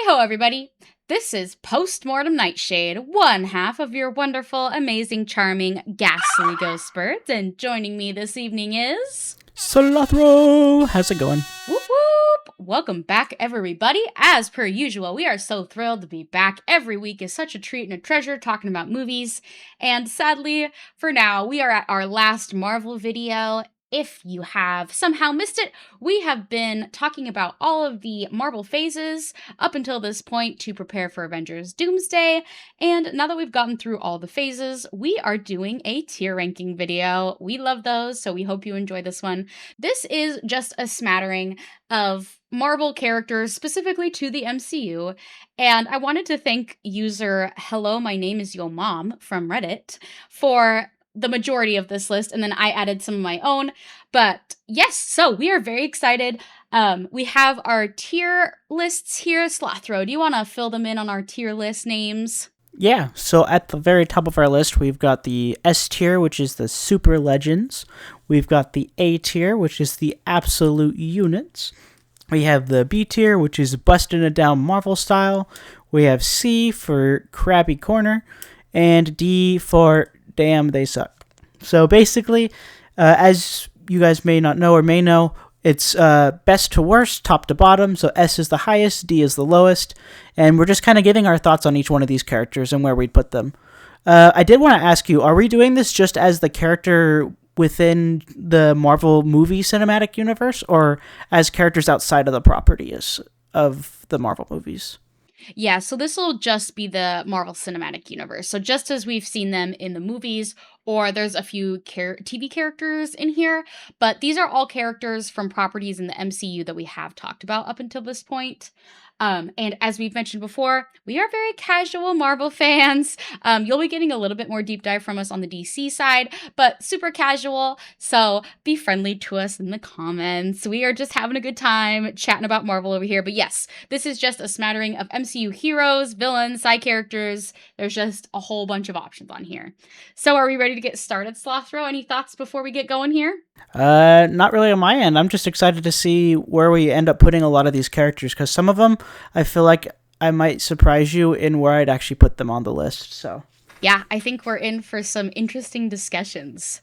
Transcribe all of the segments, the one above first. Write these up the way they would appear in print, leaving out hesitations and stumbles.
Hi-ho, everybody! This is Postmortem Nightshade, one half of your wonderful, amazing, charming, ghastly ghost birds, and joining me this evening is... Slothro! How's it going? Whoop whoop! Welcome back, everybody. As per usual, we are so thrilled to be back. Every week is such a treat and a treasure talking about movies. And sadly, for now, we are at our last Marvel video. If you have somehow missed it, we have been talking about all of the Marvel phases up until this point to prepare for Avengers Doomsday. And now that we've gotten through all the phases, we are doing a tier ranking video. We love those, so we hope you enjoy this one. This is just a smattering of Marvel characters specifically to the MCU, and I wanted to thank user Hello My Name Is Your Mom from Reddit for the majority of this list, and then I added some of my own. But yes, so we are very excited. We have our tier lists here. Slothro, do you want to fill them in on our tier list names? Yeah, so at the very top of our list, we've got the S tier, which is the Super Legends. We've got the A tier, which is the Absolute Units. We have the B tier, which is Bustin' It Down Marvel Style. We have C for Krabby Corner. And D for Damn They Suck. So basically, as you guys may not know or may know, it's best to worst, top to bottom. So S is the highest, D is the lowest. And we're just kind of giving our thoughts on each one of these characters and where we'd put them. I did want to ask you, are we doing this just as the character within the Marvel movie cinematic universe, or as characters outside of the properties of the Marvel movies? Yeah, so this will just be the Marvel Cinematic Universe. So just as we've seen them in the movies, or there's a few TV characters in here, but these are all characters from properties in the MCU that we have talked about up until this point. And as we've mentioned before, we are very casual Marvel fans. You'll be getting a little bit more deep dive from us on the DC side, but super casual. So be friendly to us in the comments. We are just having a good time chatting about Marvel over here. But yes, this is just a smattering of MCU heroes, villains, side characters. There's just a whole bunch of options on here. So are we ready to get started, Slothro? Any thoughts before we get going here? Not really on my end. I'm just excited to see where we end up putting a lot of these characters, because some of them I feel like I might surprise you in where I'd actually put them on the list. So yeah, I think we're in for some interesting discussions.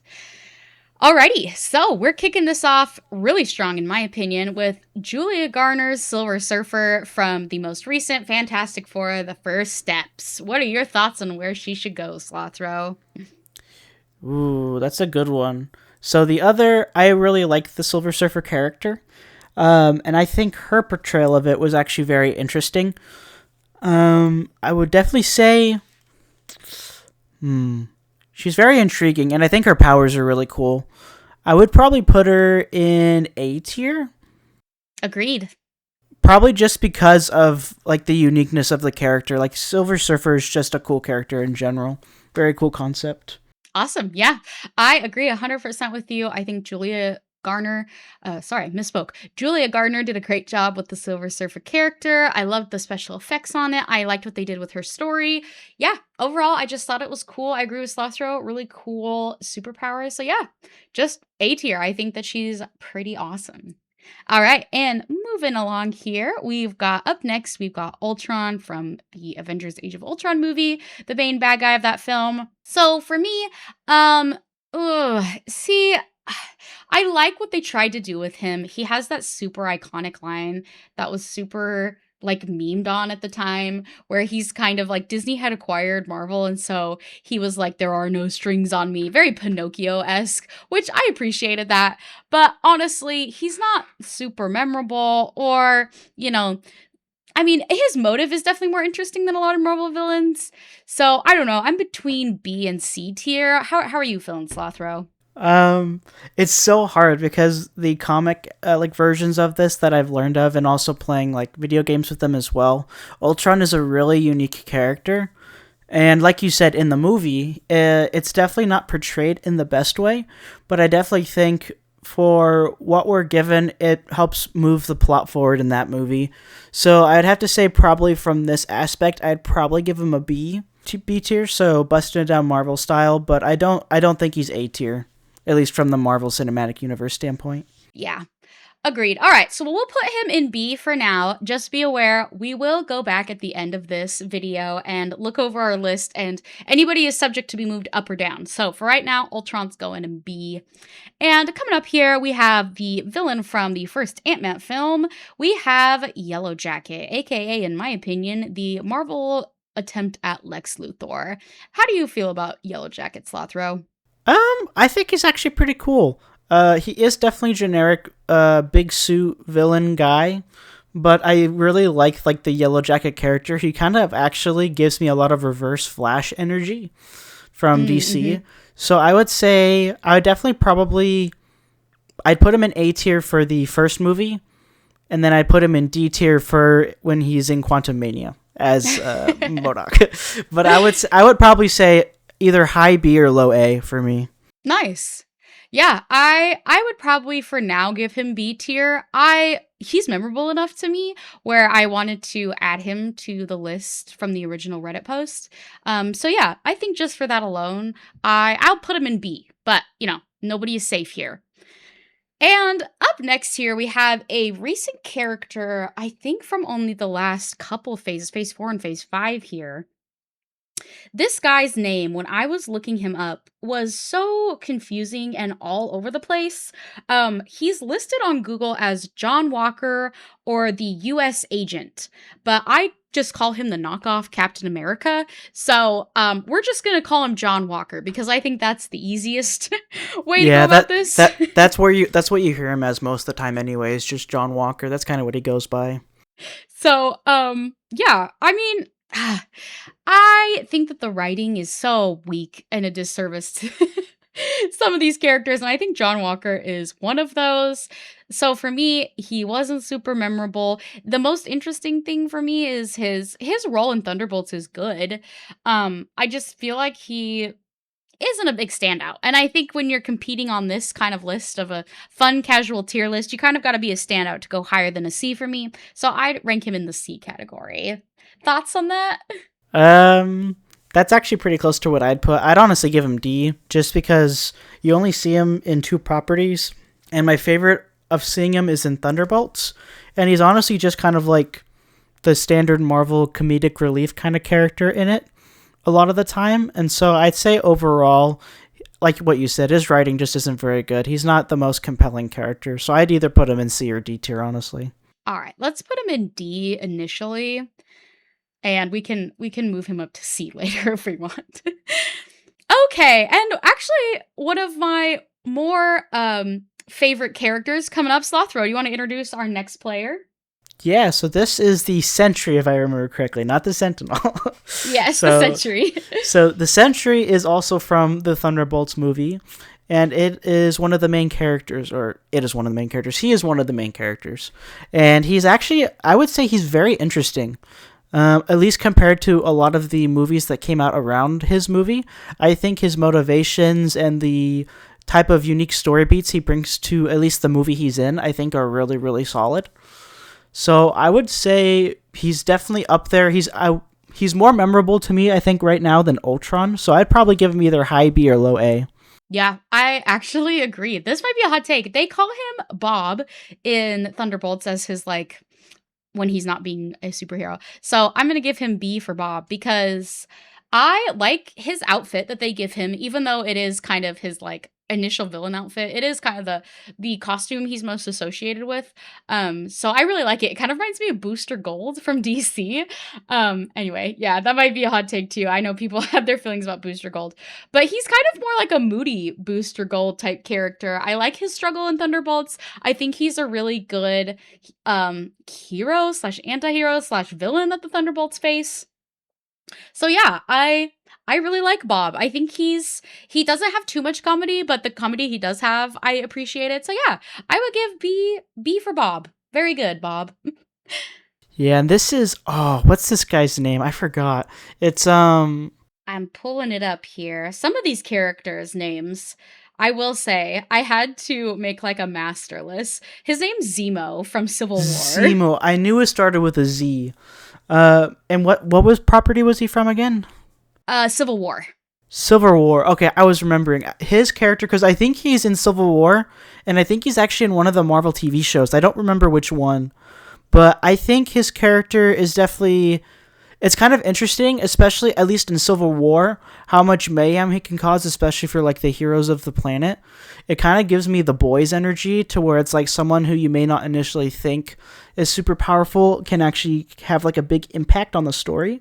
Alrighty, so we're kicking this off really strong, in my opinion, with Julia Garner's Silver Surfer from the most recent Fantastic Four, The First Steps. What are your thoughts on where she should go, Slothro? ooh, that's a good one. So I really like the Silver Surfer character, and I think her portrayal of it was actually very interesting. I would definitely say, she's very intriguing, and I think her powers are really cool. I would probably put her in A tier, Agreed. probably just because of like the uniqueness of the character. Like Silver Surfer is just a cool character in general, very cool concept. Awesome. Yeah, I agree 100% with you. I think Julia Garner, misspoke. Julia Gardner did a great job with the Silver Surfer character. I loved the special effects on it. I liked what they did with her story. Yeah, overall, I just thought it was cool. I agree with Slothro. Really cool superpowers. So yeah, just A tier. I think that she's pretty awesome. All right, and moving along here, up next, we've got Ultron from the Avengers Age of Ultron movie, the main bad guy of that film. So for me, see, I like what they tried to do with him. He has that super iconic line that was super like memed on at the time, where he's kind of like Disney had acquired Marvel, and so he was like, there are no strings on me, very Pinocchio-esque, which I appreciated that. But honestly, he's not super memorable, or I mean, his motive is definitely more interesting than a lot of Marvel villains. So I don't know, I'm between B and C tier. How are you feeling, Slothro? It's so hard because the comic like versions of this that I've learned of, and also playing like video games with them as well. Ultron is a really unique character, and like you said in the movie, it's definitely not portrayed in the best way. But I definitely think for what we're given, it helps move the plot forward in that movie. So I'd have to say probably from this aspect, I'd probably give him a B tier. So busting it down Marvel style, but I don't think he's A tier, at least from the Marvel Cinematic Universe standpoint. Yeah. Agreed. All right, so we'll put him in B for now. Just be aware, we will go back at the end of this video and look over our list, and anybody is subject to be moved up or down. So for right now, Ultron's going in B. And coming up here, we have the villain from the first Ant-Man film. We have Yellow Jacket, aka, in my opinion, the Marvel attempt at Lex Luthor. How do you feel about Yellow Jacket, Slothro? I think he's actually pretty cool. He is definitely generic, big suit villain guy, but I really like the Yellow Jacket character. He kind of actually gives me a lot of Reverse Flash energy from DC. So I would say I'd put him in A tier for the first movie, and then I'd put him in D tier for when he's in Quantum Mania as MODOK. But I would probably say either high B or low A for me. Nice. Yeah, I would probably for now give him B tier. He's memorable enough to me where I wanted to add him to the list from the original Reddit post. So yeah, I think just for that alone, I'll put him in B. But, nobody is safe here. And up next here, we have a recent character, I think from only the last couple phases, phase 4 and phase 5 here. This guy's name, when I was looking him up, was so confusing and all over the place. He's listed on Google as John Walker or the U.S. Agent, but I just call him the knockoff Captain America. So we're just gonna call him John Walker because I think that's the easiest way to go about this. That's what you hear him as most of the time, anyways. Just John Walker. That's kind of what he goes by. So yeah, I mean. I think that the writing is so weak and a disservice to some of these characters, and I think John Walker is one of those. So for me, he wasn't super memorable. The most interesting thing for me is his role in Thunderbolts is good. I just feel like he isn't a big standout. And I think when you're competing on this kind of list of a fun, casual tier list, you kind of got to be a standout to go higher than a C for me. So I'd rank him in the C category. Thoughts on that? That's actually pretty close to what I'd put. I'd honestly give him D, just because you only see him in 2 properties, and my favorite of seeing him is in Thunderbolts, and he's honestly just kind of like the standard Marvel comedic relief kind of character in it a lot of the time, and so I'd say overall, like what you said, his writing just isn't very good. He's not the most compelling character, so I'd either put him in C or D tier, honestly. All right, let's put him in D initially. And we can move him up to C later if we want. Okay, and actually one of my more favorite characters coming up, Slothro. Do you want to introduce our next player? Yeah, so this is the Sentry, if I remember correctly, not the Sentinel. Yes, the Sentry. So the Sentry is also from the Thunderbolts movie, and it is one of the main characters, or it is one of the main characters. He is one of the main characters. And he's actually, I would say he's very interesting. At least compared to a lot of the movies that came out around his movie. I think his motivations and the type of unique story beats he brings to at least the movie he's in, I think are really, really solid. So I would say he's definitely up there. He's more memorable to me, I think, right now than Ultron. So I'd probably give him either high B or low A. Yeah, I actually agree. This might be a hot take. They call him Bob in Thunderbolts as his, when he's not being a superhero. So I'm going to give him B for Bob because I like his outfit that they give him, even though it is kind of his initial villain outfit. It is kind of the costume he's most associated with. So I really like it. It kind of reminds me of Booster Gold from DC. Anyway, yeah, that might be a hot take too. I know people have their feelings about Booster Gold, but he's kind of more like a moody Booster Gold type character. I like his struggle in Thunderbolts. I think he's a really good hero / anti-hero / villain that the Thunderbolts face. So yeah, I really like Bob. I think he doesn't have too much comedy, but the comedy he does have, I appreciate it. So yeah, I would give B for Bob. Very good, Bob. Yeah, and this is, what's this guy's name? I forgot. It's I'm pulling it up here. Some of these characters' names, I will say, I had to make a master list. His name's Zemo from Civil War. Zemo. I knew it started with a Z. And what property was he from again? Civil War. Civil War. Okay, I was remembering his character because I think he's in Civil War, and I think he's actually in one of the Marvel TV shows. I don't remember which one, but I think his character is definitely. It's kind of interesting, especially at least in Civil War, how much mayhem he can cause, especially for like the heroes of the planet. It kind of gives me the boys energy to where it's like someone who you may not initially think is super powerful can actually have like a big impact on the story.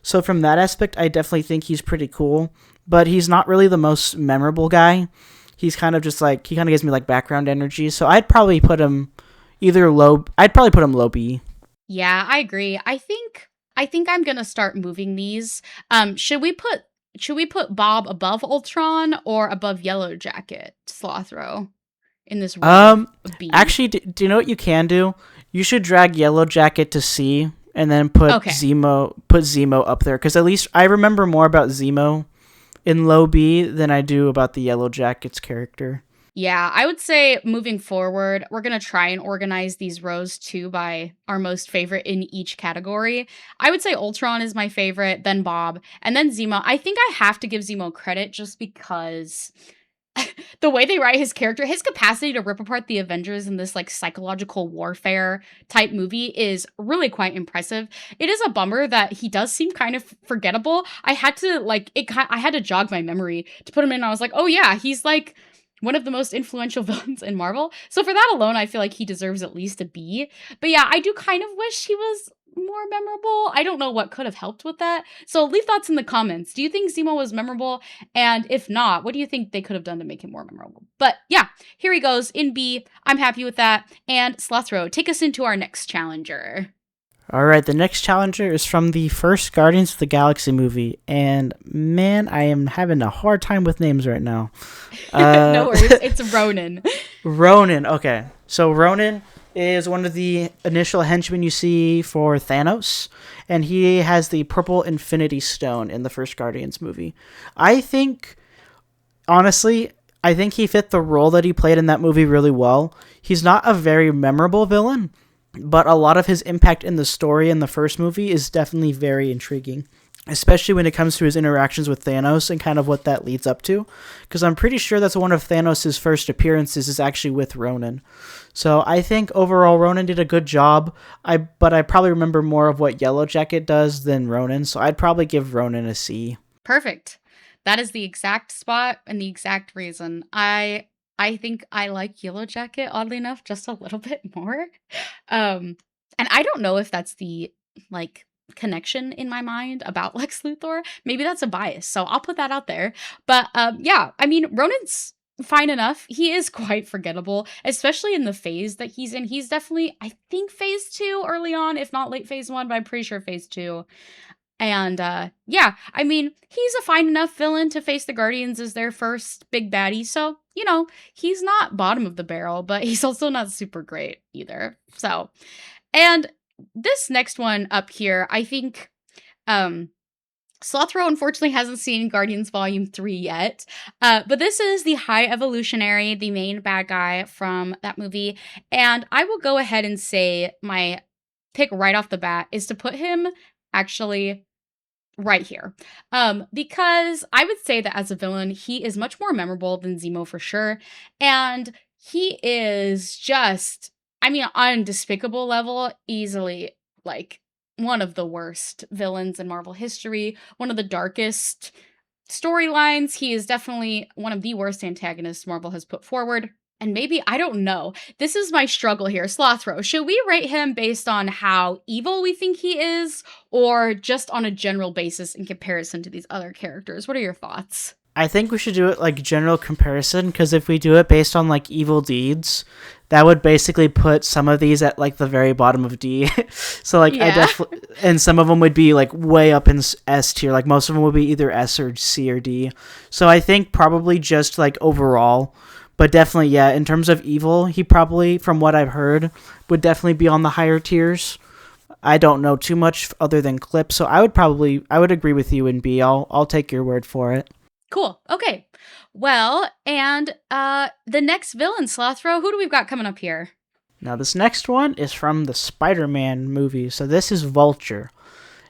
So from that aspect, I definitely think he's pretty cool, but he's not really the most memorable guy. He's kind of just like he kind of gives me like background energy. So I'd probably put him either low. I'd probably put him low B. Yeah, I agree. I think I'm gonna start moving these. Should we put Bob above Ultron or above Yellow Jacket, Slothro, in this row Um, of B? Actually, do you know what you can do? You should drag Yellow Jacket to C, and then put Okay. Zemo up there, because at least I remember more about Zemo in low B than I do about the Yellow Jacket's character. Yeah, I would say moving forward, we're going to try and organize these rows too by our most favorite in each category. I would say Ultron is my favorite, then Bob, and then Zemo. I think I have to give Zemo credit just because the way they write his character, his capacity to rip apart the Avengers in this like psychological warfare type movie is really quite impressive. It is a bummer that he does seem kind of forgettable. I had to jog my memory to put him in. I was like, oh yeah, he's like one of the most influential villains in Marvel. So for that alone, I feel like he deserves at least a B. But yeah, I do kind of wish he was more memorable. I don't know what could have helped with that. So leave thoughts in the comments. Do you think Zemo was memorable? And if not, what do you think they could have done to make him more memorable? But yeah, here he goes in B. I'm happy with that. And Slothro, take us into our next challenger. All right, the next challenger is from the first Guardians of the Galaxy movie, and man, I am having a hard time with names right now. No worries, it's Ronan. Ronan. Okay, so Ronan is one of the initial henchmen you see for Thanos, and he has the purple Infinity Stone in the first Guardians movie. I think, honestly, I think he fit the role that he played in that movie really well. He's not a very memorable villain, but a lot of his impact in the story in the first movie is definitely very intriguing, especially when it comes to his interactions with Thanos and kind of what that leads up to, because I'm pretty sure that's one of Thanos' first appearances is actually with Ronan. So I think overall Ronan did a good job, but I probably remember more of what Yellow Jacket does than Ronan, so I'd probably give Ronan a C. Perfect. That is the exact spot and the exact reason. I think I like Yellow Jacket, oddly enough, just a little bit more. And I don't know if that's the like connection in my mind about Lex Luthor. Maybe that's a bias. So I'll put that out there. But yeah, I mean, Ronan's fine enough. He is quite forgettable, especially in the phase that he's in. He's definitely, I think, phase two early on, if not late phase one, but I'm pretty sure phase two. And yeah, I mean, he's a fine enough villain to face the Guardians as their first big baddie. So, he's not bottom of the barrel, but he's also not super great either. So, and this next one up here, I think Slothro unfortunately hasn't seen Guardians Volume 3 yet. But this is the High Evolutionary, the main bad guy from that movie. And I will go ahead and say my pick right off the bat is to put him actually right here. Because I would say that as a villain, he is much more memorable than Zemo for sure. And he is just, I mean, on Despicable level, easily like one of the worst villains in Marvel history, one of the darkest storylines. He is definitely one of the worst antagonists Marvel has put forward. And maybe, I don't know. This is my struggle here. Slothro, should we rate him based on how evil we think he is, or just on a general basis in comparison to these other characters? What are your thoughts? I think we should do it like general comparison, because if we do it based on like evil deeds, that would basically put some of these at like the very bottom of D. So like I Yeah. definitely, and some of them would be like way up in S tier. Like most of them would be either S or C or D. So I think probably just like overall, but definitely yeah. In terms of evil, he probably, from what I've heard, would definitely be on the higher tiers. I don't know too much other than clips, so I would agree with you in B. I'll take your word for it. Cool. Okay. Well, and the next villain, Slothro, who do we've got coming up here? Now, this next one is from the Spider-Man movie. So this is Vulture.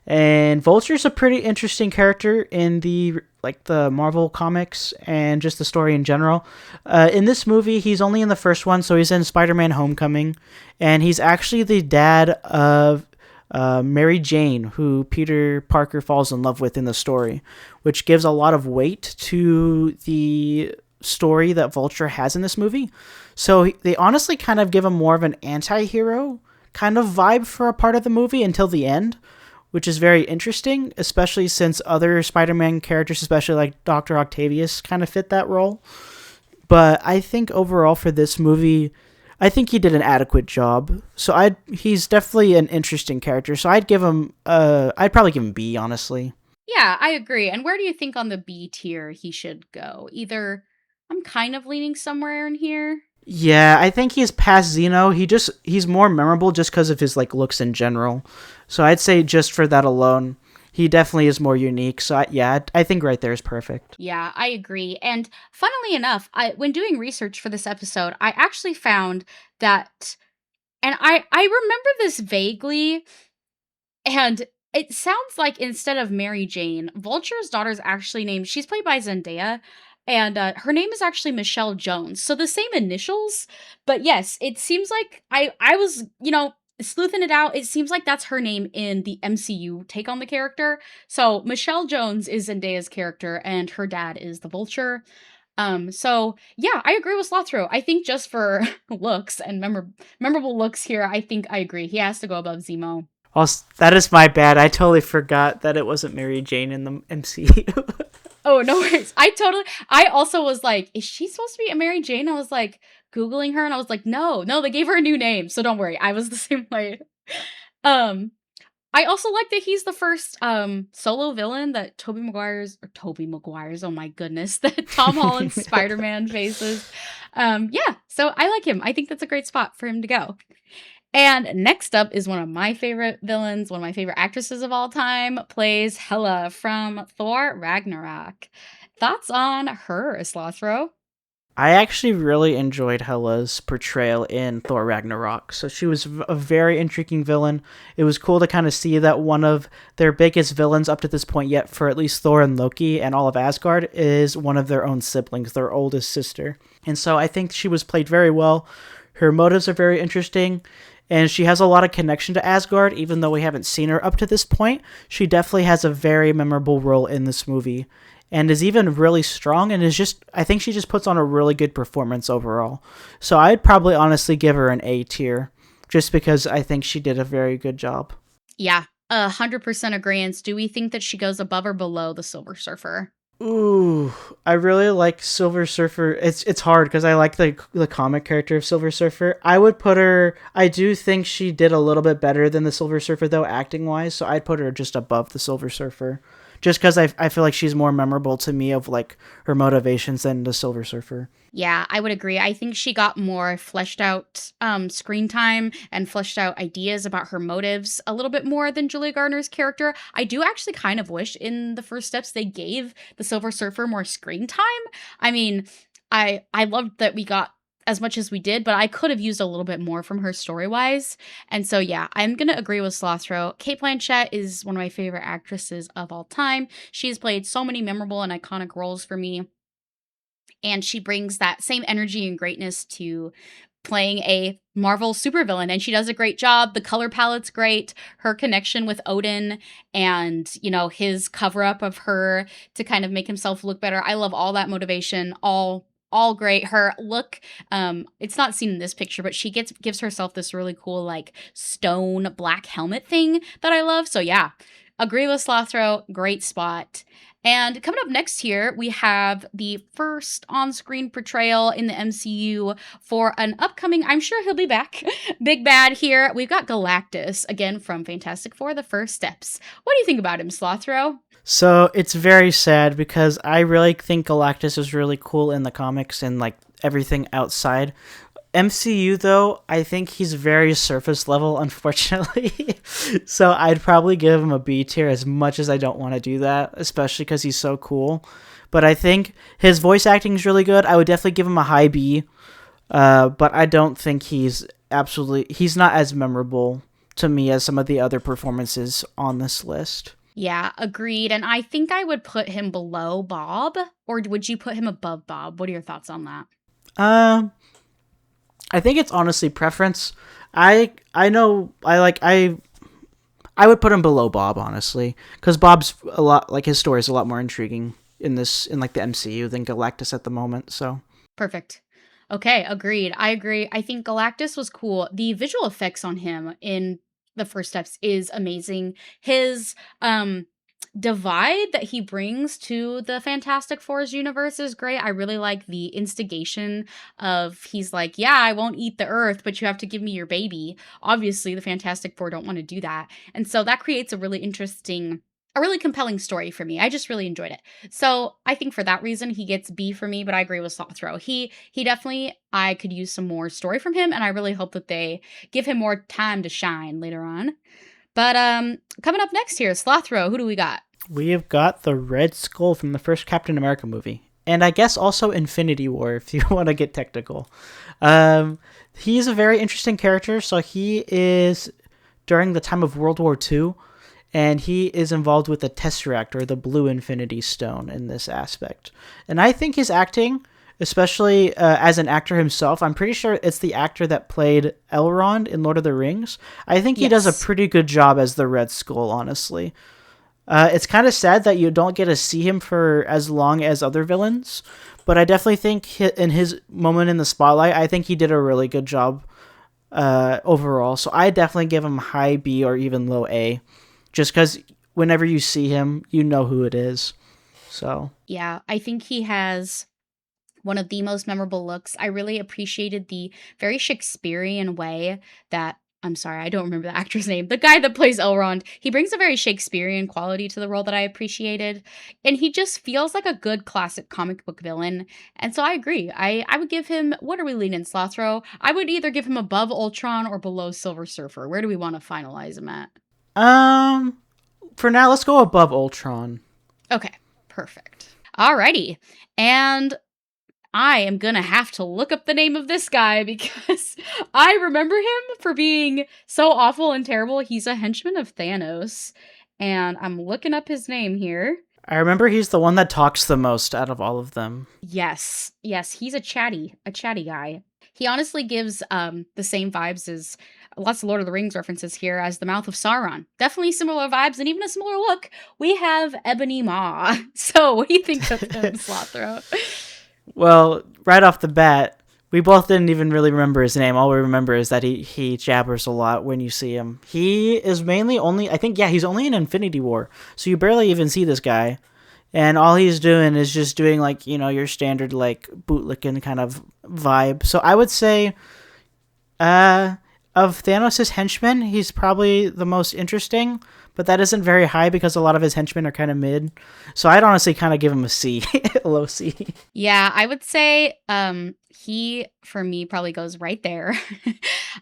And Vulture's a pretty interesting character in the Marvel comics and just the story in general. In this movie, he's only in the first one, so he's in Spider-Man: Homecoming, and he's actually the dad of Mary Jane, who Peter Parker falls in love with in the story, which gives a lot of weight to the story that Vulture has in this movie. So they honestly kind of give him more of an anti-hero kind of vibe for a part of the movie until the end, which is very interesting, especially since other Spider-Man characters, especially like Dr. Octavius, kind of fit that role. But I think overall for this movie, I think he did an adequate job. So he's definitely an interesting character. So I'd probably give him B, honestly. Yeah, I agree. And where do you think on the B tier he should go? Either I'm kind of leaning somewhere in here. Yeah, I think he's past Zeno. He's more memorable just because of his looks in general. So I'd say just for that alone, he definitely is more unique. So I think right there is perfect. Yeah, I agree. And funnily enough, when doing research for this episode, I actually found that, and I remember this vaguely, and it sounds like instead of Mary Jane, Vulture's daughter's actually named, she's played by Zendaya, and her name is actually Michelle Jones. So the same initials, but yes, it seems like I was, sleuthing it out. It seems like that's her name in the MCU take on the character. So Michelle Jones is Zendaya's character, and her dad is the Vulture. So yeah, I agree with Slothro. I think just for looks and memorable looks here, I think I agree. He has to go above Zemo. Also, that is my bad. I totally forgot that it wasn't Mary Jane in the MCU. Oh, no worries. I also was like, is she supposed to be a Mary Jane? I was like, Googling her, and I was like, no, they gave her a new name, so don't worry. I was the same way. I also like that he's the first solo villain that Tobey Maguire's, oh my goodness, that Tom Holland's Spider-Man faces. Yeah, so I like him. I think that's a great spot for him to go. And next up is one of my favorite villains, one of my favorite actresses of all time, plays Hela from Thor Ragnarok. Thoughts on her, Slothro? I actually really enjoyed Hela's portrayal in Thor Ragnarok. So she was a very intriguing villain. It was cool to kind of see that one of their biggest villains up to this point yet for at least Thor and Loki and all of Asgard is one of their own siblings, their oldest sister. And so I think she was played very well. Her motives are very interesting. And she has a lot of connection to Asgard, even though we haven't seen her up to this point. She definitely has a very memorable role in this movie and is even really strong and I think she just puts on a really good performance overall. So I'd probably honestly give her an A tier just because I think she did a very good job. Yeah, 100% agreeance. Do we think that she goes above or below the Silver Surfer? Ooh, I really like Silver Surfer. It's hard because I like the comic character of Silver Surfer. I would put her. I do think she did a little bit better than the Silver Surfer though, acting wise. So I'd put her just above the Silver Surfer, just because I feel like she's more memorable to me of her motivations than the Silver Surfer. Yeah, I would agree. I think she got more fleshed out screen time and fleshed out ideas about her motives a little bit more than Julia Garner's character. I do actually kind of wish in the first steps they gave the Silver Surfer more screen time. I mean, I loved that we got as much as we did, but I could have used a little bit more from her story-wise. And so, yeah, I'm going to agree with Slothro. Cate Blanchett is one of my favorite actresses of all time. She's played so many memorable and iconic roles for me. And she brings that same energy and greatness to playing a Marvel supervillain, and she does a great job. The color palette's great. Her connection with Odin and, his cover-up of her to kind of make himself look better. I love all that motivation, all great. Her look, it's not seen in this picture, but she gives herself this really cool, stone black helmet thing that I love. So yeah, agree with Slothro, great spot. And coming up next here, we have the first on-screen portrayal in the MCU for an upcoming, I'm sure he'll be back, big bad here. We've got Galactus, again from Fantastic Four, The First Steps. What do you think about him, Slothro? So it's very sad because I really think Galactus is really cool in the comics and everything outside. MCU though, I think he's very surface level, unfortunately. So I'd probably give him a B tier as much as I don't want to do that, especially because he's so cool. But I think his voice acting is really good. I would definitely give him a high B. But I don't think he's not as memorable to me as some of the other performances on this list. Yeah, agreed. And I think I would put him below Bob, or would you put him above Bob? What are your thoughts on that? I think it's honestly preference. I know I would put him below Bob, honestly, because Bob's a lot, like, his story is a lot more intriguing in like the MCU than Galactus at the moment. So Perfect. Okay, agreed. I agree. I think Galactus was cool. The visual effects on him in the first steps is amazing. His divide that he brings to the Fantastic Four's universe is great. I really like the instigation of, he's like, yeah, I won't eat the earth, but you have to give me your baby. Obviously, the Fantastic Four don't want to do that. And so that creates a really interesting, a really compelling story for me. I just really enjoyed it. So I think for that reason, he gets B for me, but I agree with Slothro. He definitely, I could use some more story from him, and I really hope that they give him more time to shine later on. But coming up next here, Slothro, who do we got? we have got the Red Skull from the first Captain America movie. And I guess also Infinity War, if you want to get technical. He's a very interesting character. So he is during the time of World War II, and he is involved with the Tesseract, or the Blue Infinity Stone, in this aspect. And I think his acting, especially as an actor himself, I'm pretty sure it's the actor that played Elrond in Lord of the Rings. I think he does a pretty good job as the Red Skull, honestly. It's kind of sad that you don't get to see him for as long as other villains, but I definitely think in his moment in the spotlight, I think he did a really good job overall. So I definitely give him high B or even low A, just because whenever you see him, you know who it is. So yeah, I think he has one of the most memorable looks. I really appreciated the very Shakespearean way that, I'm sorry, I don't remember the actor's name. The guy that plays Elrond, he brings a very Shakespearean quality to the role that I appreciated. And he just feels like a good classic comic book villain. And so I agree. I would give him, what are we leaning, Slothro? I would either give him above Ultron or below Silver Surfer. Where do we want to finalize him at? For now, let's go above Ultron. Okay, perfect. Alrighty. And I am gonna have to look up the name of this guy because I remember him for being so awful and terrible. He's a henchman of Thanos, and I'm looking up his name here. I remember he's the one that talks the most out of all of them. Yes, he's a chatty guy. He honestly gives the same vibes as lots of Lord of the Rings references here as the Mouth of Sauron. Definitely similar vibes and even a similar look. We have Ebony Maw. So what do you think of him, Slothro? Well, right off the bat, we both didn't even really remember his name. All we remember is that he jabbers a lot when you see him. He is mainly only, I think, he's only in Infinity War, so you barely even see this guy. And all he's doing is just doing, like, you know, your standard, like, bootlicking kind of vibe. So I would say, of Thanos' henchmen, he's probably the most interesting, but that isn't very high because a lot of his henchmen are kind of mid. So I'd honestly kind of give him a C, a low C. Yeah, I would say he, for me, probably goes right there.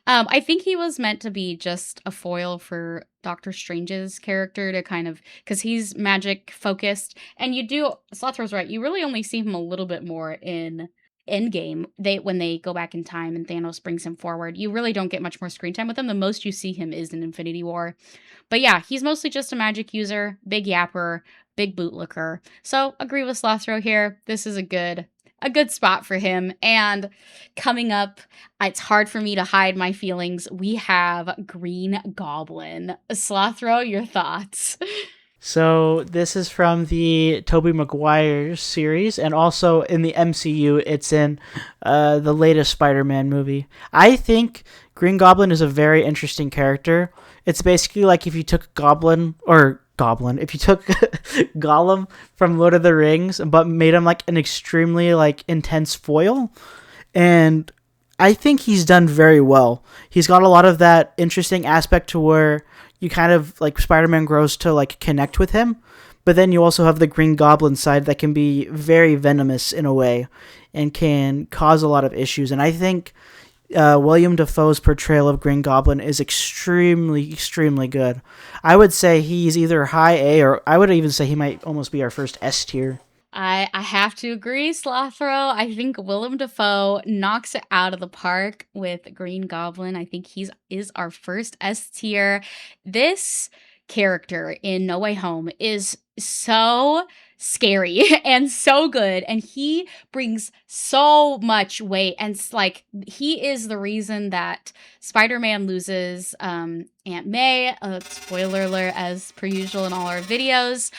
I think he was meant to be just a foil for Doctor Strange's character to kind of, because he's magic focused. And you do, Slothro's right, you really only see him a little bit more in Endgame, when they go back in time and Thanos brings him forward. You really don't get much more screen time with him. The most you see him is in Infinity War. But yeah, he's mostly just a magic user, big yapper, big bootlicker. So agree with Slothro here. This is a good spot for him. And coming up, it's hard for me to hide my feelings. We have Green Goblin. Slothro, your thoughts? So this is from the Tobey Maguire series, and also in the MCU, it's in the latest Spider-Man movie. I think Green Goblin is a very interesting character. It's basically like if you took if you took Gollum from Lord of the Rings, but made him like an extremely like intense foil. And I think he's done very well. He's got a lot of that interesting aspect to where you kind of, like, Spider-Man grows to, like, connect with him. But then you also have the Green Goblin side that can be very venomous in a way and can cause a lot of issues. And I think William Dafoe's portrayal of Green Goblin is extremely, extremely good. I would say he's either high A, or I would even say he might almost be our first S tier. I have to agree, Slothro. I think Willem Dafoe knocks it out of the park with Green Goblin. I think he's is our first S tier. This character in No Way Home is so scary and so good, and he brings so much weight, and like he is the reason that Spider-Man loses Aunt May. Spoiler alert, as per usual in all our videos.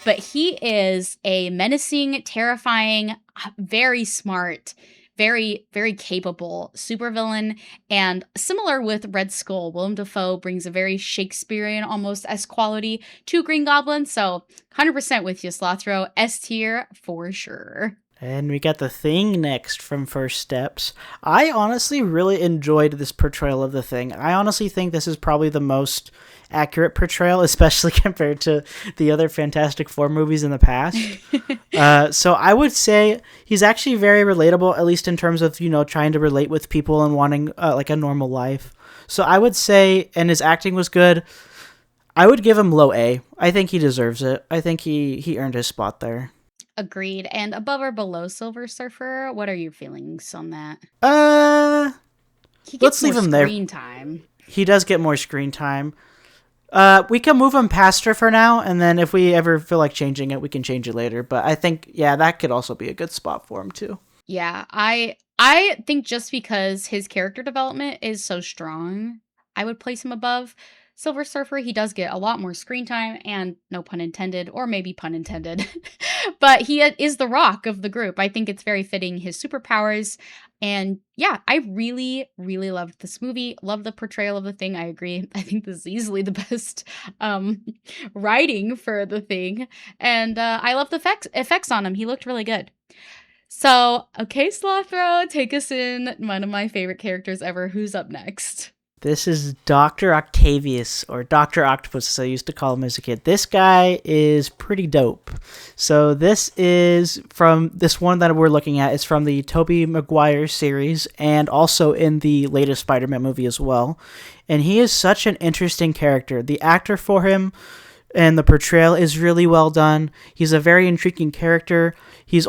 But he is a menacing, terrifying, very smart, very, very capable supervillain. And similar with Red Skull, Willem Dafoe brings a very Shakespearean, almost S quality to Green Goblin. So 100% with you, Slothro. S tier for sure. And we got the Thing next from First Steps. I honestly really enjoyed this portrayal of the Thing. I honestly think this is probably the most accurate portrayal, especially compared to the other Fantastic Four movies in the past. So I would say he's actually very relatable, at least in terms of, trying to relate with people and wanting like a normal life. So I would say, and his acting was good, I would give him low A. I think he deserves it. I think he earned his spot there. Agreed. And above or below Silver Surfer, what are your feelings on that? He gets let's leave him there. Screen time. He does get more screen time. We can move him past her for now, and then if we ever feel like changing it, we can change it later. But I think, that could also be a good spot for him too. Yeah, I think just because his character development is so strong, I would place him above Silver Surfer. He does get a lot more screen time, and no pun intended, or maybe pun intended, but he is the Rock of the group. I think it's very fitting, his superpowers. And yeah, I really, really loved this movie. Love the portrayal of the Thing. I agree. I think this is easily the best writing for the Thing. And I love the effects on him. He looked really good. So, okay, Slothro, take us in. One of my favorite characters ever. Who's up next? This is Dr. Octavius, or Dr. Octopus, as I used to call him as a kid. This guy is pretty dope. So this is from this one that we're looking at is from the Tobey Maguire series, and also in the latest Spider-Man movie as well. And he is such an interesting character. The actor for him and the portrayal is really well done. He's a very intriguing character. He's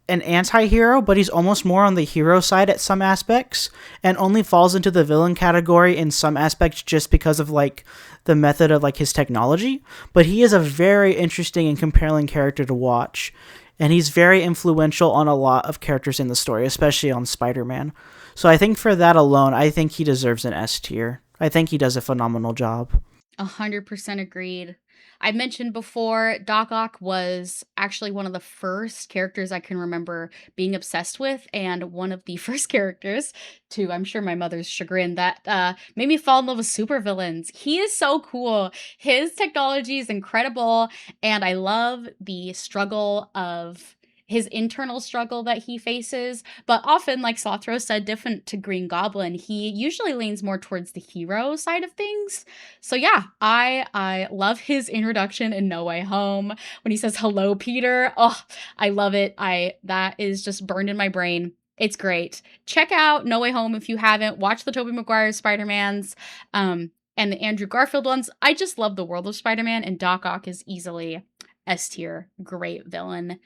an anti-hero, but he's almost more on the hero side at some aspects, and only falls into the villain category in some aspects just because of like the method of like his technology. But he is a very interesting and compelling character to watch, and he's very influential on a lot of characters in the story, especially on Spider-Man. So I think for that alone, I think he deserves an S tier. I think he does a phenomenal job. 100% agreed. I mentioned before, Doc Ock was actually one of the first characters I can remember being obsessed with, and one of the first characters, to I'm sure my mother's chagrin, that made me fall in love with supervillains. He is so cool. His technology is incredible, and I love the struggle of his internal struggle that he faces, but often, like Slothro said, different to Green Goblin, he usually leans more towards the hero side of things. So yeah, I love his introduction in No Way Home when he says, "Hello, Peter." Oh, I love it. That is just burned in my brain. It's great. Check out No Way Home if you haven't. Watch the Tobey Maguire Spider-Mans, and the Andrew Garfield ones. I just love the world of Spider-Man, and Doc Ock is easily S tier. Great villain.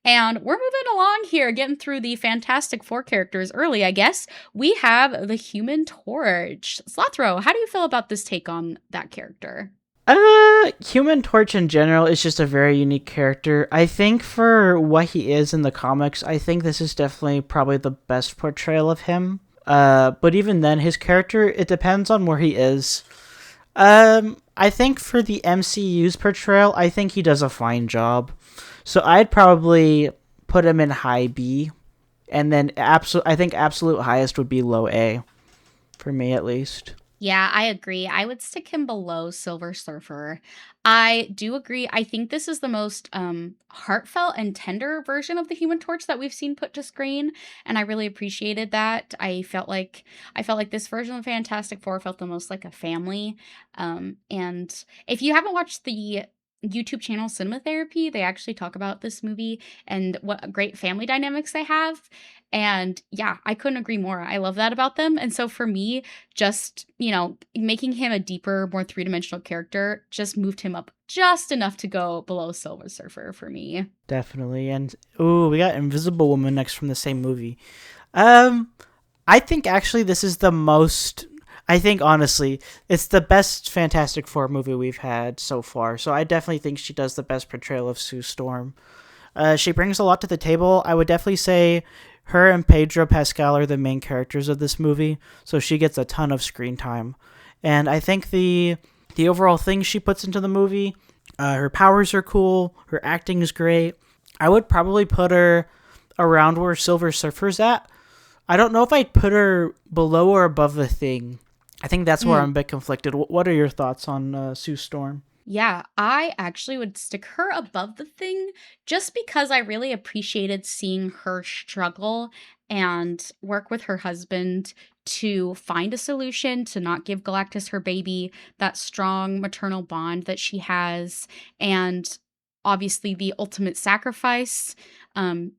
And we're moving along here, getting through the Fantastic Four characters early, I guess. We have the Human Torch. Slothro, how do you feel about this take on that character? Human Torch in general is just a very unique character. I think for what he is in the comics, I think this is definitely probably the best portrayal of him. But even then, his character, it depends on where he is. I think for the MCU's portrayal, I think he does a fine job. So I'd probably put him in high B, and then I think absolute highest would be low A, for me at least. Yeah, I agree. I would stick him below Silver Surfer. I do agree. I think this is the most heartfelt and tender version of the Human Torch that we've seen put to screen, and I really appreciated that. I felt like this version of Fantastic Four felt the most like a family. And if you haven't watched the YouTube channel Cinema Therapy, they actually talk about this movie and what great family dynamics they have. And yeah, I couldn't agree more. I love that about them. And so for me, just, making him a deeper, more three-dimensional character just moved him up just enough to go below Silver Surfer for me. Definitely. And ooh, we got Invisible Woman next from the same movie. Um, I think actually this is the most. I think honestly, it's the best Fantastic Four movie we've had so far. So I definitely think she does the best portrayal of Sue Storm. She brings a lot to the table. I would definitely say her and Pedro Pascal are the main characters of this movie, so she gets a ton of screen time. And I think the overall thing she puts into the movie, her powers are cool, her acting is great. I would probably put her around where Silver Surfer's at. I don't know if I'd put her below or above the Thing. I think that's where I'm a bit conflicted. What are your thoughts on Sue Storm? Yeah, I actually would stick her above the Thing just because I really appreciated seeing her struggle and work with her husband to find a solution to not give Galactus her baby, that strong maternal bond that she has, and obviously the ultimate sacrifice. Um,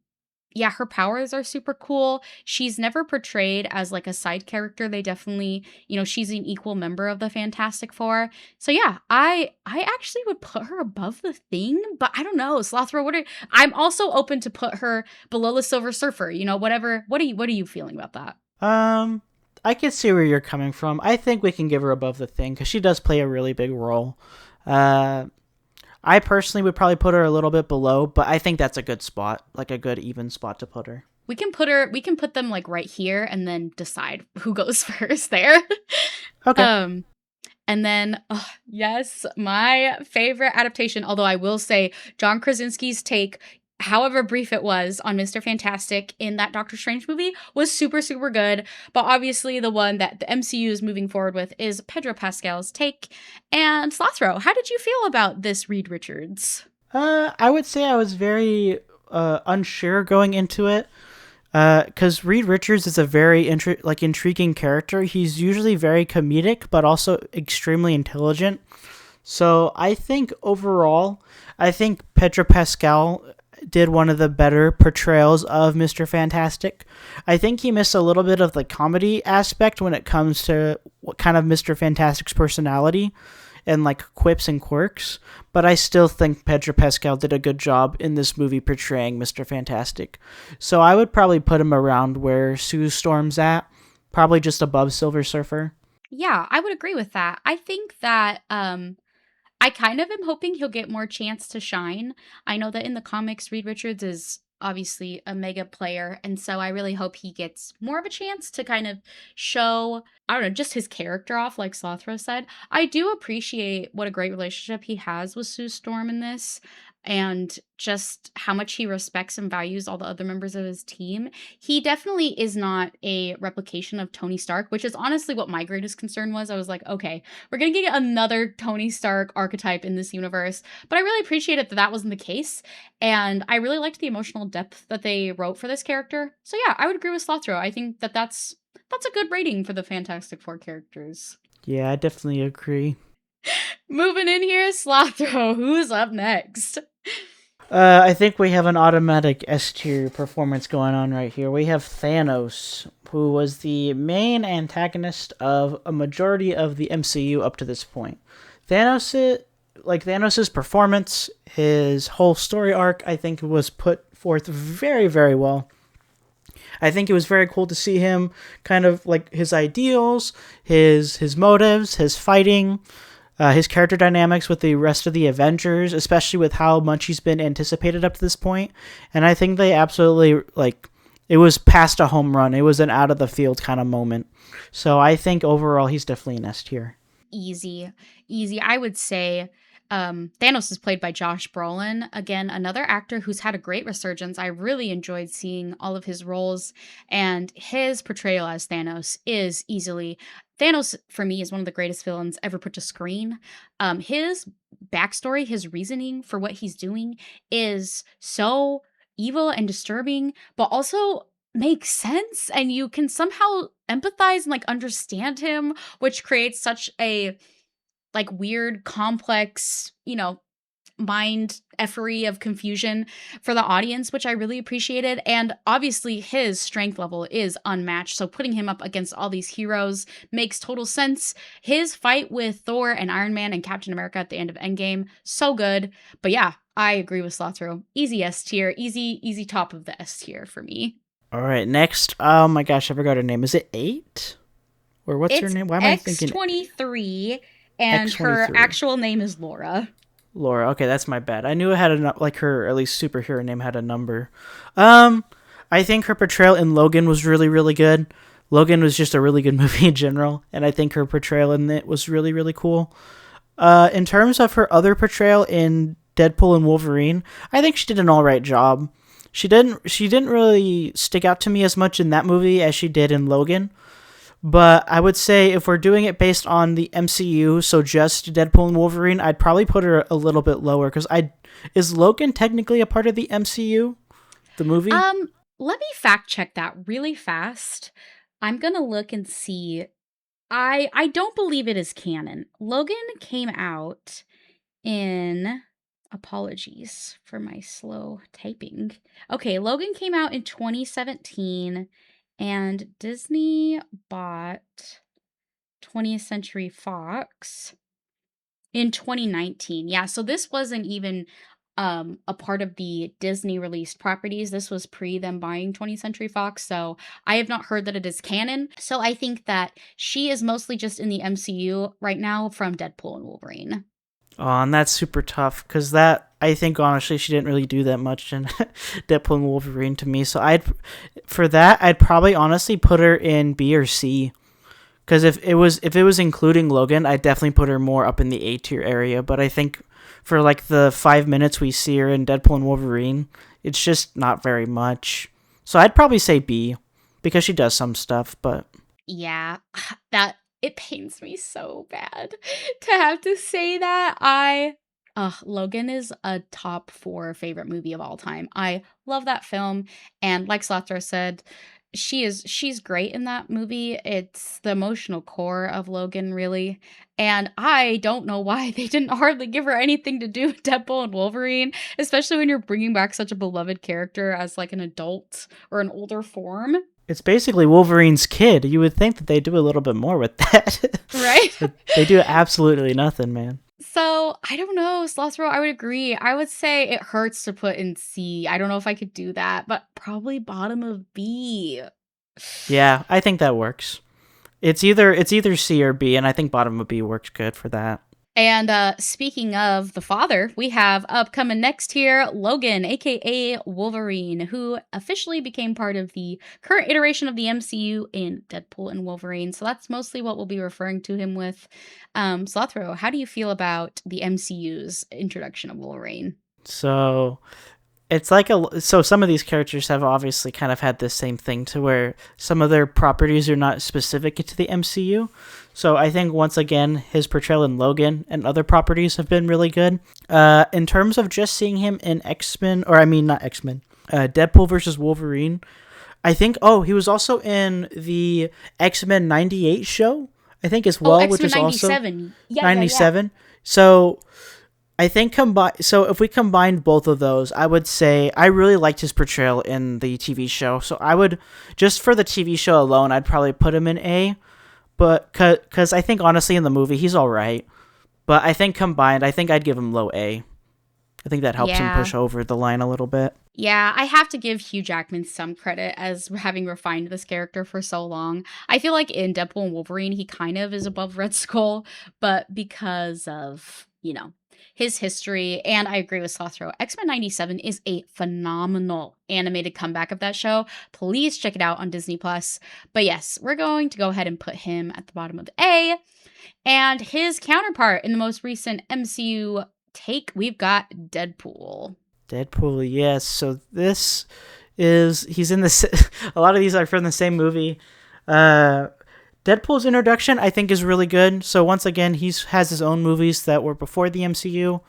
yeah, her powers are super cool. She's never portrayed as like a side character. They definitely, she's an equal member of the Fantastic Four. So yeah, I actually would put her above the Thing, but I don't know, Slothro, I'm also open to put her below the Silver Surfer, whatever. What are you feeling about that? Um, I can see where you're coming from. I think we can give her above the Thing because she does play a really big role. Uh, I personally would probably put her a little bit below, but I think that's a good spot, like a good even spot to put her. We can put them like right here and then decide who goes first there. Okay. um And then, yes, my favorite adaptation, although I will say John Krasinski's take, however brief it was, on Mr. Fantastic in that Doctor Strange movie was super, super good. But obviously, the one that the MCU is moving forward with is Pedro Pascal's take. And Slothro, how did you feel about this Reed Richards? I would say I was very unsure going into it. Because Reed Richards is a very intriguing character. He's usually very comedic, but also extremely intelligent. So I think overall, I think Pedro Pascal did one of the better portrayals of Mr. Fantastic. I think he missed a little bit of the comedy aspect when it comes to what kind of Mr. Fantastic's personality and like quips and quirks, but I still think Pedro Pascal did a good job in this movie portraying Mr. Fantastic. So I would probably put him around where Sue Storm's at, probably just above Silver Surfer. Yeah, I would agree with that. I think that I kind of am hoping he'll get more chance to shine. I know that in the comics, Reed Richards is obviously a mega player, and so I really hope he gets more of a chance to kind of show, I don't know, just his character off, like Slothro said. I do appreciate what a great relationship he has with Sue Storm in this, and just how much he respects and values all the other members of his team. He definitely is not a replication of Tony Stark, which is honestly what my greatest concern was. I was like, okay, we're gonna get another Tony Stark archetype in this universe. But I really appreciated that that wasn't the case. And I really liked the emotional depth that they wrote for this character. So yeah, I would agree with Slothro. I think that that's a good rating for the Fantastic Four characters. Yeah, I definitely agree. Moving in here, Slothro, who's up next? I think we have an automatic S tier performance going on right here. We have Thanos, who was the main antagonist of a majority of the MCU up to this point. Thanos's performance, his whole story arc, I think was put forth very, very well. I think it was very cool to see him kind of like his ideals, his motives, his fighting, his character dynamics with the rest of the Avengers, especially with how much he's been anticipated up to this point. And I think they absolutely, it was past a home run. It was an out of the field kind of moment. So I think overall he's definitely an S tier. Easy. Easy. I would say Thanos is played by Josh Brolin. Again, another actor who's had a great resurgence. I really enjoyed seeing all of his roles, and his portrayal as Thanos is easily. Thanos, for me, is one of the greatest villains ever put to screen. His backstory, his reasoning for what he's doing is so evil and disturbing, but also makes sense, and you can somehow empathize and like understand him, which creates such a like weird, complex, mind effery of confusion for the audience, which I really appreciated. And obviously his strength level is unmatched, so putting him up against all these heroes makes total sense. His fight with Thor and Iron Man and Captain America at the end of Endgame, so good. But yeah, I agree with Slothro. Easy S tier, easy top of the S tier for me. All right, next. Oh my gosh, I forgot her name. Is it 8? Or what's her name? Why am I thinking X-23, and X-23. her actual name is Laura. Laura. Okay, that's my bad. I knew it had like her at least superhero name had a number. I think her portrayal in Logan was really, really good. Logan was just a really good movie in general, and I think her portrayal in it was really, really cool. In terms of her other portrayal in Deadpool and Wolverine, I think she did an all right job. She didn't really stick out to me as much in that movie as she did in Logan. But I would say if we're doing it based on the MCU, so just Deadpool and Wolverine, I'd probably put her a little bit lower because is Logan technically a part of the MCU, the movie? Let me fact check that really fast. I'm gonna look and see. I don't believe it is canon. Logan came out in, apologies for my slow typing. Okay, Logan came out in 2017 and Disney bought 20th Century Fox in 2019. Yeah, so this wasn't even a part of the Disney released properties. This was pre them buying 20th Century Fox, so I have not heard that it is canon. So I think that she is mostly just in the MCU right now from Deadpool and Wolverine. Oh, and that's super tough because I think honestly she didn't really do that much in Deadpool and Wolverine to me. So I'd probably honestly put her in B or C. Because if it was including Logan, I'd definitely put her more up in the A tier area. But I think for like the 5 minutes we see her in Deadpool and Wolverine, it's just not very much. So I'd probably say B because she does some stuff. But yeah, that it pains me so bad to have to say that. Logan is a top 4 favorite movie of all time. I love that film, and like Slothro said, she's great in that movie. It's the emotional core of Logan, really. And I don't know why they didn't hardly give her anything to do with Deadpool and Wolverine, especially when you're bringing back such a beloved character as like an adult or an older form. It's basically Wolverine's kid. You would think that they do a little bit more with that. Right? They do absolutely nothing, man. So, I don't know, Slothro, I would agree. I would say it hurts to put in C. I don't know if I could do that, but probably bottom of B. Yeah, I think that works. It's either C or B, and I think bottom of B works good for that. And speaking of the father, we have upcoming next here, Logan, aka Wolverine, who officially became part of the current iteration of the MCU in Deadpool and Wolverine. So that's mostly what we'll be referring to him with. Slothro, how do you feel about the MCU's introduction of Wolverine? So it's like so some of these characters have obviously kind of had this same thing to where some of their properties are not specific to the MCU. So I think once again his portrayal in Logan and other properties have been really good. In terms of just seeing him in Deadpool versus Wolverine, I think he was also in the X-Men 98 show, I think as well, X-Men which is 97. also Yeah, 97. Yeah. So I think if we combined both of those, I would say I really liked his portrayal in the TV show. So I would, just for the TV show alone, I'd probably put him in A. But because I think honestly in the movie he's all right. But I think combined, I think I'd give him low A. I think that helps him push over the line a little bit. Yeah, I have to give Hugh Jackman some credit as having refined this character for so long. I feel like in Deadpool and Wolverine, he kind of is above Red Skull, but because of, his history, and I agree with Slothro, X-Men 97 is a phenomenal animated comeback of that show. Please check it out on Disney+. But yes, we're going to go ahead and put him at the bottom of A. And his counterpart in the most recent MCU take, we've got Deadpool. Deadpool, yes. So he's in the, a lot of these are from the same movie. Deadpool's introduction, I think, is really good. So once again, he has his own movies that were before the MCU.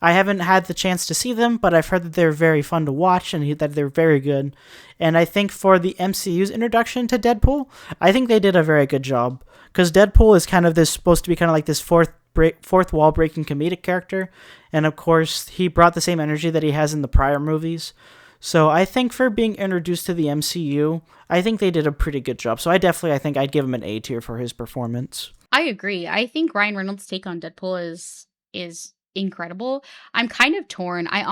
I haven't had the chance to see them, but I've heard that they're very fun to watch and that they're very good. And I think for the MCU's introduction to Deadpool, I think they did a very good job. Because Deadpool is kind of supposed to be kind of like this fourth fourth wall breaking comedic character, and of course he brought the same energy that he has in the prior movies. So I think for being introduced to the MCU, I think they did a pretty good job. So I think I'd give him an A tier for his performance. I agree. I think Ryan Reynolds' take on Deadpool is incredible. I'm kind of torn. I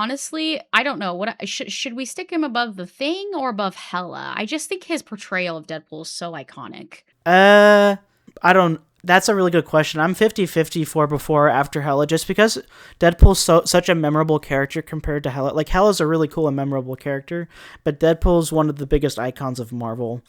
don't know what should we stick him above The Thing or above Hella? I just think his portrayal of Deadpool is so iconic. I don't. That's a really good question. I'm 50-50 for before or after Hella, just because Deadpool's such a memorable character compared to Hella. Like, Hella's a really cool and memorable character, but Deadpool's one of the biggest icons of Marvel.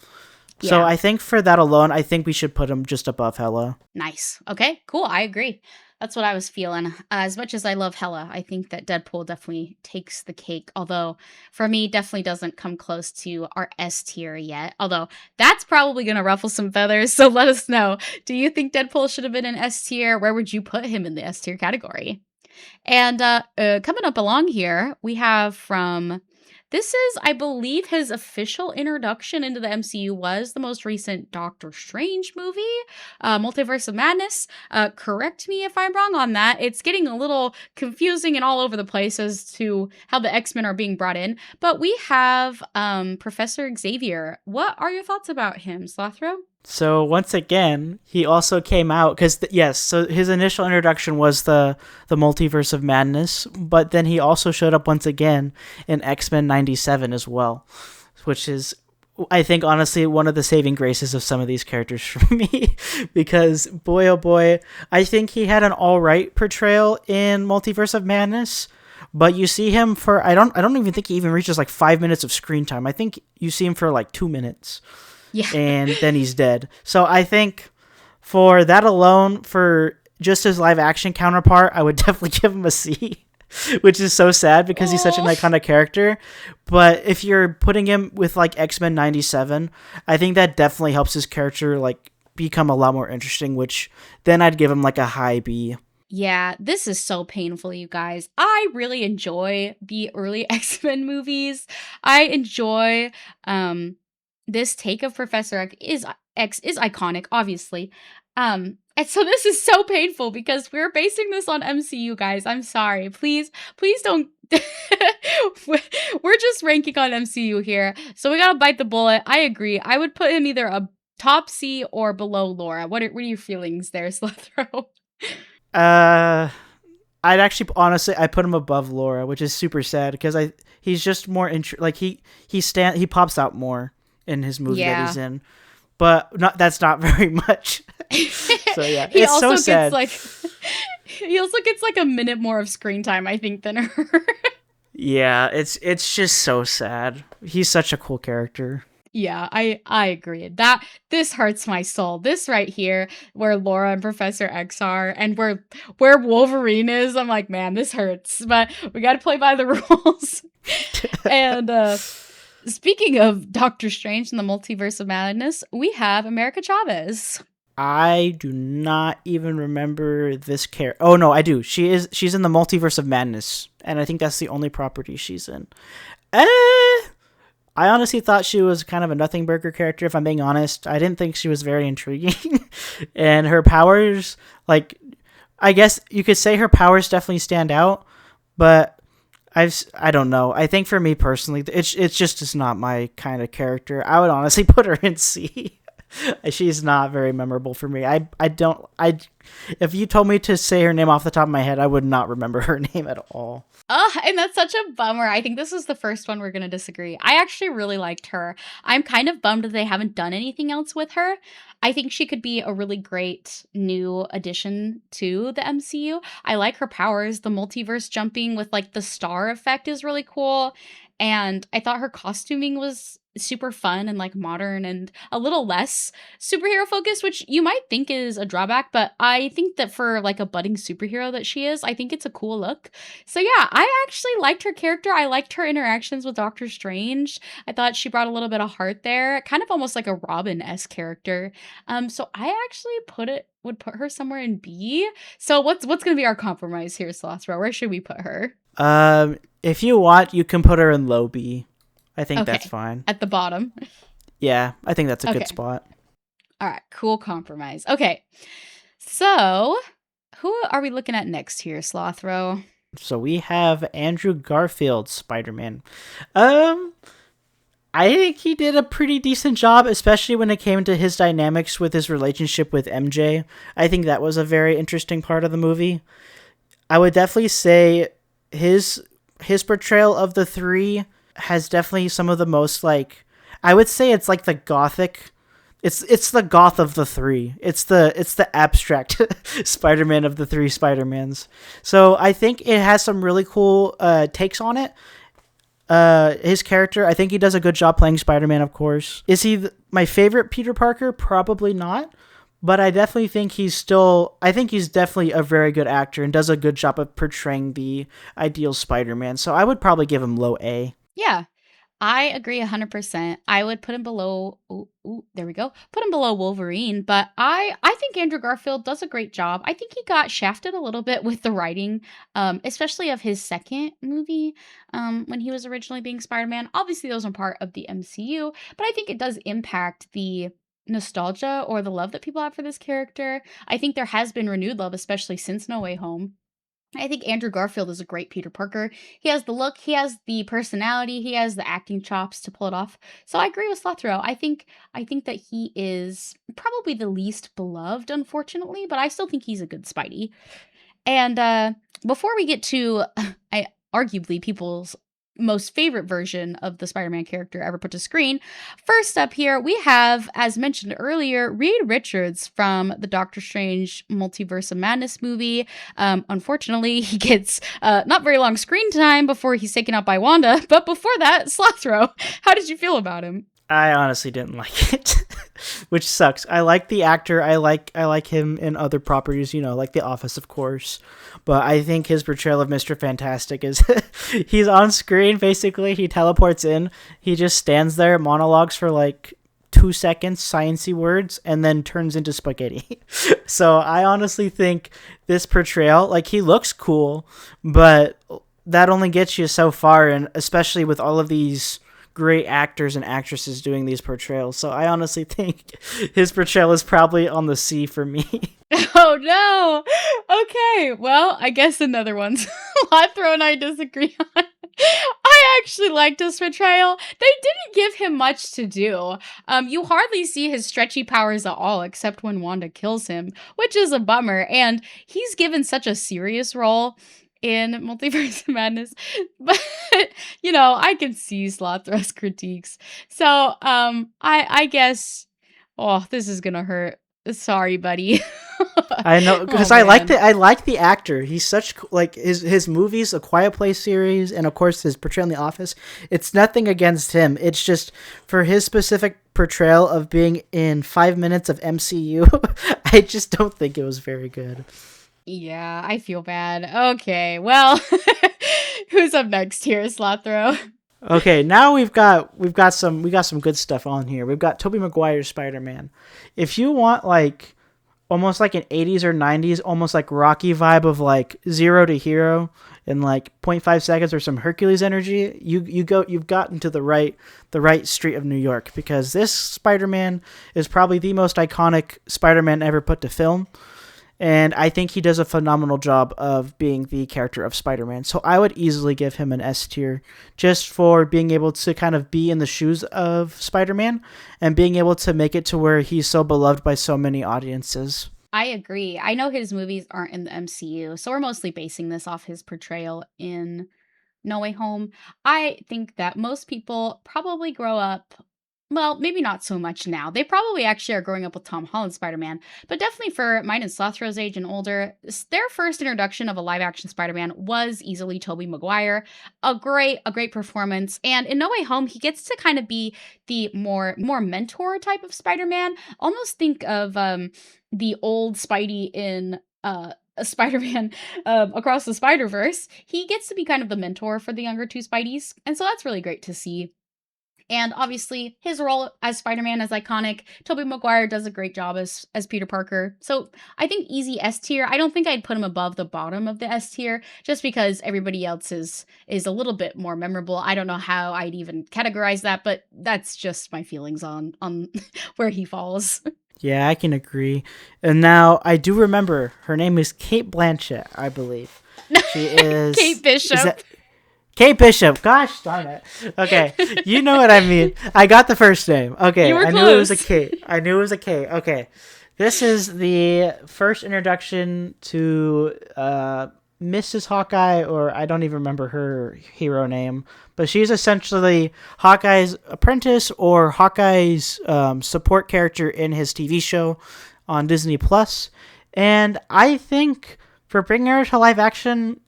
Yeah. So I think for that alone, I think we should put him just above Hella. Nice. Okay, cool. I agree. That's what I was feeling. As much as I love Hella, I think that Deadpool definitely takes the cake. Although, for me, definitely doesn't come close to our S tier yet. Although, that's probably going to ruffle some feathers. So let us know. Do you think Deadpool should have been an S tier? Where would you put him in the S tier category? And coming up along here, we have from... This is, I believe, his official introduction into the MCU was the most recent Doctor Strange movie, Multiverse of Madness. Correct me if I'm wrong on that. It's getting a little confusing and all over the place as to how the X-Men are being brought in. But we have Professor Xavier. What are your thoughts about him, Slothro? So once again, he also came out because so his initial introduction was the Multiverse of Madness, but then he also showed up once again in X-Men 97 as well, which is, I think, honestly, one of the saving graces of some of these characters for me, because boy oh boy, I think he had an all right portrayal in Multiverse of Madness. But you see him for I don't even think he even reaches like 5 minutes of screen time. I think you see him for like 2 minutes. Yeah. And then he's dead. So I think for that alone, for just his live action counterpart, I would definitely give him a C, which is so sad because he's such an iconic character. But if you're putting him with like X-Men 97, I think that definitely helps his character like become a lot more interesting, which then I'd give him like a high B. Yeah, this is so painful, you guys. I really enjoy the early X-Men movies. I enjoy this take of Professor X is iconic, obviously. And so this is so painful because we're basing this on MCU, guys. I'm sorry. Please don't. We're just ranking on MCU here. So we gotta bite the bullet. I agree. I would put him either a top C or below Laura. What are your feelings there, Slethro? I'd actually, honestly, I put him above Laura, which is super sad because he's just more he pops out more in his movie that he's in, but that's not very much. So yeah, he also so sad. He also gets like a minute more of screen time, I think, than her. Yeah, it's just so sad. He's such a cool character. Yeah, I agree. This hurts my soul. This right here, where Laura and Professor X are, and where Wolverine is, I'm like, man, this hurts. But we got to play by the rules. And speaking of Doctor Strange and the Multiverse of Madness, we have America Chavez. I do not even remember this character. Oh no, I do. She's in the Multiverse of Madness, and I think that's the only property she's in. I honestly thought she was kind of a nothing burger character, if I'm being honest. I didn't think she was very intriguing. And her powers, like, I guess you could say her powers definitely stand out, but I don't know. I think for me personally, it's just not my kind of character. I would honestly put her in C. She's not very memorable for me. If you told me to say her name off the top of my head, I would not remember her name at all. And that's such a bummer. I think this is the first one we're going to disagree. I actually really liked her. I'm kind of bummed that they haven't done anything else with her. I think she could be a really great new addition to the MCU. I like her powers. The multiverse jumping with like the star effect is really cool. And I thought her costuming was super fun and like modern and a little less superhero focused, which you might think is a drawback, but I think that for like a budding superhero that she is, I think it's a cool look. So yeah, I actually liked her character. I liked her interactions with Doctor Strange. I thought she brought a little bit of heart there, kind of almost like a Robin-esque character. So I actually would put her somewhere in B. So what's gonna be our compromise here, Slothro? Where should we put her? If you want, you can put her in low B. I think that's fine. At the bottom? Yeah, I think that's a good spot. All right, cool compromise. Okay, so Who are we looking at next here, Slothro? So we have Andrew Garfield Spider-Man. Um, I think he did a pretty decent job, especially when it came to his dynamics with his relationship with MJ. I think that was a very interesting part of the movie. I would definitely say his his portrayal of the three has definitely some of the most like I would say it's like the gothic it's the goth of the three. It's the abstract Spider-Man of the three Spider-Mans. So I think it has some really cool takes on it. His character, I think he does a good job playing Spider-Man, of course. Is he my favorite Peter Parker? Probably not. But I definitely think I think he's definitely a very good actor and does a good job of portraying the ideal Spider-Man. So I would probably give him low A. Yeah, I agree 100%. I would put him below there we go. Put him below Wolverine, but I think Andrew Garfield does a great job. I think he got shafted a little bit with the writing, especially of his second movie, when he was originally being Spider-Man. Obviously, those are part of the MCU, but I think it does impact the nostalgia or the love that people have for this character. I think there has been renewed love, especially since No Way Home. I think Andrew Garfield is a great Peter Parker. He has the look, he has the personality, he has the acting chops to pull it off. So I agree with Slothro. I think that he is probably the least beloved, unfortunately, but I still think he's a good Spidey. And before we get to I arguably people's most favorite version of the Spider-Man character ever put to screen, first up here we have, as mentioned earlier, Reed Richards from the Doctor Strange Multiverse of Madness movie. Unfortunately, he gets not very long screen time before he's taken out by Wanda. But before that, Slothro, how did you feel about him? I honestly didn't like it, which sucks. I like the actor. I like him in other properties, like The Office, of course. But I think his portrayal of Mr. Fantastic is he's on screen basically. He teleports in. He just stands there, monologues for like 2 seconds, sciencey words, and then turns into spaghetti. So I honestly think this portrayal, like he looks cool, but that only gets you so far, and especially with all of these great actors and actresses doing these portrayals. So I honestly think his portrayal is probably on the C for me. Oh no! Okay, well, I guess another one's Lothro and I disagree on. I actually liked his portrayal. They didn't give him much to do. You hardly see his stretchy powers at all, except when Wanda kills him, which is a bummer. And he's given such a serious role in Multiverse of Madness, but I can see Slothro's critiques. So, I guess, oh, this is gonna hurt. Sorry, buddy. I know because Oh man. I like the actor. He's such like his movies, A Quiet Place series, and of course his portrayal in The Office. It's nothing against him. It's just for his specific portrayal of being in 5 minutes of MCU. I just don't think it was very good. Yeah, I feel bad. Okay, well, who's up next here, Slothro? Okay, now we got some good stuff on here. We've got Tobey Maguire's Spider-Man. If you want like almost like an 80s or 90s almost like Rocky vibe of like 0 to hero in like point 0.5 seconds or some Hercules energy, you've gotten to the right street of New York, because this Spider-Man is probably the most iconic Spider-Man ever put to film. And I think he does a phenomenal job of being the character of Spider-Man. So I would easily give him an S tier just for being able to kind of be in the shoes of Spider-Man and being able to make it to where he's so beloved by so many audiences. I agree. I know his movies aren't in the MCU, so we're mostly basing this off his portrayal in No Way Home. I think that most people probably grow up, well, maybe not so much now. They probably actually are growing up with Tom Holland's Spider-Man, but definitely for mine and Slothro's age and older, their first introduction of a live-action Spider-Man was easily Tobey Maguire. A great performance. And in No Way Home, he gets to kind of be the more mentor type of Spider-Man. Almost think of the old Spidey in a Spider-Man Across the Spider-Verse. He gets to be kind of the mentor for the younger two Spideys, and so that's really great to see. And obviously, his role as Spider-Man is iconic. Tobey Maguire does a great job as Peter Parker. So I think easy S tier. I don't think I'd put him above the bottom of the S tier, just because everybody else is a little bit more memorable. I don't know how I'd even categorize that, but that's just my feelings on where he falls. Yeah, I can agree. And now I do remember her name is Kate Blanchett, I believe. She Kate is Bishop. that Kate Bishop? Gosh darn it. Okay, you know what I mean. I got the first name. You Okay, were I knew it was a close. Kate. I knew it was a Kate. Okay, this is the first introduction to Mrs. Hawkeye, or I don't even remember her hero name, but she's essentially Hawkeye's apprentice or Hawkeye's support character in his TV show on Disney Plus. And I think for bringing her to live action,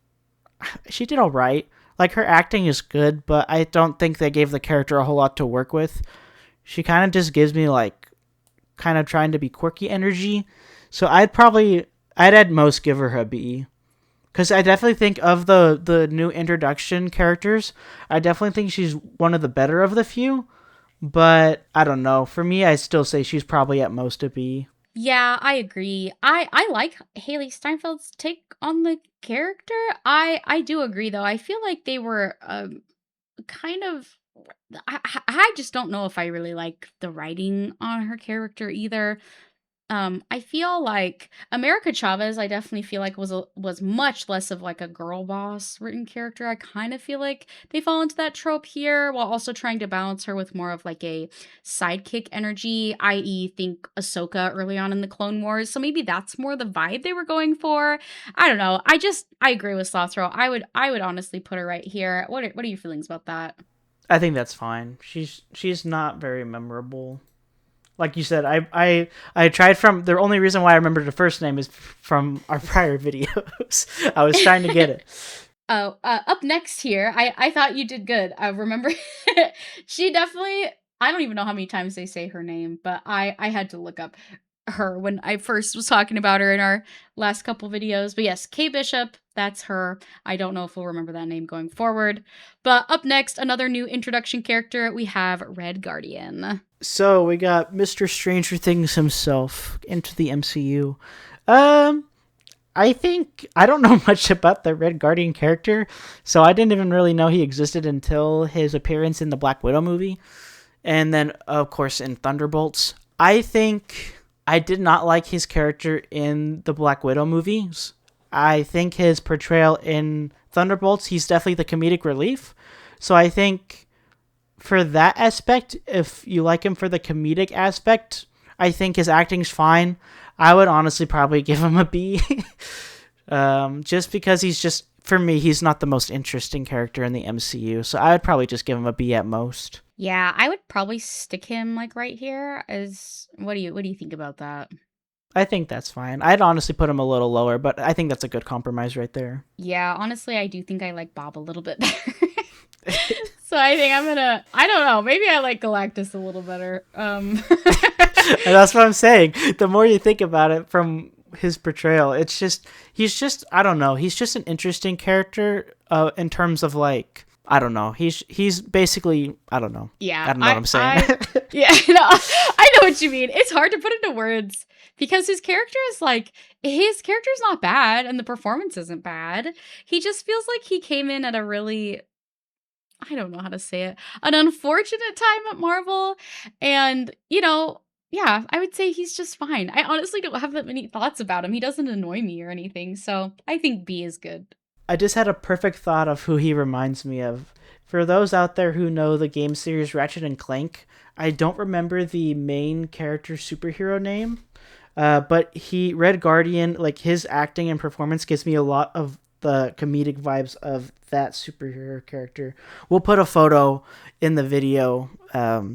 she did all right. Like, her acting is good, but I don't think they gave the character a whole lot to work with. She kind of just gives me like kind of trying to be quirky energy. So I'd at most give her a B. Because I definitely think of the new introduction characters, I definitely think she's one of the better of the few. But I don't know. For me, I still say she's probably at most a B. Yeah, I agree. I like Haley Steinfeld's take on the character. I do agree though. I feel like they were kind of I just don't know if I really like the writing on her character either. I feel like America Chavez, I definitely feel like was much less of like a girl boss written character. I kind of feel like they fall into that trope here while also trying to balance her with more of like a sidekick energy, i.e., think Ahsoka early on in the Clone Wars. So maybe that's more the vibe they were going for. I don't know. I agree with Slothro. I would honestly put her right here. What are your feelings about that? I think that's fine. She's not very memorable. Like you said, I tried from the only reason why I remember the first name is from our prior videos. I was trying to get it. Oh, up next here, I thought you did good. I remember she definitely. I don't even know how many times they say her name, but I had to look up her when I first was talking about her in our last couple videos. But yes, Kay Bishop, that's her. I don't know if we'll remember that name going forward. But up next, another new introduction character. We have Red Guardian. So we got Mr. Stranger Things himself into the MCU. Um, I think I don't know much about the Red Guardian character, so I didn't even really know he existed until his appearance in the Black Widow movie, and then of course in Thunderbolts. I think I did not like his character in the Black Widow movies. I think his portrayal in Thunderbolts, he's definitely the comedic relief. So I think for that aspect, if you like him for the comedic aspect, I think his acting's fine. I would honestly probably give him a B. Just because for me, he's not the most interesting character in the MCU. So I would probably just give him a B at most. Yeah, I would probably stick him like right here. As what do you think about that? I think that's fine. I'd honestly put him a little lower, but I think that's a good compromise right there. Yeah, honestly, I do think I like Bob a little bit better. So I think I don't know, maybe I like Galactus a little better. And that's what I'm saying. The more you think about it from his portrayal, he's just I don't know. He's just an interesting character in terms of like I don't know. He's basically I don't know. Yeah, I don't know what I'm saying. yeah, no, I know what you mean. It's hard to put into words because his character's not bad and the performance isn't bad. He just feels like he came in at a really I don't know how to say it, an unfortunate time at Marvel. And, yeah, I would say he's just fine. I honestly don't have that many thoughts about him. He doesn't annoy me or anything. So I think B is good. I just had a perfect thought of who he reminds me of. For those out there who know the game series Ratchet and Clank, I don't remember the main character superhero name, but Red Guardian, like his acting and performance gives me a lot of the comedic vibes of that superhero character. We'll put a photo in the video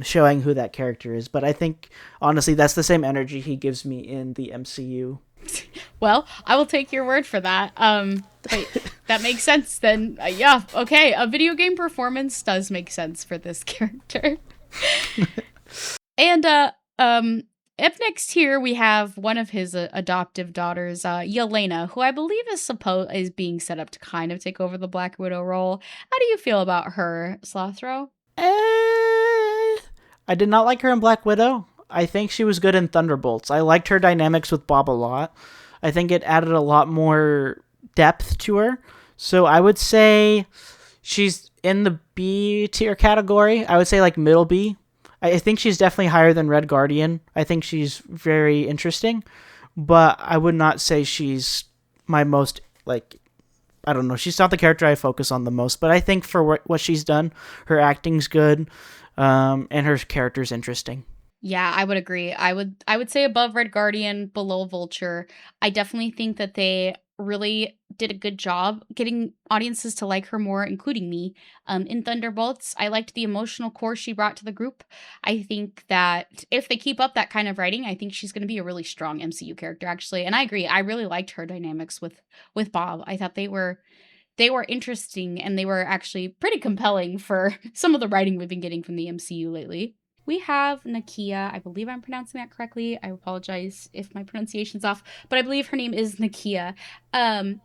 showing who that character is, but I think honestly that's the same energy he gives me in the MCU. Well, I will take your word for that. Wait, that makes sense then. Yeah, okay. A video game performance does make sense for this character. And up next here we have one of his adoptive daughters, Yelena, who I believe is being set up to kind of take over the Black Widow role. How do you feel about her, Slothro? I did not like her in Black Widow. I think she was good in Thunderbolts. I liked her dynamics with Bob a lot. I think it added a lot more depth to her. So I would say she's in the B tier category. I would say like middle B. I think she's definitely higher than Red Guardian. I think she's very interesting, but I would not say she's my most, like, I don't know. She's not the character I focus on the most, but I think for what she's done, her acting's good, and her character's interesting. Yeah, I would agree. I would say above Red Guardian, below Vulture. I definitely think that they really did a good job getting audiences to like her more, including me. In Thunderbolts, I liked the emotional core she brought to the group. I think that if they keep up that kind of writing, I think she's going to be a really strong MCU character actually. And I agree. I really liked her dynamics with Bob. I thought they were interesting and they were actually pretty compelling for some of the writing we've been getting from the MCU lately. We have Nakia. I believe I'm pronouncing that correctly. I apologize if my pronunciation's off, but I believe her name is Nakia. And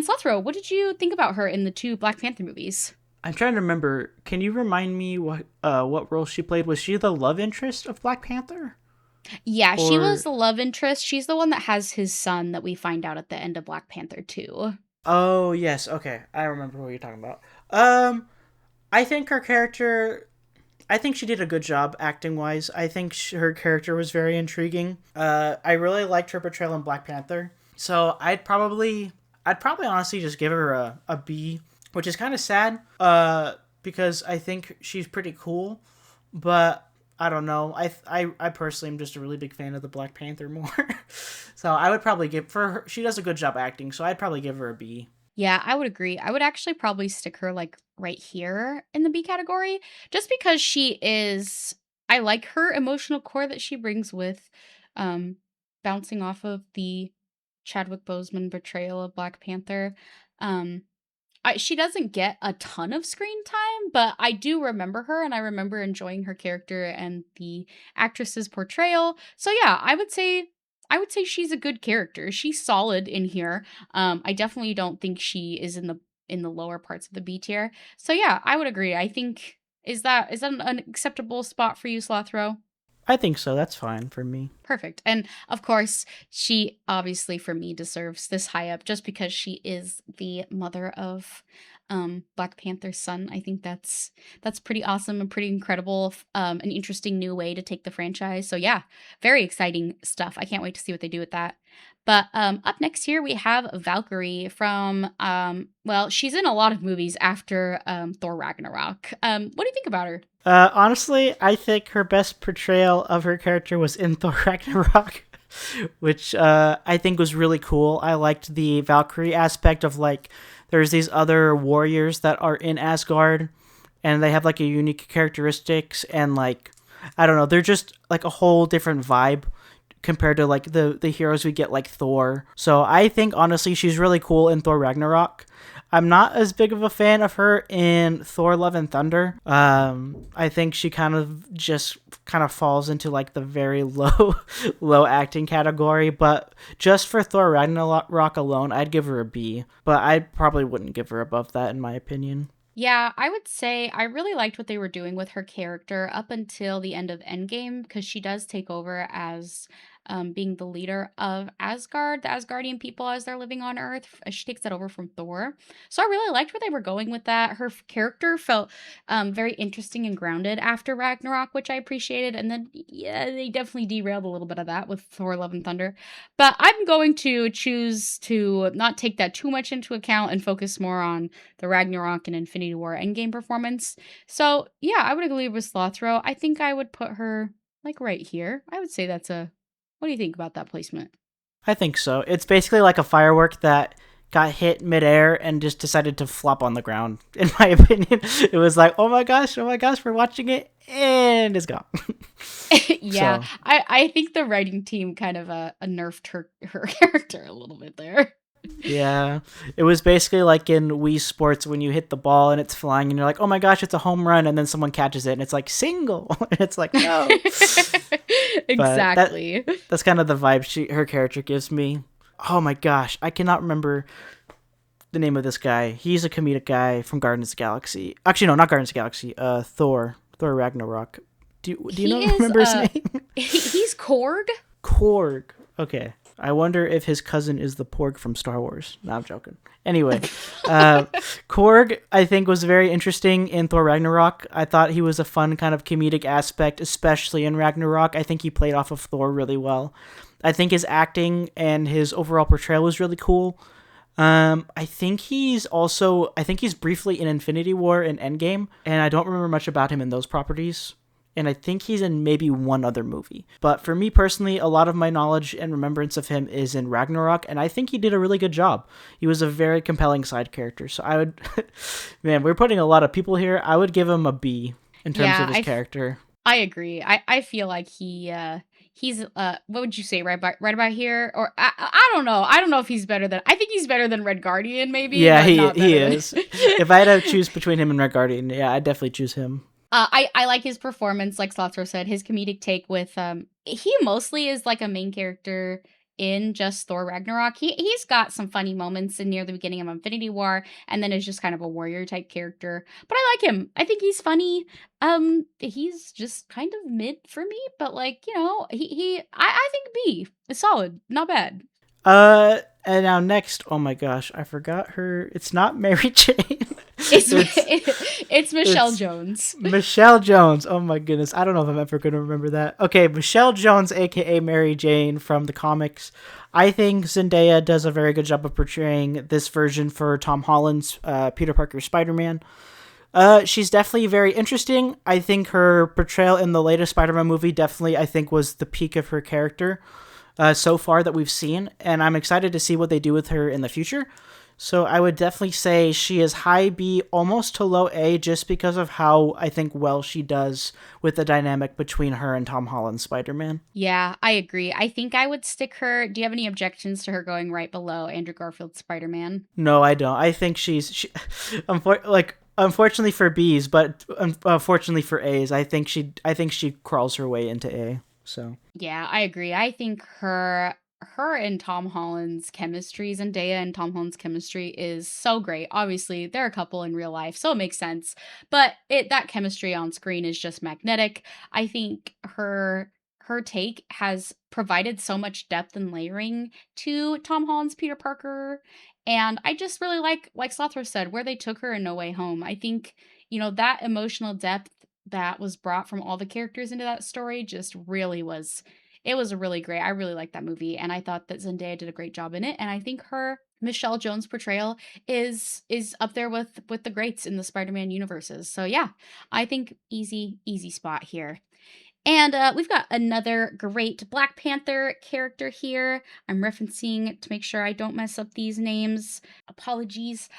Slothro, what did you think about her in the two Black Panther movies? I'm trying to remember. Can you remind me what role she played? Was she the love interest of Black Panther? Yeah, she was Or the love interest. She's the one that has his son that we find out at the end of Black Panther 2. oh yes, okay, I remember what you're talking about. Um, I think her character. I think she did a good job acting wise. I think her character was very intriguing. I really liked her portrayal in Black Panther. So I'd probably honestly just give her a B, which is kind of sad. Because I think she's pretty cool, but I don't know. I personally am just a really big fan of the Black Panther more. So I would probably give for her. She does a good job acting, so I'd probably give her a B. Yeah, I would agree. I would actually probably stick her like right here in the B category just because she is I like her emotional core that she brings with um bouncing off of the Chadwick Boseman portrayal of Black Panther. Um she doesn't get a ton of screen time, but I do remember her and I remember enjoying her character and the actress's portrayal. So yeah, I would say she's a good character. She's solid in here. I definitely don't think she is in the lower parts of the B tier. So yeah, I would agree. I think is that an acceptable spot for you, Slothro? I think so. That's fine for me. Perfect. And of course, she obviously for me deserves this high up just because she is the mother of Black Panther's son. I think that's pretty awesome and pretty incredible. An interesting new way to take the franchise. So yeah, very exciting stuff. I can't wait to see what they do with that. But up next here we have Valkyrie from well, she's in a lot of movies after Thor Ragnarok. What do you think about her? Honestly, I think her best portrayal of her character was in Thor Ragnarok, which I think was really cool. I liked the Valkyrie aspect of like there's these other warriors that are in Asgard, and they have like a unique characteristics and like I don't know, they're just like a whole different vibe compared to like the heroes we get like Thor. So I think honestly she's really cool in Thor Ragnarok. I'm not as big of a fan of her in Thor Love and Thunder. I think she kind of falls into like the very low low acting category, but just for Thor Ragnarok alone, I'd give her a B, but I probably wouldn't give her above that in my opinion. Yeah, I would say I really liked what they were doing with her character up until the end of Endgame because she does take over as being the leader of Asgard, the Asgardian people as they're living on Earth. She takes that over from Thor. So I really liked where they were going with that. Her character felt very interesting and grounded after Ragnarok, which I appreciated. And then, yeah, they definitely derailed a little bit of that with Thor Love and Thunder. But I'm going to choose to not take that too much into account and focus more on the Ragnarok and Infinity War Endgame performance. So yeah, I would agree with Slothro. I think I would put her like right here. I would say that's a. What do you think about that placement? I think so. It's basically like a firework that got hit midair and just decided to flop on the ground. In my opinion, it was like, oh my gosh, we're watching it, and it's gone. Yeah, So I think the writing team kind of nerfed her character a little bit there. yeah, it was basically like in Wii Sports when you hit the ball and it's flying, and you're like, oh my gosh, it's a home run, and then someone catches it, and it's like single, and it's like no. But Exactly. that's kind of the vibe her character gives me. Oh my gosh, I cannot remember the name of this guy. He's a comedic guy from Guardians of the Galaxy. Actually, no, not Guardians of the Galaxy. Thor Ragnarok. Do you He know is remember his name? he's Korg. Korg. Okay. I wonder if his cousin is the Porg from Star Wars. No, I'm joking. Anyway, Korg, I think, was very interesting in Thor Ragnarok. I thought he was a fun kind of comedic aspect, especially in Ragnarok. I think he played off of Thor really well. I think his acting and his overall portrayal was really cool. I think he's briefly in Infinity War and Endgame, and I don't remember much about him in those properties. And I think he's in maybe one other movie. But for me personally, a lot of my knowledge and remembrance of him is in Ragnarok, and I think he did a really good job. He was a very compelling side character. So I would, man, we're putting a lot of people here. I would give him a B in terms of his character. I agree. I feel like he's what would you say, right about here? Or I don't know. I don't know if he's better than, I think he's better than Red Guardian maybe. Yeah, he is. If I had to choose between him and Red Guardian, yeah, I'd definitely choose him. I like his performance, like Slothro said, his comedic take with he mostly is like a main character in just Thor Ragnarok. He's got some funny moments in near the beginning of Infinity War, and then is just kind of a warrior type character. But I like him. I think he's funny. He's just kind of mid for me, but like, you know, I think B is solid, not bad. And now next, oh my gosh, I forgot her. It's not Mary Jane. It's Michelle Jones. Michelle Jones. Oh my goodness. I don't know if I'm ever going to remember that. Okay, Michelle Jones, aka Mary Jane from the comics. I think Zendaya does a very good job of portraying this version for Tom Holland's Peter Parker Spider-Man. She's definitely very interesting. I think her portrayal in the latest Spider-Man movie definitely, I think, was the peak of her character so far that we've seen, and I'm excited to see what they do with her in the future. So I would definitely say she is high B, almost to low A, just because of how I think well she does with the dynamic between her and Tom Holland's Spider-Man. Yeah, I agree. I think I would stick her. Do you have any objections to her going right below Andrew Garfield's Spider-Man? No, I don't. I think unfortunately for B's, but unfortunately for A's, I think she crawls her way into A. So yeah, I agree. I think her and Tom Holland's chemistry, Zendaya and Tom Holland's chemistry is so great. Obviously, they're a couple in real life, so it makes sense. But that chemistry on screen is just magnetic. I think her take has provided so much depth and layering to Tom Holland's Peter Parker. And I just really like Slothro said, where they took her in No Way Home. I think, you know, that emotional depth that was brought from all the characters into that story just really was, it was really great. I really liked that movie, and I thought that Zendaya did a great job in it. And I think her Michelle Jones portrayal is up there with the greats in the Spider-Man universes. So yeah, I think easy spot here. And we've got another great Black Panther character here. I'm referencing to make sure I don't mess up these names. Apologies.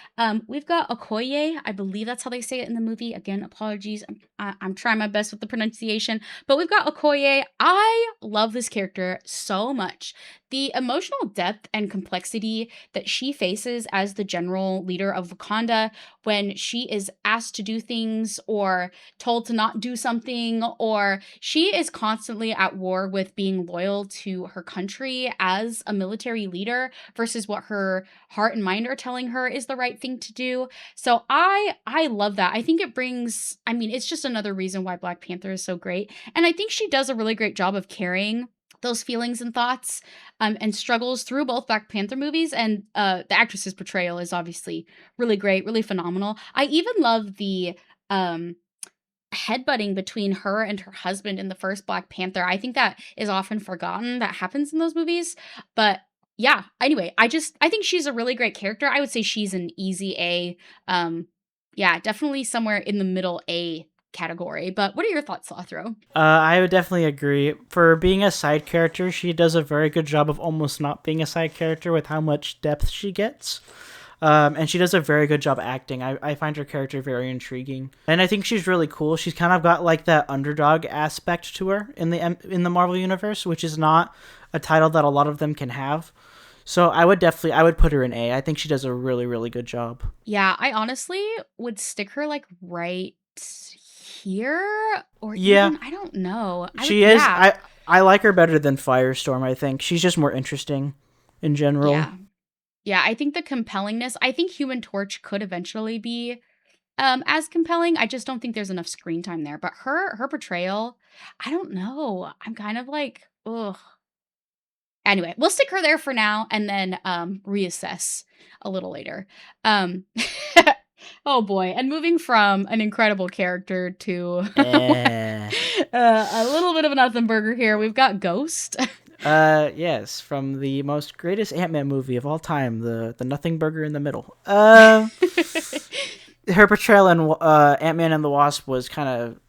We've got Okoye. I believe that's how they say it in the movie. Again, apologies. I'm trying my best with the pronunciation. But we've got Okoye. I love this character so much. The emotional depth and complexity that she faces as the general leader of Wakanda when she is asked to do things or told to not do something, or she is constantly at war with being loyal to her country as a military leader versus what her heart and mind are telling her is the right thing to do. So I love that. I think it brings, I mean, it's just another reason why Black Panther is so great. And I think she does a really great job of carrying those feelings and thoughts and struggles through both Black Panther movies, and the actress's portrayal is obviously really great, really phenomenal. I even love the headbutting between her and her husband in the first Black Panther. I think that is often forgotten that happens in those movies, but yeah, anyway, I think she's a really great character. I would say she's an easy A. Yeah, definitely somewhere in the middle A category. But what are your thoughts, Slothro? I would definitely agree. For being a side character, she does a very good job of almost not being a side character with how much depth she gets. And she does a very good job acting. I find her character very intriguing. And I think she's really cool. She's kind of got like that underdog aspect to her in the Marvel Universe, which is not a title that a lot of them can have. So I would put her in A. I think she does a really, really good job. Yeah, I honestly would stick her like right here, or yeah, even, I don't know. I like her better than Firestorm. I think she's just more interesting in general. Yeah, I think the compellingness, I think Human Torch could eventually be as compelling. I just don't think there's enough screen time there. But her portrayal, I don't know. I'm kind of like, ugh. Anyway, we'll stick her there for now and then reassess a little later. Um Oh boy. And moving from an incredible character to Eh. a little bit of a nothing burger here. We've got Ghost. Yes, from the most greatest Ant-Man movie of all time, the Nothing Burger in the Middle. Her portrayal in Ant-Man and the Wasp was kind of,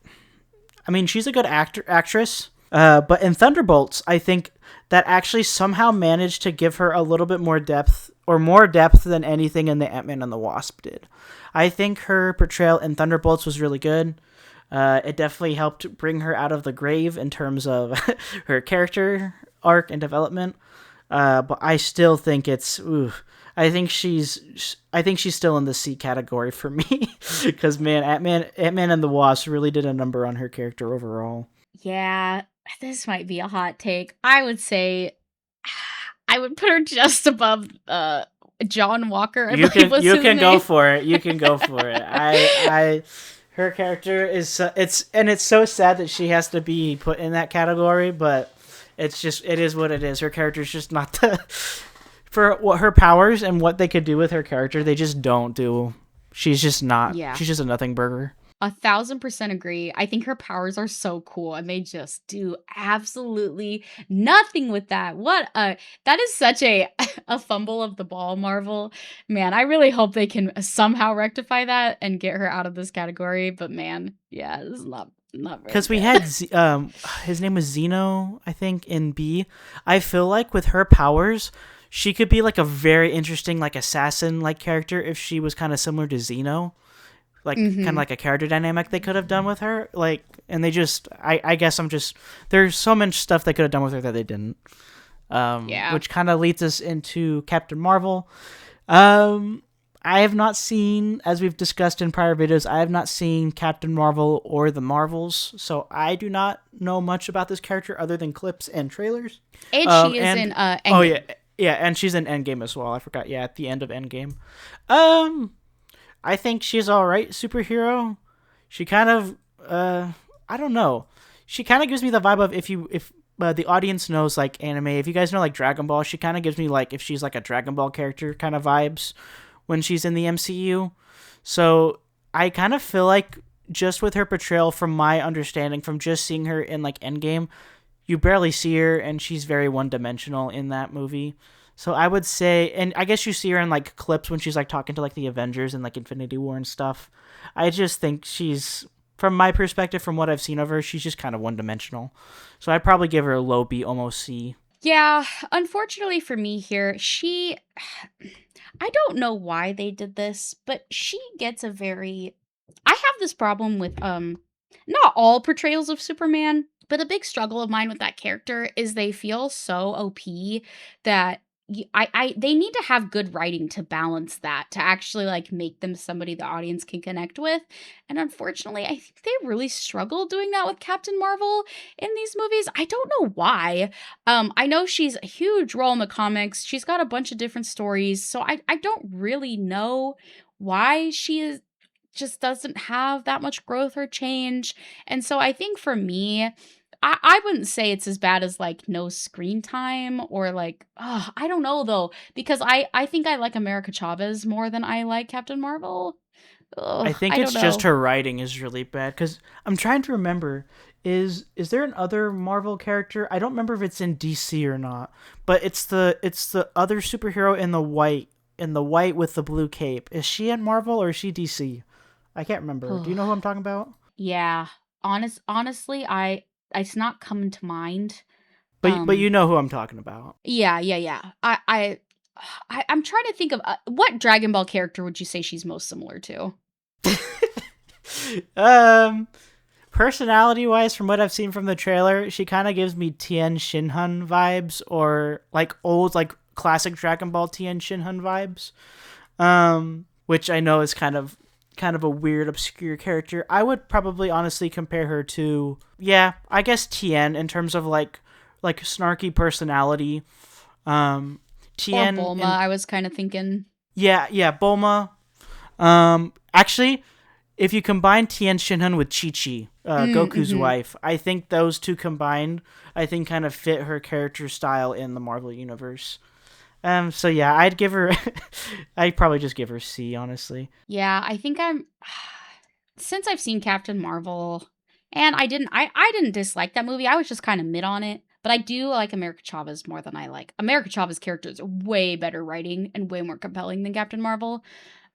I mean, she's a good actress, but in Thunderbolts, I think that actually somehow managed to give her a little bit more depth, or more depth than anything in the Ant-Man and the Wasp did. I think her portrayal in Thunderbolts was really good. It definitely helped bring her out of the grave in terms of her character arc and development. But I still think I think she's still in the C category for me because man, Ant-Man and the Wasp really did a number on her character overall. Yeah, this might be a hot take. I would say I would put her just above John Walker. I believe was you his can name. go for it. You can go for it. I her character is it's so sad that she has to be put in that category, but it is what it is. Her character's just not for what her powers and what they could do with her character. They just don't do. She's just not. Yeah. She's just a nothing burger. 1,000% agree. I think her powers are so cool and they just do absolutely nothing with that. That is such a a fumble of the ball, Marvel. Man, I really hope they can somehow rectify that and get her out of this category, but man, yeah, this is not very Because we good. had his name was Zeno, I think, in B. I feel like with her powers, she could be like a very interesting like assassin like character if she was kind of similar to Zeno. Like kind of like a character dynamic they could have done with her, like, and they just, I guess there's so much stuff they could have done with her that they didn't, Yeah. which kind of leads us into Captain Marvel. I have not seen, as we've discussed in prior videos, I have not seen Captain Marvel or the Marvels, so I do not know much about this character other than clips and trailers. And she is in Endgame. Oh yeah, and she's in Endgame as well. I forgot. Yeah, at the end of Endgame. I think she's all right superhero. She kind of, I don't know. She kind of gives me the vibe of if the audience knows like anime, if you guys know like Dragon Ball, she kind of gives me like if she's like a Dragon Ball character kind of vibes when she's in the MCU. So I kind of feel like just with her portrayal, from my understanding, from just seeing her in like Endgame, you barely see her, and she's very one dimensional in that movie. So I would say, and I guess you see her in like clips when she's like talking to like the Avengers and like Infinity War and stuff. I just think she's, from my perspective, from what I've seen of her, she's just kind of one dimensional. So I'd probably give her a low B, almost C. Yeah, unfortunately for me here, I don't know why they did this, but she gets a very I have this problem with not all portrayals of Superman, but a big struggle of mine with that character is they feel so OP that they need to have good writing to balance that, to actually like make them somebody the audience can connect with. And unfortunately, I think they really struggle doing that with Captain Marvel in these movies. I don't know why. I know she's a huge role in the comics. She's got a bunch of different stories, so I don't really know why she is just doesn't have that much growth or change. And so I think for me, I wouldn't say it's as bad as like no screen time or like I don't know though, because I think I like America Chavez more than I like Captain Marvel. I think I it's don't just know. her writing is really bad, because I'm trying to remember, is there an other Marvel character? I don't remember if it's in DC or not, but it's the other superhero in the white with the blue cape. Is she in Marvel or is she DC? I can't remember. Do you know who I'm talking about? Yeah. Honestly, it's not coming to mind. But you know who I'm talking about. Yeah. I'm trying to think of what Dragon Ball character would you say she's most similar to? um, Personality wise, from what I've seen from the trailer, she kind of gives me Tien Shinhan vibes, or like old like classic Dragon Ball Tien Shinhan vibes. Which I know is kind of a weird, obscure character. I would probably honestly compare her to, yeah, I guess Tien in terms of like snarky personality. Or Tien Bulma, I was kind of thinking. yeah, Bulma. Actually, if you combine Tien Shinhan with Chi-Chi, Goku's wife, I think those two combined, I think kind of fit her character style in the Marvel Universe. So yeah, I'd give her, I'd probably just give her C, honestly. Yeah, I think since I've seen Captain Marvel, and I didn't dislike that movie. I was just kind of mid on it. But I do like America Chavez more than I like. America Chavez characters are way better writing and way more compelling than Captain Marvel.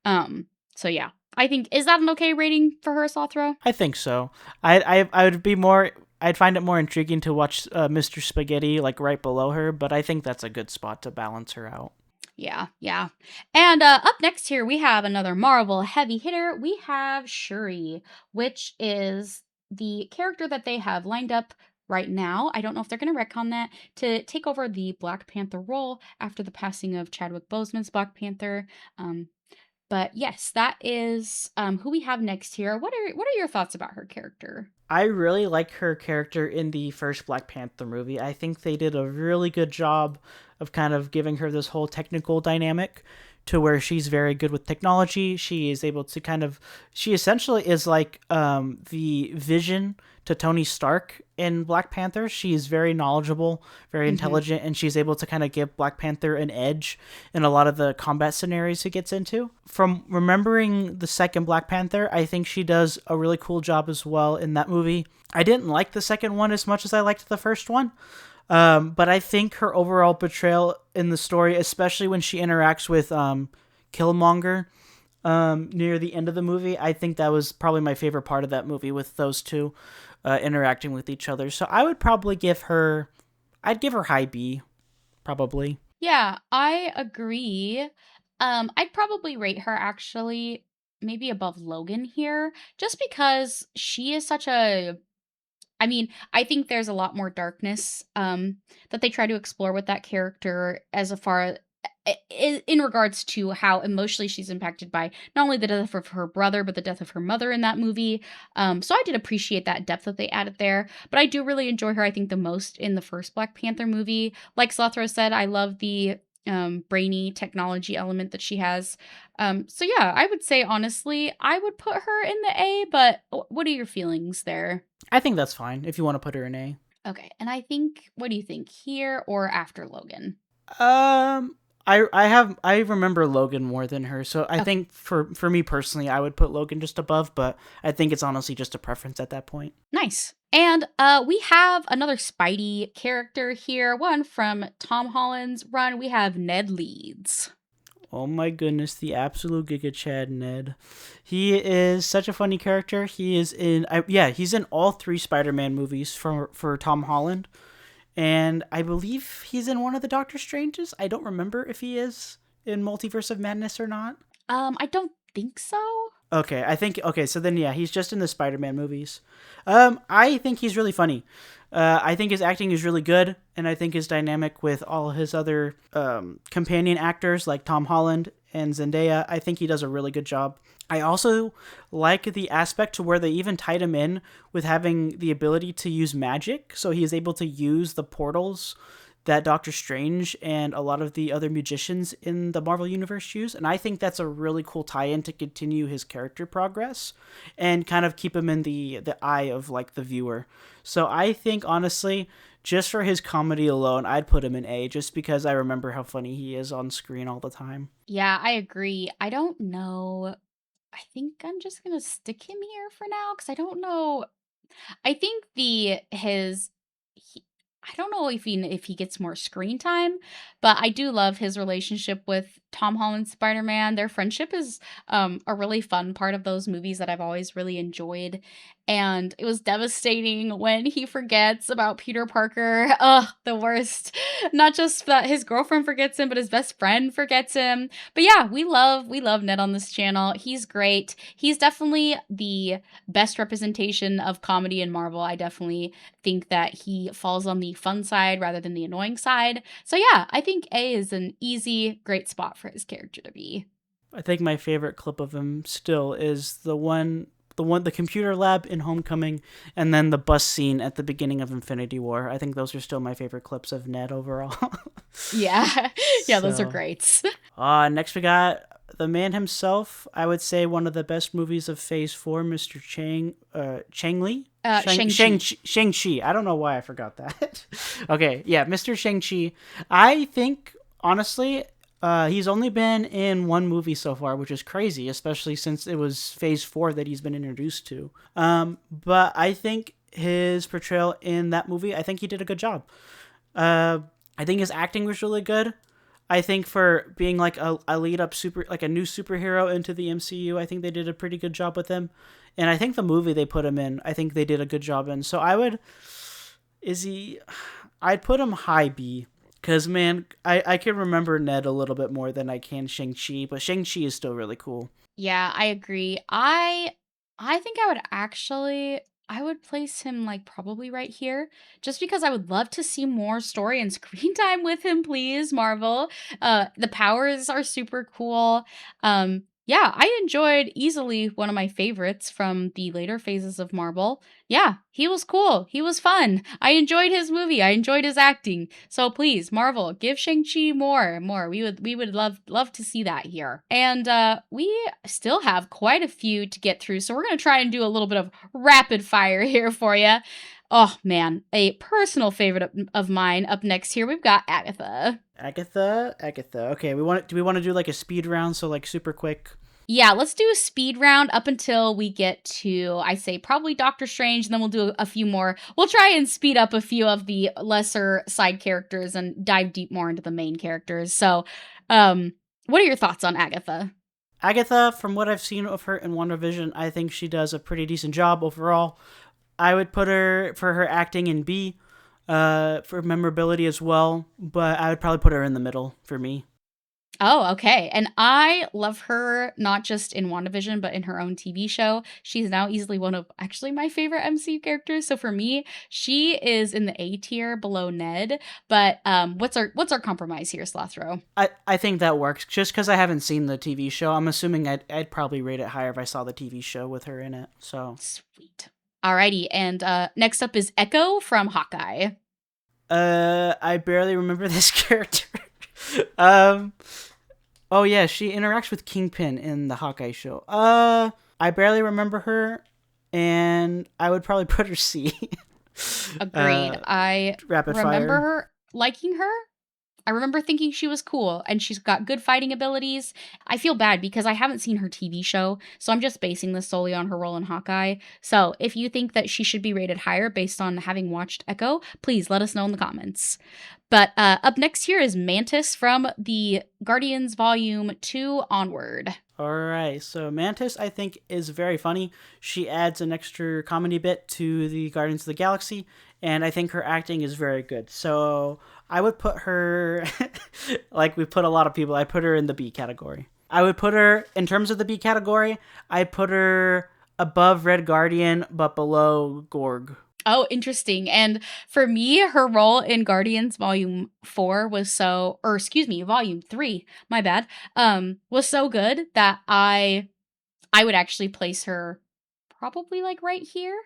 So yeah. I think, is that an okay rating for her, Sothro? I think so. I would be more. I'd find it more intriguing to watch Mr. Spaghetti like right below her, but I think that's a good spot to balance her out. Yeah, yeah. And up next here, we have another Marvel heavy hitter. We have Shuri, which is the character that they have lined up right now. I don't know if they're going to retcon that to take over the Black Panther role after the passing of Chadwick Boseman's Black Panther. But yes, that is who we have next here. What are your thoughts about her character? I really like her character in the first Black Panther movie. I think they did a really good job of kind of giving her this whole technical dynamic to where she's very good with technology. She is able to she essentially is like the Vision to Tony Stark in Black Panther. She is very knowledgeable, very intelligent, and she's able to kind of give Black Panther an edge in a lot of the combat scenarios he gets into. From remembering the second Black Panther, I think she does a really cool job as well in that movie. I didn't like the second one as much as I liked the first one. But I think her overall portrayal in the story, especially when she interacts with Killmonger near the end of the movie, I think that was probably my favorite part of that movie, with those two interacting with each other. So I would probably I'd give her high B, probably. Yeah, I agree. I'd probably rate her actually maybe above Logan here, just because she is such a I mean, I think there's a lot more darkness that they try to explore with that character as far in regards to how emotionally she's impacted by not only the death of her brother but the death of her mother in that movie. So I did appreciate that depth that they added there, but I do really enjoy her, I think, the most in the first Black Panther movie. Like Slothro said, I love the brainy technology element that she has. So yeah, I would say honestly I would put her in the A, but what are your feelings there? I think that's fine if you want to put her in A. Okay, and I think, what do you think, here or after Logan? I remember Logan more than her, so I think for me personally, I would put Logan just above, but I think it's honestly just a preference at that point. Nice. And we have another Spidey character here, one from Tom Holland's run. We have Ned Leeds. Oh my goodness, the absolute Giga Chad Ned. He is such a funny character. He is he's in all 3 Spider-Man movies for Tom Holland. And I believe he's in one of the Doctor Stranges. I don't remember if he is in Multiverse of Madness or not. I don't think so. Okay, so then yeah, he's just in the Spider-Man movies. I think he's really funny. I think his acting is really good, and I think his dynamic with all his other companion actors like Tom Holland and Zendaya, I think he does a really good job. I also like the aspect to where they even tied him in with having the ability to use magic, so he is able to use the portals that Doctor Strange and a lot of the other magicians in the Marvel Universe use, and I think that's a really cool tie-in to continue his character progress and kind of keep him in the eye of like the viewer. So I think honestly, just for his comedy alone, I'd put him in A, just because I remember how funny he is on screen all the time. Yeah, I agree. I don't know. I think I'm just gonna stick him here for now because I don't know. I think I don't know if he gets more screen time, but I do love his relationship with Tom Holland's Spider-Man. Their friendship is a really fun part of those movies that I've always really enjoyed. And it was devastating when he forgets about Peter Parker. Ugh, the worst. Not just that his girlfriend forgets him, but his best friend forgets him. But yeah, we love Ned on this channel. He's great. He's definitely the best representation of comedy in Marvel. I definitely think that he falls on the fun side rather than the annoying side. So yeah, I think A is an easy, great spot for his character to be. I think my favorite clip of him still is the computer lab in Homecoming, and then the bus scene at the beginning of Infinity War. I think those are still my favorite clips of Ned overall. Yeah. Yeah, those are great. Next we got the man himself, I would say one of the best movies of Phase 4, Mr. Chang Li? Shang-Chi. Shang-Chi. I don't know why I forgot that. Okay, yeah, Mr. Shang-Chi. I think, honestly, he's only been in one movie so far, which is crazy, especially since it was Phase 4 that he's been introduced to. But I think his portrayal in that movie, I think he did a good job. I think his acting was really good. I think for being like a lead up like a new superhero into the MCU, I think they did a pretty good job with him. And I think the movie they put him in, I think they did a good job in. So I'd put him high B. Because, man, I can remember Ned a little bit more than I can Shang-Chi, but Shang-Chi is still really cool. Yeah, I agree. I think I would place him like probably right here just because I would love to see more story and screen time with him, please, Marvel. The powers are super cool. Yeah, I enjoyed easily one of my favorites from the later phases of Marvel. Yeah, he was cool. He was fun. I enjoyed his movie. I enjoyed his acting. So please, Marvel, give Shang-Chi more. We would love to see that here. And we still have quite a few to get through. So we're going to try and do a little bit of rapid fire here for you. Oh man, a personal favorite of mine up next here. We've got Agatha. Agatha. Okay, do we want to do like a speed round, so like super quick? Yeah, let's do a speed round up until we get to, I say, probably Doctor Strange, and then we'll do a few more. We'll try and speed up a few of the lesser side characters and dive deep more into the main characters. So, what are your thoughts on Agatha? Agatha, from what I've seen of her in WandaVision, I think she does a pretty decent job overall. I would put her for her acting in B, for memorability as well, but I would probably put her in the middle for me. Oh, okay. And I love her not just in WandaVision, but in her own TV show. She's now easily one of actually my favorite MCU characters. So for me, she is in the A tier below Ned. But what's our compromise here, Slothro? I think that works. Just because I haven't seen the TV show, I'm assuming I'd probably rate it higher if I saw the TV show with her in it. So sweet. Alrighty, and next up is Echo from Hawkeye. I barely remember this character. Oh yeah, she interacts with Kingpin in the Hawkeye show. I barely remember her, and I would probably put her C. Agreed. I Rapid remember fire. her liking her. I remember thinking she was cool and she's got good fighting abilities. I feel bad because I haven't seen her TV show, so I'm just basing this solely on her role in Hawkeye. So if you think that she should be rated higher based on having watched Echo, please let us know in the comments. But up next here is Mantis from the Guardians Volume 2 onward. Alright, so Mantis, I think, is very funny. She adds an extra comedy bit to the Guardians of the Galaxy, and I think her acting is very good. So I would put her, like we put a lot of people, I put her in the B category. I would put her, in terms of the B category, I put her above Red Guardian, but below Gorg. Oh, interesting. And for me, her role in Guardians Volume 4 Volume 3, my bad, was so good that I would actually place her probably like right here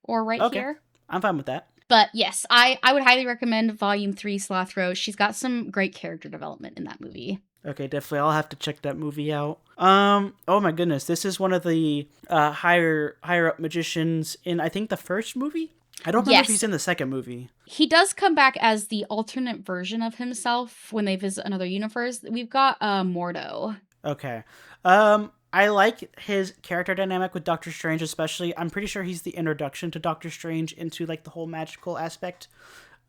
or right here. I'm fine with that. But yes, I would highly recommend Volume 3 Slothro. She's got some great character development in that movie. Okay, definitely. I'll have to check that movie out. Oh my goodness, this is one of the higher up magicians in, I think, the first movie. I don't remember if he's in the second movie. He does come back as the alternate version of himself when they visit another universe. We've got Mordo. Okay. I like his character dynamic with Doctor Strange, especially. I'm pretty sure he's the introduction to Doctor Strange into like the whole magical aspect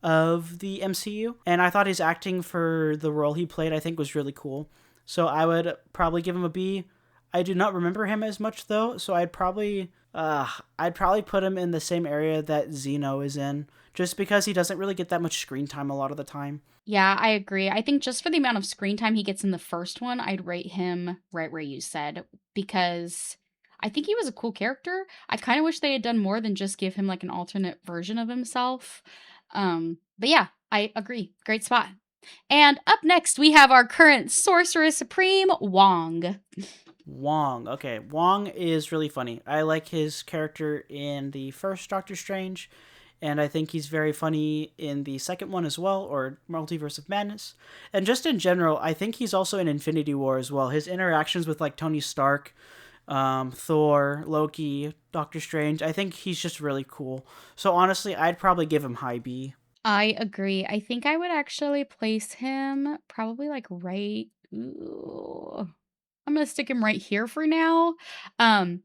of the MCU. And I thought his acting for the role he played, I think, was really cool. So I would probably give him a B. I do not remember him as much though, so I'd probably put him in the same area that Zeno is in, just because he doesn't really get that much screen time a lot of the time. Yeah, I agree. I think just for the amount of screen time he gets in the first one, I'd rate him right where you said, because I think he was a cool character. I kind of wish they had done more than just give him like an alternate version of himself. But yeah, I agree. Great spot. And up next, we have our current Sorcerer Supreme, Wong. Wong. Okay, Wong is really funny. I like his character in the first Doctor Strange, and I think he's very funny in the second one as well, or Multiverse of Madness. And just in general, I think he's also in Infinity War as well. His interactions with like Tony Stark, Thor, Loki, Doctor Strange, I think he's just really cool. So honestly, I'd probably give him high B. I agree. I think I would actually place him probably like right. Ooh, I'm gonna stick him right here for now. Um,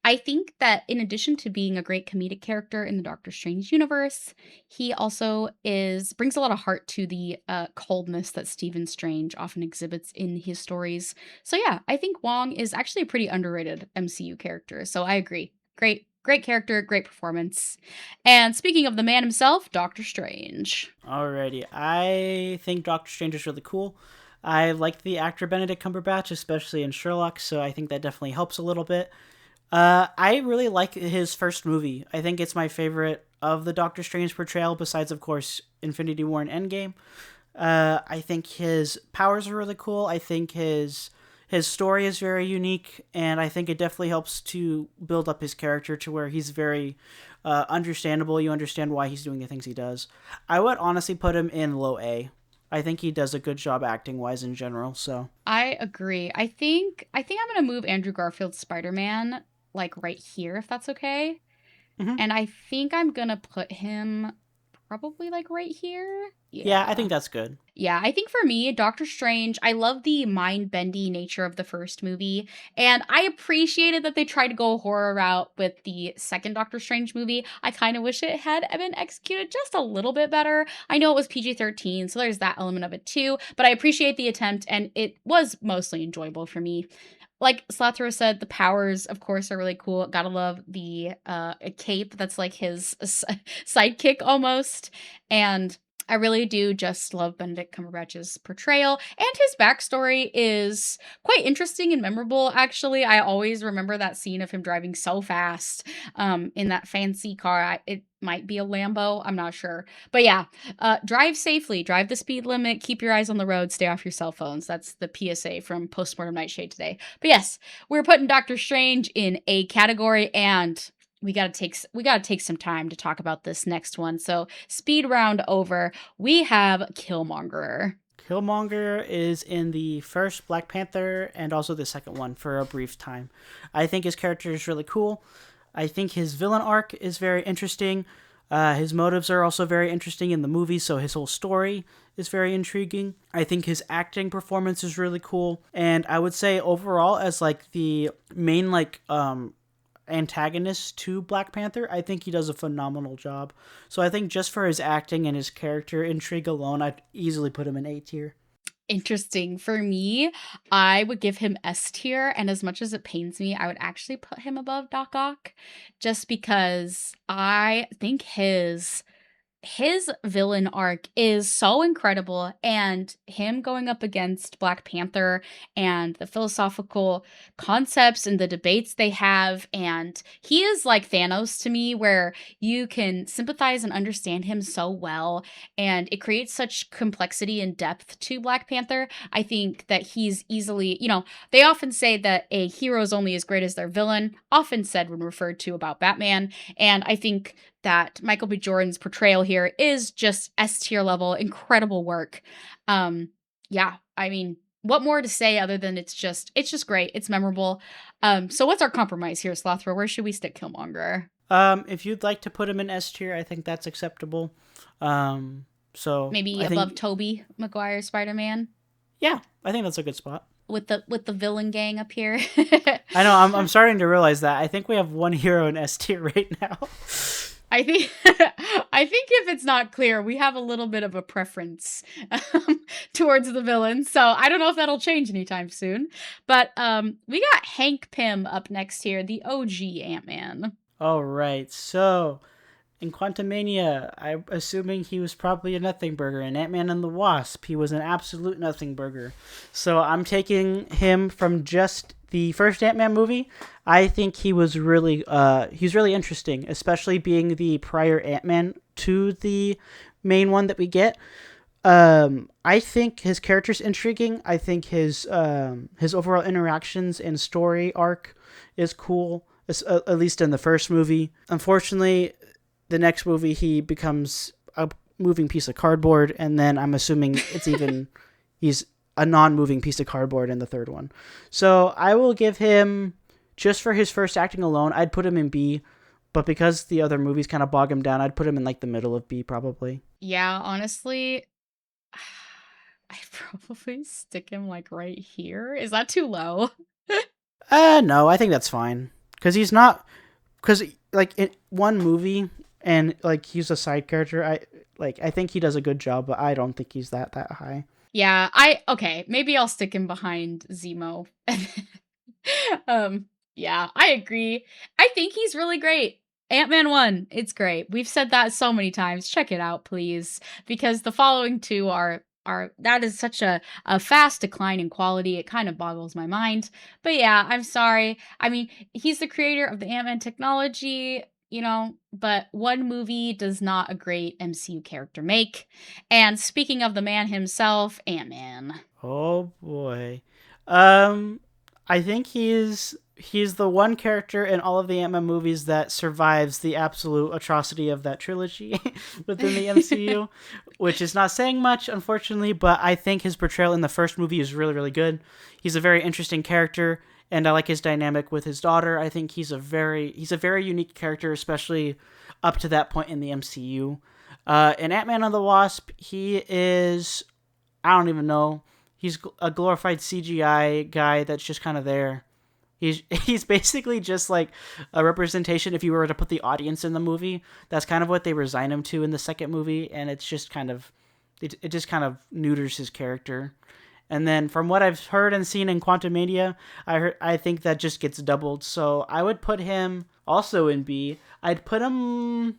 I think that in addition to being a great comedic character in the Doctor Strange universe, he also is brings a lot of heart to the coldness that Stephen Strange often exhibits in his stories. So yeah, I think Wong is actually a pretty underrated MCU character. So I agree. Great character, great performance. And speaking of the man himself, Doctor Strange. Alrighty, I think Doctor Strange is really cool. I liked the actor Benedict Cumberbatch, especially in Sherlock, so I think that definitely helps a little bit. I really like his first movie. I think it's my favorite of the Doctor Strange portrayal, besides, of course, Infinity War and Endgame. I think his powers are really cool. I think his story is very unique, and I think it definitely helps to build up his character to where he's very understandable. You understand why he's doing the things he does. I would honestly put him in low A. I think he does a good job acting wise in general. So I agree. I think I'm gonna move Andrew Garfield's Spider-Man like right here, if that's okay. mhm. And I think I'm gonna put him probably like right here. Yeah, I Yeah. think that's good. Yeah, I think for me, Doctor Strange, I love the mind-bendy nature of the first movie, and I appreciated that they tried to go a horror route with the second Doctor Strange movie. I kind of wish it had been executed just a little bit better. I know it was PG-13, so there's that element of it too, but I appreciate the attempt, and it was mostly enjoyable for me. Like Slathro said, the powers, of course, are really cool. Gotta love the cape that's like his sidekick almost. And I really do just love Benedict Cumberbatch's portrayal, and his backstory is quite interesting and memorable, actually. I always remember that scene of him driving so fast in that fancy car. It might be a Lambo, I'm not sure. But yeah, drive safely, drive the speed limit, keep your eyes on the road, stay off your cell phones. That's the PSA from Postmortem Nightshade today. But yes, we're putting Doctor Strange in a category, and we gotta take some time to talk about this next one. So speed round over. We have Killmonger. Killmonger is in the first Black Panther and also the second one for a brief time. I think his character is really cool. I think his villain arc is very interesting. His motives are also very interesting in the movie, so his whole story is very intriguing. I think his acting performance is really cool, and I would say overall, as like the main antagonist to Black Panther, I think he does a phenomenal job. So I think just for his acting and his character intrigue alone, I'd easily put him in A tier. Interesting. For me, I would give him S tier, and as much as it pains me, I would actually put him above Doc Ock, just because I think his villain arc is so incredible, and him going up against Black Panther and the philosophical concepts and the debates they have, and he is like Thanos to me, where you can sympathize and understand him so well, and it creates such complexity and depth to Black Panther. I think that he's easily, they often say that a hero is only as great as their villain, often said when referred to about Batman, and I think that Michael B. Jordan's portrayal here is just S tier level, incredible work. Yeah, I mean, what more to say other than it's just great. It's memorable. So what's our compromise here, Slothro? Where should we stick Killmonger? If you'd like to put him in S tier, I think that's acceptable. So Maybe I above think, Tobey Maguire Spider-Man yeah, I think that's a good spot. with the villain gang up here. I know. I'm starting to realize that. I think we have one hero in S tier right now. I think if it's not clear, we have a little bit of a preference towards the villain. So I don't know if that'll change anytime soon. But we got Hank Pym up next here, the OG Ant-Man. All right. So in Quantumania, I'm assuming he was probably a nothing burger. In Ant-Man and the Wasp, he was an absolute nothing burger. So I'm taking him from just the first Ant-Man movie. I think he's really interesting, especially being the prior Ant-Man to the main one that we get. I think his character's intriguing. I think his overall interactions and story arc is cool, at least in the first movie. Unfortunately, the next movie he becomes a moving piece of cardboard, and then I'm assuming he's a non-moving piece of cardboard in the third one. So I will give him, just for his first acting alone, I'd put him in B, but because the other movies kind of bog him down, I'd put him in like the middle of B probably. Yeah, honestly, I'd probably stick him like right here. Is that too low? No, I think that's fine. Because like in one movie and like he's a side character, I think he does a good job, but I don't think he's that high. Yeah, okay, maybe I'll stick him behind Zemo. Yeah, I agree. I think he's really great. Ant-Man 1, it's great. We've said that so many times. Check it out, please, because the following two are that is such a fast decline in quality. It kind of boggles my mind. But yeah, I'm sorry. I mean, he's the creator of the Ant-Man technology, but one movie does not a great MCU character make. And speaking of the man himself, Ant-Man. Oh boy. I think he's the one character in all of the Ant-Man movies that survives the absolute atrocity of that trilogy within the MCU, which is not saying much, unfortunately, but I think his portrayal in the first movie is really, really good. He's a very interesting character, and I like his dynamic with his daughter. I think he's a very unique character, especially up to that point in the MCU. In Ant-Man and the Wasp, he is, I don't even know, he's a glorified CGI guy that's just kind of there. He's basically just like a representation if you were to put the audience in the movie. That's kind of what they resign him to in the second movie, and it's just kind of it just kind of neuters his character. And then from what I've heard and seen in Quantumania, I think that just gets doubled. So I would put him also in B. I'd put him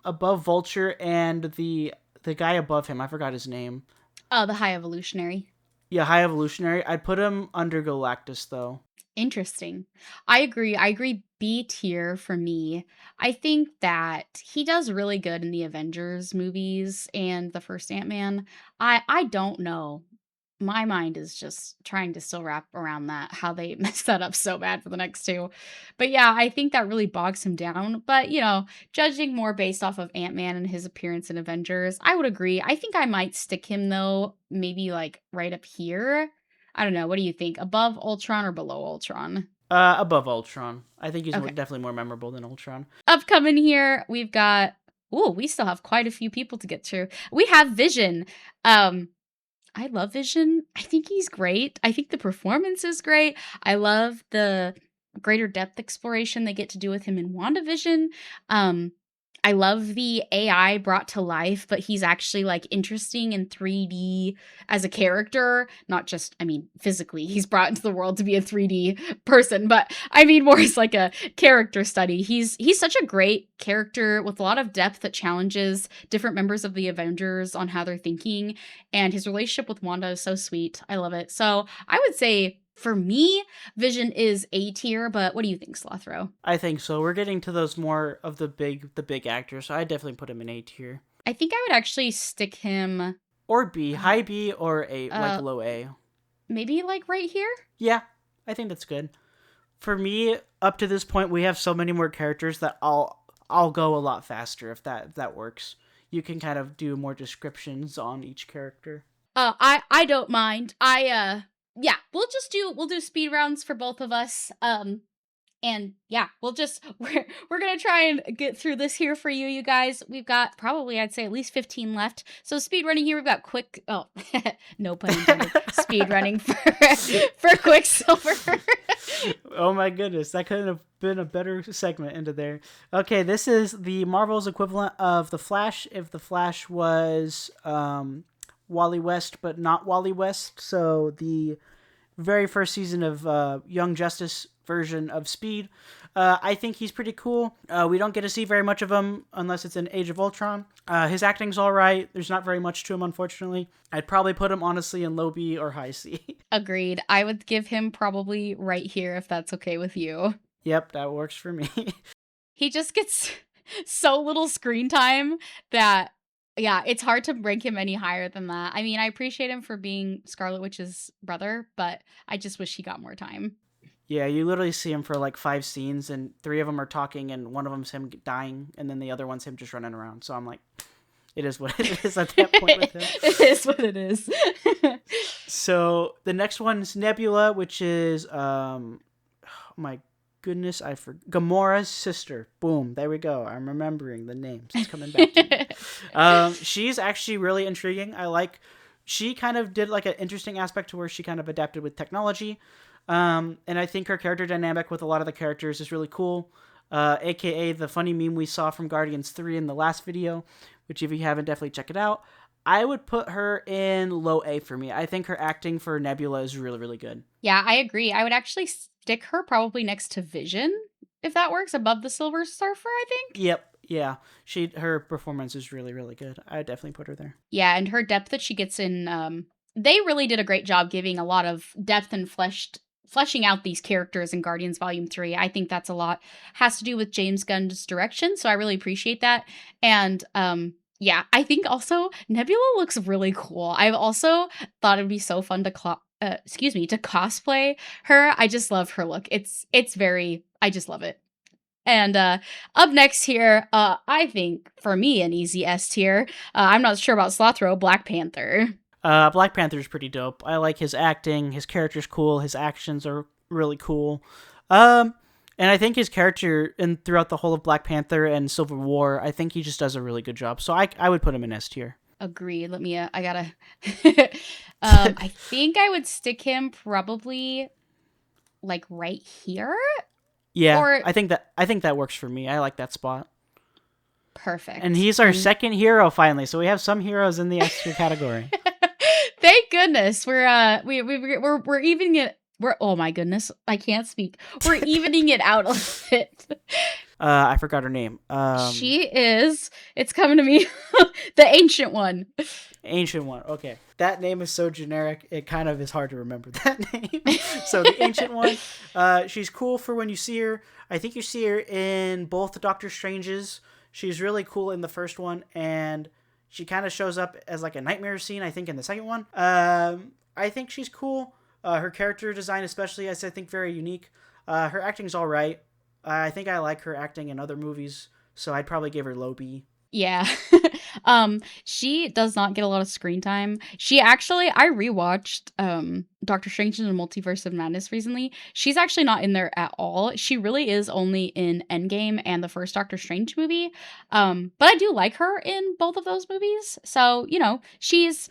above Vulture and the guy above him. I forgot his name. Oh, the High Evolutionary. Yeah, High Evolutionary. I'd put him under Galactus, though. Interesting. I agree. B tier for me. I think that he does really good in the Avengers movies and the first Ant-Man. I don't know. My mind is just trying to still wrap around that, how they messed that up so bad for the next two. But yeah, I think that really bogs him down. But, judging more based off of Ant-Man and his appearance in Avengers, I would agree. I think I might stick him, though, maybe like right up here. I don't know. What do you think? Above Ultron or below Ultron? Above Ultron. I think he's Okay. definitely more memorable than Ultron. Upcoming here, we've got... Ooh, we still have quite a few people to get through. We have Vision. I love Vision. I think he's great. I think the performance is great. I love the greater depth exploration they get to do with him in WandaVision. I love the AI brought to life, but he's actually like interesting in 3D as a character, not just, physically, he's brought into the world to be a 3D person, but I mean more as like a character study. He's such a great character with a lot of depth that challenges different members of the Avengers on how they're thinking, and his relationship with Wanda is so sweet. I love it. So I would say, for me, Vision is A tier, but what do you think, Slothro? I think so. We're getting to those more of the big actors, so I definitely put him in A tier. I think I would actually stick him... Or B. High B or A, like low A. Maybe like right here? Yeah, I think that's good. For me, up to this point, we have so many more characters that I'll go a lot faster if that works. You can kind of do more descriptions on each character. I don't mind. Yeah, we'll do speed rounds for both of us. And yeah, we're gonna try and get through this here for you guys. We've got probably, I'd say, at least 15 left. So speed running here, we've got no pun intended, speed running for Quicksilver. Oh my goodness, that couldn't have been a better segment into there. Okay, this is the Marvel's equivalent of The Flash, if The Flash was Wally West, but not Wally West. So the very first season of Young Justice version of Speed. I think he's pretty cool. We don't get to see very much of him unless it's in Age of Ultron. His acting's all right. There's not very much to him, unfortunately. I'd probably put him, honestly, in low B or high C. Agreed. I would give him probably right here, if that's okay with you. Yep, that works for me. He just gets so little screen time that... yeah, it's hard to rank him any higher than that. I mean, I appreciate him for being Scarlet Witch's brother, but I just wish he got more time. Yeah, you literally see him for like 5 scenes, and 3 of them are talking, and one of them's him dying, and then the other one's him just running around. So I'm like, it is what it is at that point with him. It is what it is. So the next one's Nebula, which is oh my goodness, Gamora's sister. Boom, there we go. I'm remembering the names. It's coming back to me. She's actually really intriguing. She kind of did like an interesting aspect to where she kind of adapted with technology. And I think her character dynamic with a lot of the characters is really cool. AKA the funny meme we saw from Guardians 3 in the last video, which if you haven't, definitely check it out. I would put her in low A for me. I think her acting for Nebula is really, really good. Yeah, I agree. I would actually stick her probably next to Vision, if that works, above the Silver Surfer, I think. Yep. Yeah. Her performance is really, really good. I would definitely put her there. Yeah, and her depth that she gets in, they really did a great job giving a lot of depth and fleshing out these characters in Guardians Volume 3. I think that's a lot has to do with James Gunn's direction, so I really appreciate that. And yeah, I think also Nebula looks really cool. I've also thought it'd be so fun to cosplay her. I just love her look. I just love it. And up next here, I think for me an easy S tier. I'm not sure about Slothro, Black Panther. Black Panther's pretty dope. I like his acting. His character's cool. His actions are really cool. And I think his character throughout the whole of Black Panther and Civil War, I think he just does a really good job. So I would put him in S tier. Agreed. Let me. I gotta. I think I would stick him probably like right here. Yeah, I think that works for me. I like that spot. Perfect. And he's our second hero finally, so we have some heroes in the S tier category. Thank goodness we're evening it. Oh my goodness, I can't speak. We're evening it out a little bit. I forgot her name. She is. It's coming to me. The Ancient One. Ancient One. Okay, that name is so generic. It kind of is hard to remember that name. So the Ancient One. She's cool for when you see her. I think you see her in both the Doctor Stranges. She's really cool in the first one, and she kind of shows up as like a nightmare scene, I think, in the second one. I think she's cool. Her character design especially is, I think, very unique. Her acting's all right. I think I like her acting in other movies, so I'd probably give her low B. Yeah. She does not get a lot of screen time. I rewatched Doctor Strange in the Multiverse of Madness recently. She's actually not in there at all. She really is only in Endgame and the first Doctor Strange movie. But I do like her in both of those movies. So, she's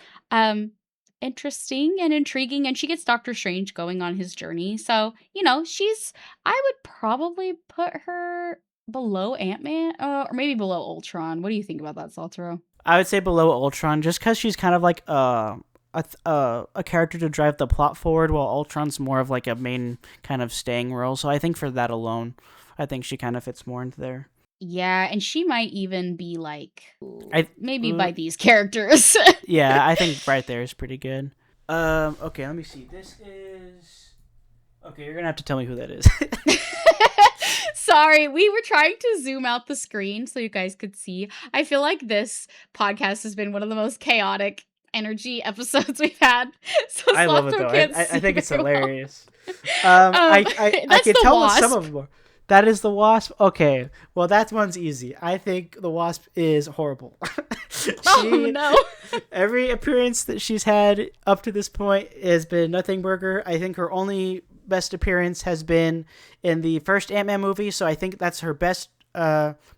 interesting and intriguing, and she gets Doctor Strange going on his journey. So, I would probably put her below Ant-Man, or maybe below Ultron. What do you think about that, Saltero? I would say below Ultron, just because she's kind of like a character to drive the plot forward, while Ultron's more of like a main kind of staying role. So I think for that alone, I think she kind of fits more into there. Yeah, and she might even be like by these characters. Yeah, I think right there is pretty good. Okay, let me see. This is okay. You're gonna have to tell me who that is. Sorry, we were trying to zoom out the screen so you guys could see. I feel like this podcast has been one of the most chaotic energy episodes we've had. So I love it though. I think it's hilarious. I can tell with some of them. That is the Wasp? Okay. Well, that one's easy. I think the Wasp is horrible. No. Every appearance that she's had up to this point has been nothing burger. I think her only best appearance has been in the first Ant-Man movie, so I think that's her best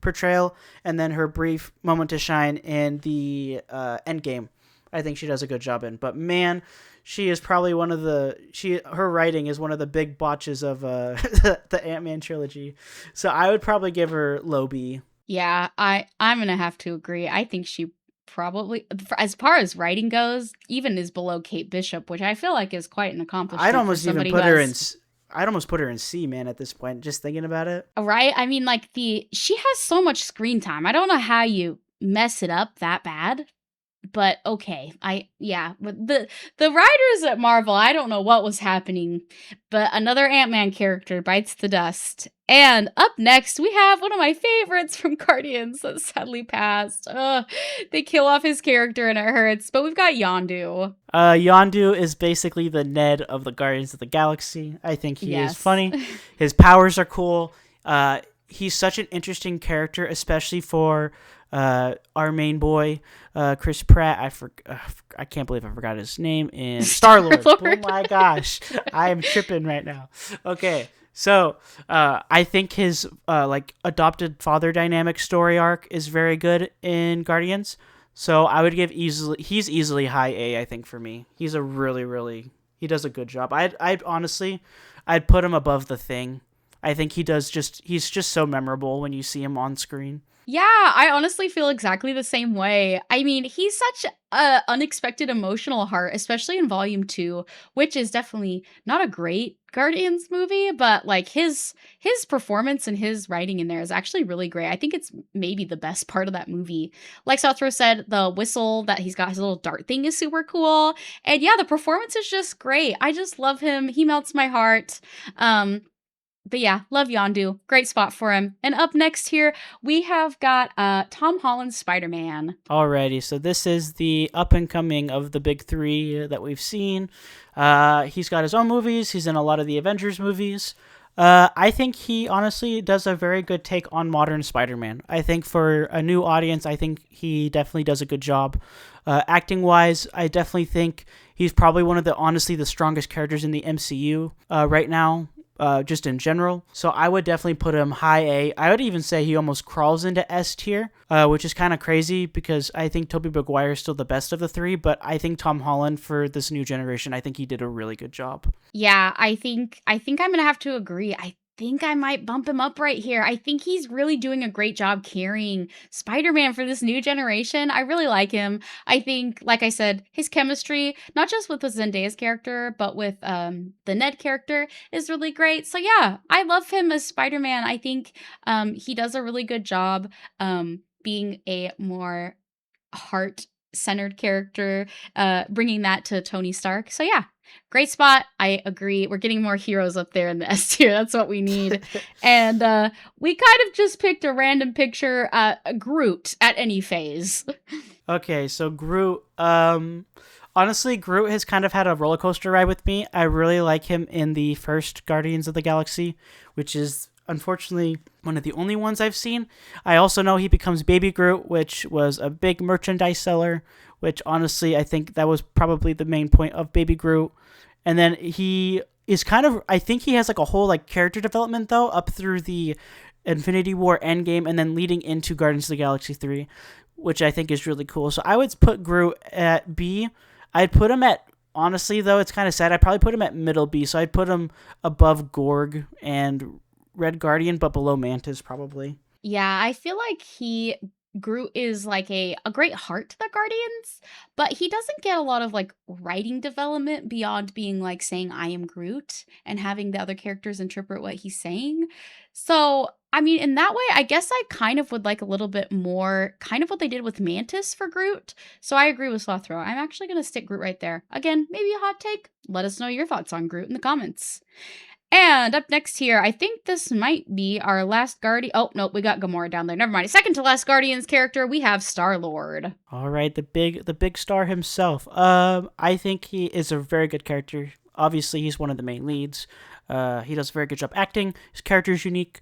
portrayal, and then her brief moment to shine in the Endgame. I think she does a good job in. But man, she is probably her writing is one of the big botches of the Ant-Man trilogy. So I would probably give her low B. Yeah, I'm going to have to agree. I think she probably, as far as writing goes, even is below Kate Bishop, which I feel like is quite an accomplishment. I'd almost even put her in I'd almost put her in C, man, at this point, just thinking about it. Right? I mean, she has so much screen time. I don't know how you mess it up that bad. but okay. But the writers at Marvel, I don't know what was happening, but another Ant-Man character bites the dust. And up next, we have one of my favorites from Guardians that sadly passed. They kill off his character and it hurts, but we've got Yondu. Yondu is basically the Ned of the Guardians of the Galaxy. I think he is Yes. funny. His powers are cool. He's such an interesting character, especially for our main boy, Chris Pratt. I can't believe I forgot his name in Star-Lord. Oh Star-Lord. my gosh, I am tripping right now. Okay, so I think his like adopted father dynamic story arc is very good in Guardians. So I would give he's easily high A, I think, for me. He's a really he does a good job. I'd honestly I'd put him above the Thing. I think he's just so memorable when you see him on screen. Yeah, I honestly feel exactly the same way. I mean, he's such a unexpected emotional heart, especially in Volume 2, which is definitely not a great Guardians movie, but like his performance and his writing in there is actually really great. I think it's maybe the best part of that movie. Like Sothro said, the whistle that he's got, his little dart thing, is super cool. And yeah, the performance is just great. I just love him. He melts my heart. But yeah, love Yondu. Great spot for him. And up next here, we have got Tom Holland's Spider-Man. Alrighty, so this is the up and coming of the big three that we've seen. He's got his own movies. He's in a lot of the Avengers movies. I think he honestly does a very good take on modern Spider-Man. I think for a new audience, I think he definitely does a good job. Acting-wise, I definitely think he's probably one of the strongest characters in the MCU right now. Just in general. So I would definitely put him high A. I would even say he almost crawls into S tier, which is kind of crazy because I think Tobey Maguire is still the best of the three, but I think Tom Holland for this new generation, I think he did a really good job. Yeah, I think I'm gonna have to agree. I think I might bump him up right here. I think he's really doing a great job carrying Spider-Man for this new generation. I really like him. I think, like I said, his chemistry, not just with the Zendaya's character, but with the Ned character, is really great. So yeah, I love him as Spider-Man. I think he does a really good job being a more heart-centered character, bringing that to Tony Stark. So yeah, great spot. I agree. We're getting more heroes up there in the S tier. That's what we need. And we kind of just picked a random picture, Groot at any phase. Okay, so Groot, honestly, Groot has kind of had a roller coaster ride with me. I really like him in the first Guardians of the Galaxy, which is unfortunately one of the only ones I've seen. I also know he becomes Baby Groot, which was a big merchandise seller, which honestly I think that was probably the main point of Baby Groot. And then he is kind of, I think he has like a whole like character development though up through the Infinity War Endgame and then leading into Guardians of the Galaxy 3, which I think is really cool. So I would put Groot at B. I'd put him at, honestly though, it's kind of sad, I'd probably put him at middle B. So I'd put him above Gorg and Red Guardian, but below Mantis probably. Yeah, I feel like Groot is like a great heart to the Guardians, but he doesn't get a lot of like writing development beyond being like saying I am Groot and having the other characters interpret what he's saying. So, I mean, in that way, I guess I kind of would like a little bit more kind of what they did with Mantis for Groot. So I agree with Slothro. I'm actually going to stick Groot right there. Again, maybe a hot take. Let us know your thoughts on Groot in the comments. And up next here, I think this might be our last Guardian. Oh, nope, we got Gamora down there. Never mind. Second to last Guardians character, we have Star-Lord. All right, the big star himself. I think he is a very good character. Obviously, he's one of the main leads. He does a very good job acting. His character is unique.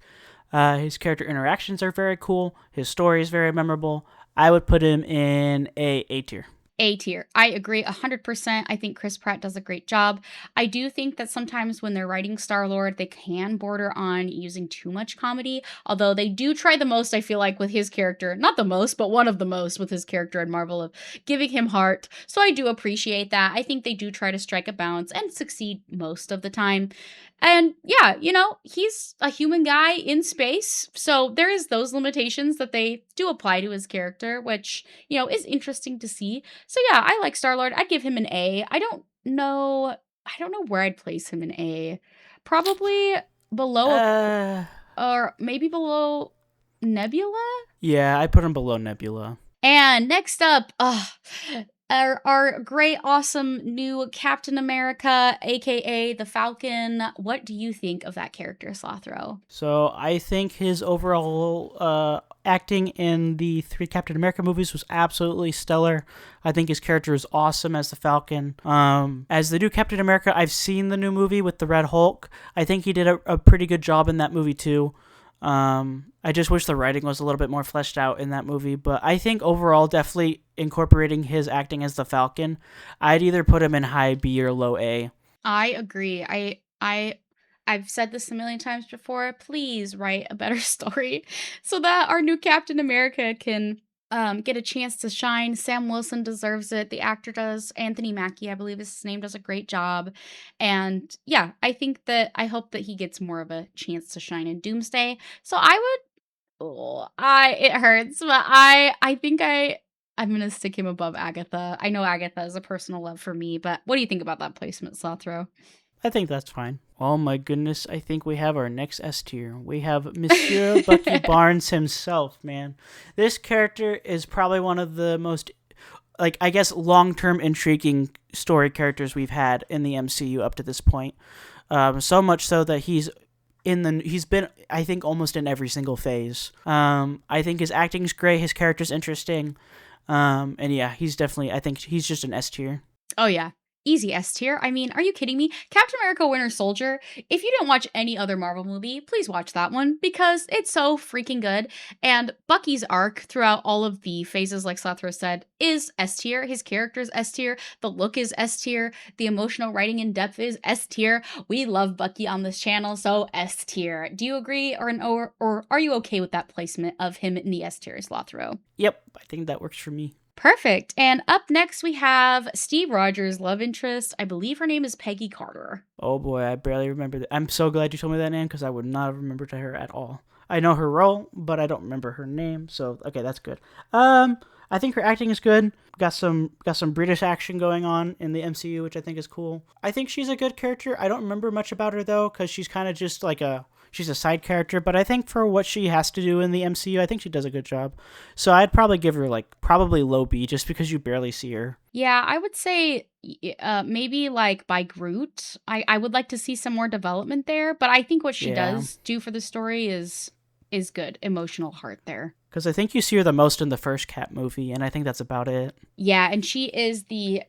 His character interactions are very cool. His story is very memorable. I would put him in A tier. A tier. I agree 100%. I think Chris Pratt does a great job. I do think that sometimes when they're writing Star-Lord, they can border on using too much comedy, although they do try the most, I feel like, with his character. Not the most, but one of the most with his character in Marvel of giving him heart. So I do appreciate that. I think they do try to strike a balance and succeed most of the time. And yeah, he's a human guy in space. So there is those limitations that they do apply to his character, which, is interesting to see. So yeah, I like Star-Lord. I'd give him an A. I don't know where I'd place him in A. Probably below or maybe below Nebula? Yeah, I put him below Nebula. And next up, our great, awesome new Captain America, aka the Falcon. What do you think of that character, Slothro? So I think his overall acting in the 3 Captain America movies was absolutely stellar. I think his character is awesome as the Falcon. As the new Captain America, I've seen the new movie with the Red Hulk. I think he did a pretty good job in that movie too. I just wish the writing was a little bit more fleshed out in that movie, but I think overall, definitely incorporating his acting as the Falcon, I'd either put him in high B or low A. I agree. I've said this a million times before. Please write a better story so that our new Captain America can get a chance to shine. Sam Wilson deserves it. The actor does. Anthony Mackie, I believe is his name, does a great job. And yeah, I hope that he gets more of a chance to shine in Doomsday. So I would. Oh, it hurts, but I'm gonna stick him above Agatha. I know Agatha is a personal love for me, but what do you think about that placement, Slothro? I think that's fine. Oh my goodness, I think we have our next S tier. We have Monsieur Bucky Barnes himself, man. This character is probably one of the most, like, I guess, long-term intriguing story characters we've had in the MCU up to this point. So much so that he's been, I think, almost in every single phase. I think his acting's great, his character's interesting. And yeah, I think he's just an S tier. Oh yeah. Easy S tier. I mean, are you kidding me? Captain America Winter Soldier. If you didn't watch any other Marvel movie, please watch that one because it's so freaking good. And Bucky's arc throughout all of the phases, like Slothro said, is S tier. His character's S tier. The look is S tier. The emotional writing in depth is S tier. We love Bucky on this channel, so S tier. Do you agree or are you okay with that placement of him in the S tier, Slothro? Yep, I think that works for me. Perfect. And up next, we have Steve Rogers' love interest. I believe her name is Peggy Carter. Oh boy, I barely remember that. I'm so glad you told me that name because I would not have remembered her at all. I know her role, but I don't remember her name. So okay, that's good. I think her acting is good. Got some British action going on in the MCU, which I think is cool. I think she's a good character. I don't remember much about her though, because she's kind of just like she's a side character, but I think for what she has to do in the MCU, I think she does a good job. So I'd probably give her probably low B just because you barely see her. Yeah, I would say maybe like by Groot. I would like to see some more development there, but I think what she does do for the story is good. Emotional heart there. Because I think you see her the most in the first Cap movie, and I think that's about it. Yeah, and she is the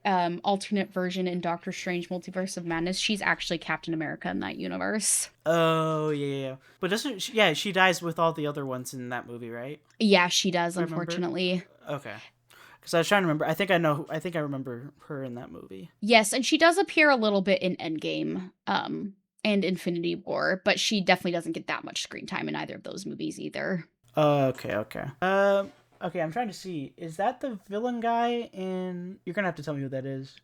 alternate version in Doctor Strange Multiverse of Madness. She's actually Captain America in that universe. Oh, yeah. But doesn't she dies with all the other ones in that movie, right? Yeah, she does, unfortunately. Okay. Because I was trying to remember. I think I remember her in that movie. Yes, and she does appear a little bit in Endgame and Infinity War, but she definitely doesn't get that much screen time in either of those movies either. Okay. Okay, I'm trying to see. Is that the villain guy in... You're going to have to tell me who that is.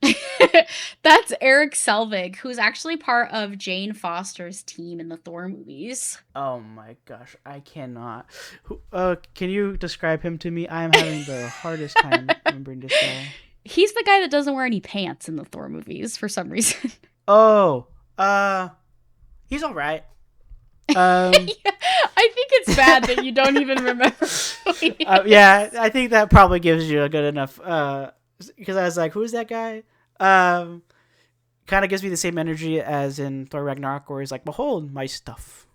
That's Eric Selvig, who's actually part of Jane Foster's team in the Thor movies. Oh my gosh, I cannot. Can you describe him to me? I am having the hardest time remembering this guy. He's the guy that doesn't wear any pants in the Thor movies for some reason. Oh, he's all right. Yeah, I think it's bad that you don't even remember. Yeah, I think that probably gives you a good enough. Because I was like, who's that guy? Kind of gives me the same energy as in Thor Ragnarok, where he's like, behold my stuff.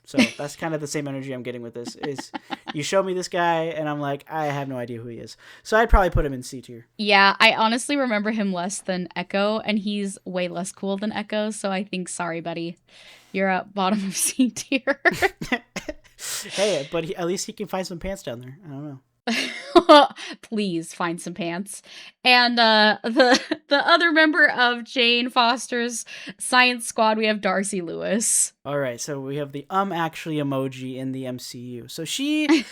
So that's kind of the same energy I'm getting with this. Is you show me this guy, and I'm like, I have no idea who he is. So I'd probably put him in C tier. Yeah, I honestly remember him less than Echo, and he's way less cool than Echo. So I think, sorry, buddy, you're at bottom of C tier. Hey, but at least he can find some pants down there. I don't know. Please find some pants. And the other member of Jane Foster's science squad, we have Darcy Lewis. All right, so we have the actually emoji in the MCU. So she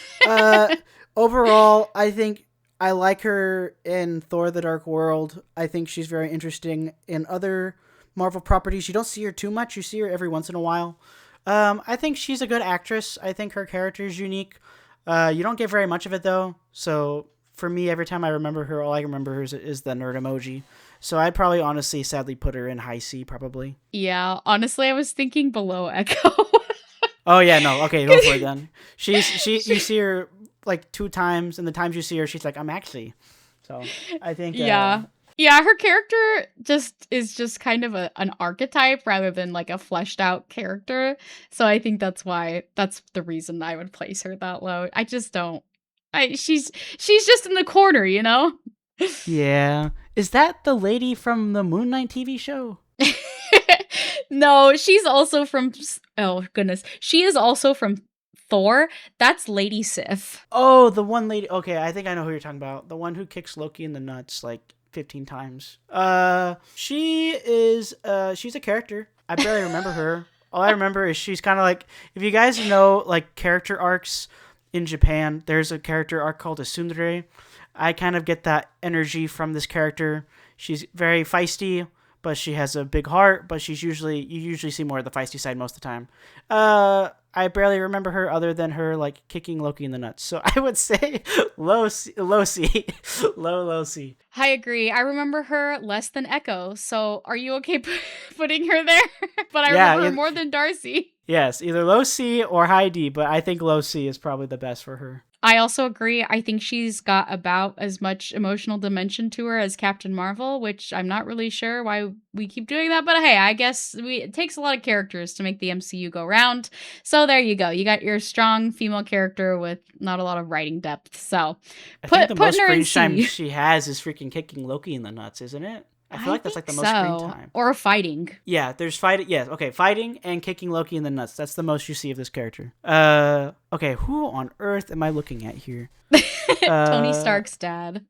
overall, I think I like her in Thor: The Dark World. I think she's very interesting in other Marvel properties. You don't see her too much. You see her every once in a while. I think she's a good actress. I think her character is unique. You don't get very much of it, though. So for me, every time I remember her, all I remember her is the nerd emoji. So I'd probably honestly, sadly, put her in high C, probably. Yeah, honestly, I was thinking below Echo. Oh, yeah, no. Okay, go for it then. You see her like 2 times, and the times you see her, she's like, I'm actually. So I think. Yeah. Yeah, her character is just kind of an archetype rather than like a fleshed out character. So I think that's the reason I would place her that low. I just don't. She's just in the corner, you know? Yeah. Is that the lady from the Moon Knight TV show? No, she's also from oh goodness. She is also from Thor. That's Lady Sif. Oh, the one lady. Okay, I think I know who you're talking about. The one who kicks Loki in the nuts like 15 times. She's a character. I barely remember her. All I remember is she's kind of like, if you guys know like character arcs in Japan, there's a character arc called a tsundere. I kind of get that energy from this character. She's very feisty, but she has a big heart, but you usually see more of the feisty side most of the time. I barely remember her other than her like kicking Loki in the nuts. So I would say low C. I agree. I remember her less than Echo. So are you okay putting her there? But I remember her more than Darcy. Yes, either low C or high D, but I think low C is probably the best for her. I also agree. I think she's got about as much emotional dimension to her as Captain Marvel, which I'm not really sure why we keep doing that. But hey, I guess it takes a lot of characters to make the MCU go round. So there you go. You got your strong female character with not a lot of writing depth. So I think the most screen time she has is freaking kicking Loki in the nuts, isn't it? I feel like that's like the most screen time. Or fighting. Yeah, there's fighting. Yeah, okay, fighting and kicking Loki in the nuts. That's the most you see of this character. Okay, who on earth am I looking at here? Tony Stark's dad.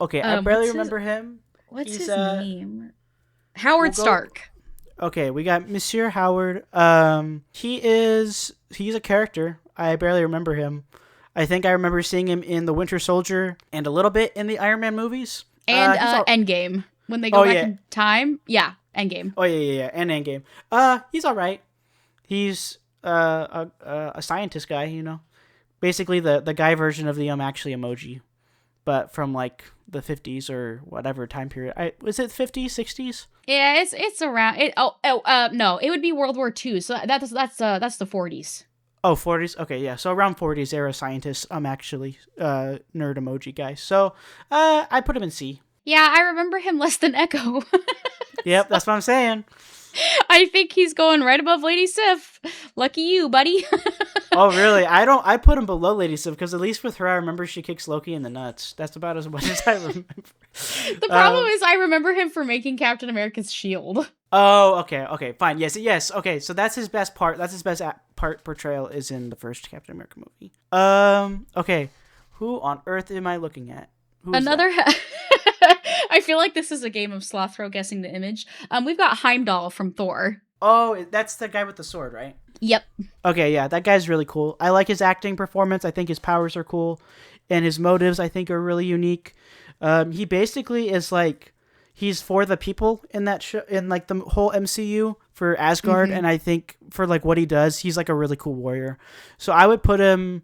Okay, I barely remember him. What's his name? Howard Stark. Okay, we got Monsieur Howard. He's a character. I barely remember him. I think I remember seeing him in The Winter Soldier and a little bit in the Iron Man movies. And Endgame. When they go back in time. Yeah, Endgame. Oh, yeah. And Endgame. He's all right. He's a scientist guy, you know. Basically the guy version of the actually emoji. But from like the 50s or whatever time period. Was it 50s, 60s? Yeah, it's around it. No, it would be World War II. So that's the 40s. Oh, 40s? Okay, yeah. So around 40s era scientist, actually nerd emoji guy. So I put him in C. Yeah, I remember him less than Echo. Yep, that's what I'm saying. I think he's going right above Lady Sif. Lucky you, buddy. Oh, really? I put him below Lady Sif because at least with her, I remember she kicks Loki in the nuts. That's about as much as I remember. The problem is I remember him for making Captain America's shield. Oh, okay, fine. Yes. Okay, so that's his best part. That's his best part portrayal is in the first Captain America movie. Okay. Who on earth am I looking at? Another. I feel like this is a game of Slothro guessing the image. We've got Heimdall from Thor. Oh, that's the guy with the sword, right? Yep. Okay, yeah, that guy's really cool. I like his acting performance. I think his powers are cool, and his motives I think are really unique. He basically is like he's for the people in that show, in like the whole MCU for Asgard, and I think for like what he does, he's like a really cool warrior. So I would put him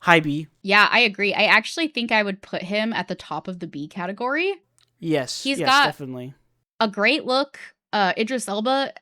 high B. Yeah, I agree. I actually think I would put him at the top of the B category. Yes, he's got definitely a great look. Idris Elba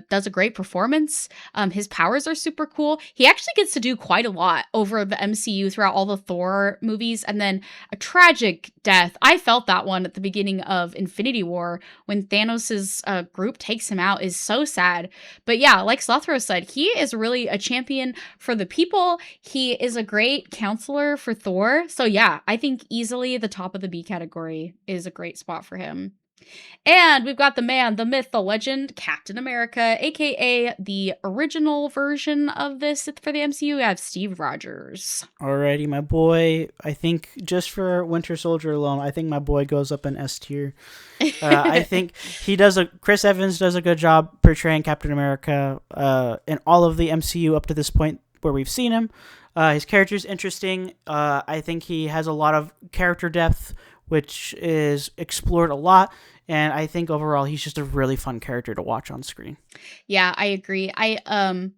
does a great performance. His powers are super cool. He actually gets to do quite a lot over the MCU throughout all the Thor movies. And then a tragic death. I felt that one at the beginning of Infinity War when Thanos' group takes him out is so sad. But yeah, like Slothro said, he is really a champion for the people. He is a great counselor for Thor. So yeah, I think easily the top of the B category is a great spot for him. And we've got the man, the myth, the legend, Captain America, aka the original version of this for the MCU. We have Steve Rogers. Alrighty, my boy. I think just for Winter Soldier alone, I think my boy goes up in S tier. I think Chris Evans does a good job portraying Captain America in all of the MCU up to this point where we've seen him. His character's interesting. I think he has a lot of character depth, which is explored a lot. And I think overall he's just a really fun character to watch on screen. Yeah, I agree. I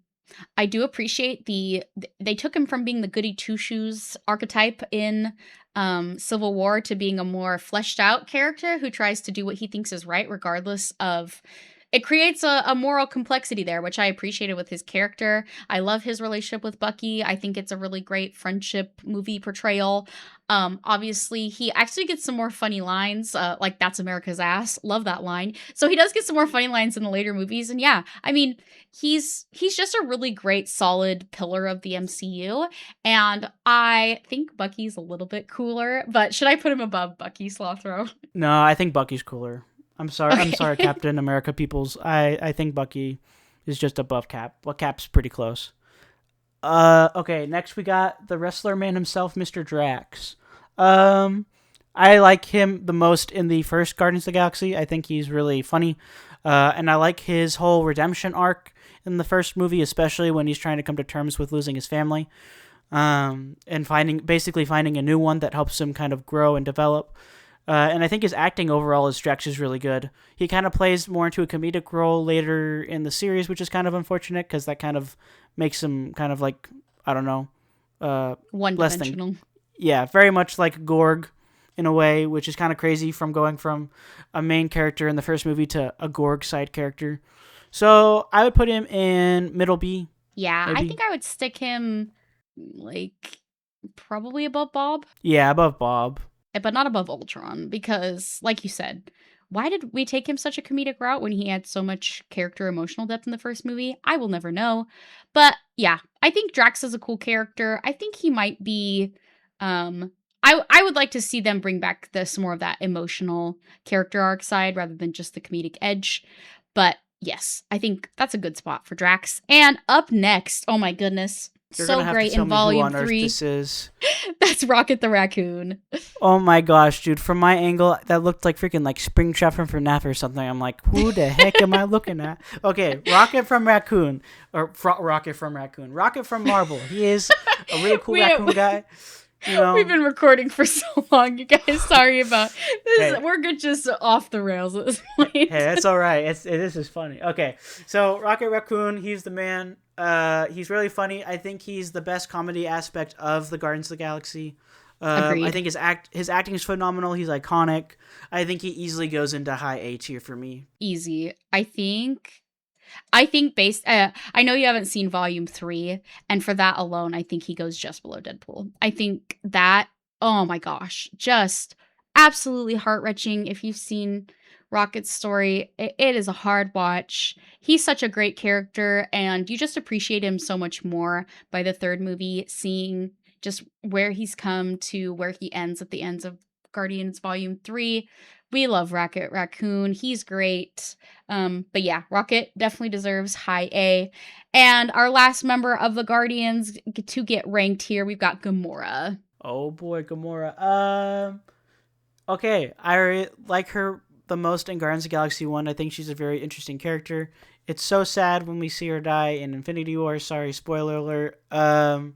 do appreciate they took him from being the goody two shoes archetype in Civil War to being a more fleshed out character who tries to do what he thinks is right, regardless of it creates a moral complexity there, which I appreciated with his character. I love his relationship with Bucky. I think it's a really great friendship movie portrayal. Obviously, he actually gets some more funny lines, like "That's America's ass." Love that line. So he does get some more funny lines in the later movies, and yeah, I mean, he's just a really great, solid pillar of the MCU. And I think Bucky's a little bit cooler, but should I put him above Bucky, Slothro? No, I think Bucky's cooler. I'm sorry. I'm sorry, Okay. Captain America peoples. I think Bucky is just above Cap. Well, Cap's pretty close. Okay, next we got the wrestler man himself, Mr. Drax. Um, I like him the most in the first Guardians of the Galaxy. I think he's really funny. And I like his whole redemption arc in the first movie, especially when he's trying to come to terms with losing his family. And basically finding a new one that helps him kind of grow and develop. And I think his acting overall as Drax is really good. He kind of plays more into a comedic role later in the series, which is kind of unfortunate because that kind of makes him kind of like, I don't know, One less than, dimensional. yeah, very much like Gorg in a way, which is kind of crazy from going from a main character in the first movie to a Gorg side character. So I would put him in middle B, Yeah, I maybe. think I would stick him like probably above Bob, Yeah, above Bob. but not above Ultron because, like you said, why did we take him such a comedic route when he had so much character emotional depth in the first movie? I will never know. But yeah, I think Drax is a cool character. I think he might be I would like to see them bring back this more of that emotional character arc side rather than just the comedic edge. But yes, I think that's a good spot for Drax. And up next, oh my goodness, You're going so to have to great tell in me who volume on earth 3. this is. That's Rocket the Raccoon. Oh my gosh, dude! From my angle, that looked like freaking like Springtrap from FNAF or something. I'm like, who the heck am I looking at? Okay, Rocket from Raccoon, or Rocket from Raccoon, Rocket from Marvel. He is a really cool We raccoon guy. You know, We've been recording for so long, you guys. Sorry about this. Hey. We're good, just off the rails at this hey, point. that's all right. This is funny. Okay, so Rocket Raccoon, he's the man. He's really funny. I think he's the best comedy aspect of the Guardians of the Galaxy. Agreed. I think his acting is phenomenal. He's iconic. I think he easily goes into high A tier for me. Easy. I think based I know you haven't seen volume 3, and for that alone I think he goes just below Deadpool. I think that, oh my gosh, just absolutely heart-wrenching. If you've seen Rocket's story, it is a hard watch. He's such a great character and you just appreciate him so much more by the third movie, seeing just where he's come to where he ends at the ends of Guardians volume 3. We love Rocket Raccoon. He's great. But yeah, Rocket definitely deserves high A. And our last member of the Guardians to get ranked here, we've got Gamora. Oh boy, Gamora. Okay, like her the most in Guardians of the Galaxy 1. I think she's a very interesting character. It's so sad when we see her die in Infinity War. Sorry, spoiler alert. And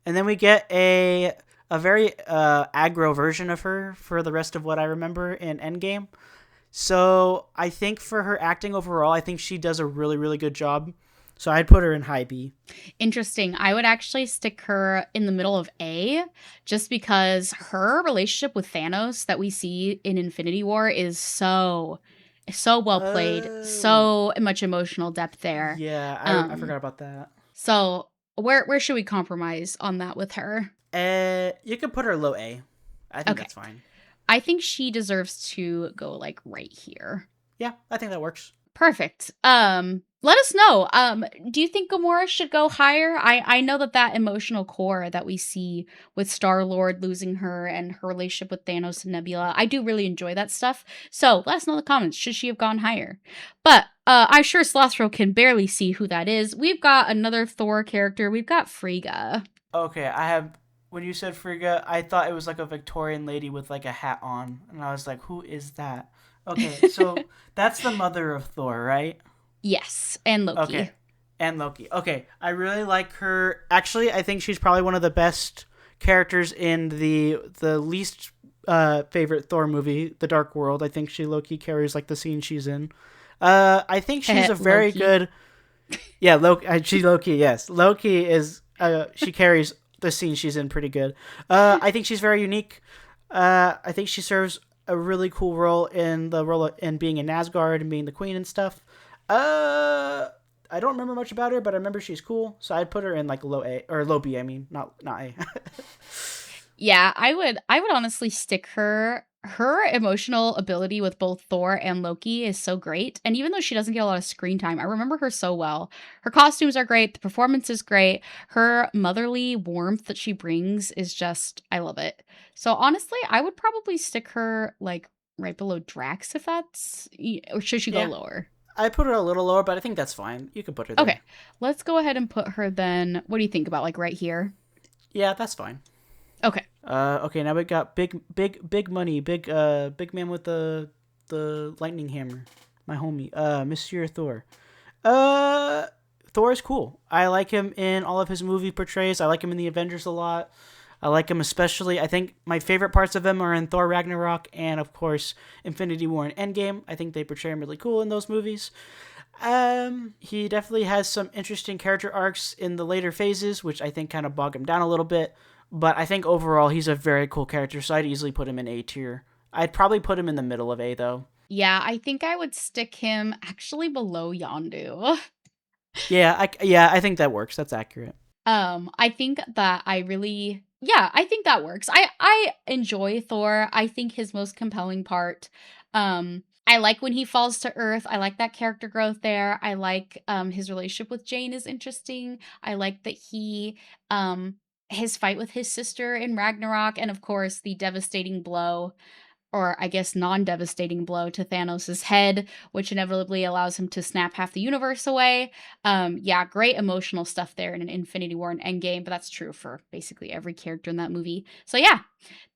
then we get a very aggro version of her for the rest of what I remember in Endgame. So I think for her acting overall, I think she does a really, really good job. So I'd put her in high B. Interesting. I would actually stick her in the middle of A just because her relationship with Thanos that we see in Infinity War is so well played. Oh. So much emotional depth there. Yeah, I forgot about that. So where should we compromise on that with her? You can put her low A. I think Okay. that's fine. I think she deserves to go like right here. Yeah, I think that works. Perfect. Let us know. Do you think Gamora should go higher? I know that emotional core that we see with Star-Lord losing her and her relationship with Thanos and Nebula, I do really enjoy that stuff. So let us know in the comments. Should she have gone higher? But I'm sure Slothro can barely see who that is. We've got another Thor character. We've got Frigga. Okay, when you said Frigga, I thought it was like a Victorian lady with like a hat on. And I was like, who is that? Okay, so that's the mother of Thor, right? Yes, and Loki. Okay, and Loki. Okay, I really like her. Actually, I think she's probably one of the best characters in the least favorite Thor movie, The Dark World. I think she low-key carries like the scene she's in. I think she's a very Loki. good. Yeah, Loki. She low-key, yes. Loki is. She carries the scene she's in pretty good. I think she's very unique. I think she serves a really cool role in being in Asgard and being the queen and stuff. Uh, I don't remember much about her, but I remember she's cool, so I'd put her in like low A or low B. I mean, not A. Yeah, I would honestly stick her. Her emotional ability with both Thor and Loki is so great. And even though she doesn't get a lot of screen time, I remember her so well. Her costumes are great, the performance is great. Her motherly warmth that she brings is just I love it. So honestly, I would probably stick her like right below Drax if that's or should she go Yeah, lower? I put her a little lower, but I think that's fine. You can put her there. Okay. Let's go ahead and put her then. What do you think about like right here? Yeah, that's fine. Okay. Okay, now we got big money, big man with the lightning hammer, my homie, Monsieur Thor. Uh, Thor is cool. I like him in all of his movie portrays. I like him in the Avengers a lot. I like him especially. I think my favorite parts of him are in Thor Ragnarok and of course Infinity War and Endgame. I think they portray him really cool in those movies. He definitely has some interesting character arcs in the later phases, which I think kind of bog him down a little bit. But I think overall he's a very cool character, so I'd easily put him in A tier. I'd probably put him in the middle of A though. Yeah, I think I would stick him actually below Yondu. Yeah, I think that works. That's accurate. I think that I really yeah, I think that works. I enjoy Thor. I think his most compelling part I like when he falls to earth. I like that character growth there. I like his relationship with Jane is interesting. I like that he his fight with his sister in Ragnarok and of course the devastating blow or I guess non-devastating blow to Thanos' head, which inevitably allows him to snap half the universe away. Yeah, great emotional stuff there in an Infinity War and Endgame, but that's true for basically every character in that movie. So yeah,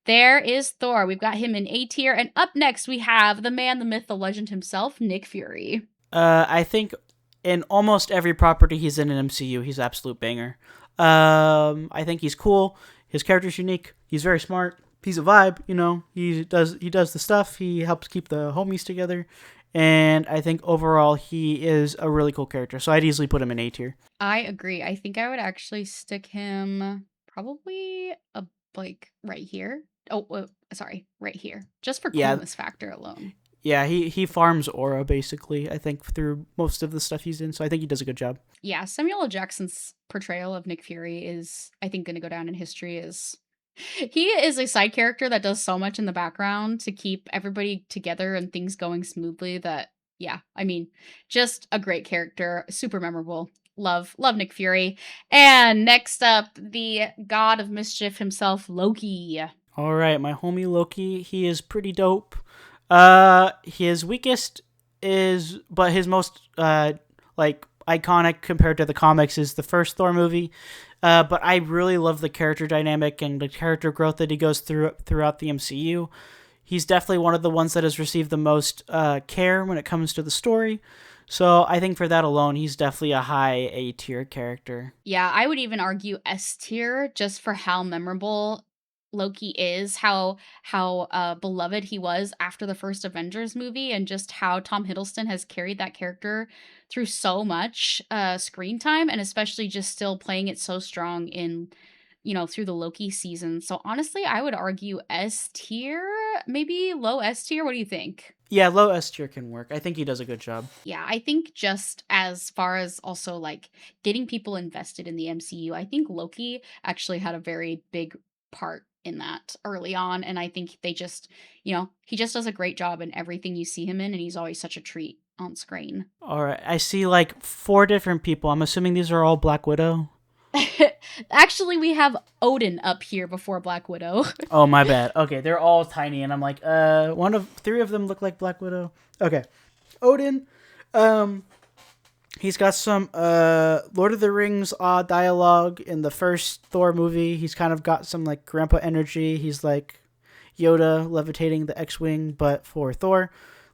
there is Thor. We've got him in A tier, and up next we have the man, the myth, the legend himself, Nick Fury. I think in almost every property he's in an MCU, he's an absolute banger. I think he's cool. His character's unique. He's very smart. He's a vibe, you know. He does the stuff. He helps keep the homies together, and I think overall he is a really cool character. So I'd easily put him in A tier. I agree. I think I would actually stick him probably like right here. Oh, sorry, right here, just for Yeah, coolness factor alone. yeah. He farms aura basically. I think through most of the stuff he's in. So I think he does a good job. Yeah, Samuel L. Jackson's portrayal of Nick Fury is, I think, going to go down in history as he is a side character that does so much in the background to keep everybody together and things going smoothly that, yeah, I mean, just a great character, super memorable. Love Nick Fury. And next up, the god of mischief himself, Loki. All right, my homie Loki. He is pretty dope. His weakest is, but his most like iconic compared to the comics is the first Thor movie. But I really love the character dynamic and the character growth that he goes throughout the MCU. He's definitely one of the ones that has received the most care when it comes to the story. So I think for that alone, he's definitely a high A tier character. Yeah, I would even argue S tier just for how memorable Loki is, how beloved he was after the first Avengers movie, and just how Tom Hiddleston has carried that character through so much screen time, and especially just still playing it so strong in through the Loki season. So honestly, I would argue S tier, maybe low S tier. What do you think? Yeah, low S tier can work. I think he does a good job. Yeah, I think just as far as also like getting people invested in the MCU, I think Loki actually had a very big part in that early on. And I think they just, he just does a great job in everything you see him in. And he's always such a treat on screen. All right, I see like 4 different people. I'm assuming these are all Black Widow. Actually, we have Odin up here before Black Widow. Oh, my bad. Okay, they're all tiny, and I'm like, 3 of them look like Black Widow. Okay, Odin, he's got some Lord of the Rings dialogue in the first Thor movie. He's kind of got some like grandpa energy. He's like Yoda levitating the X-wing, but for Thor,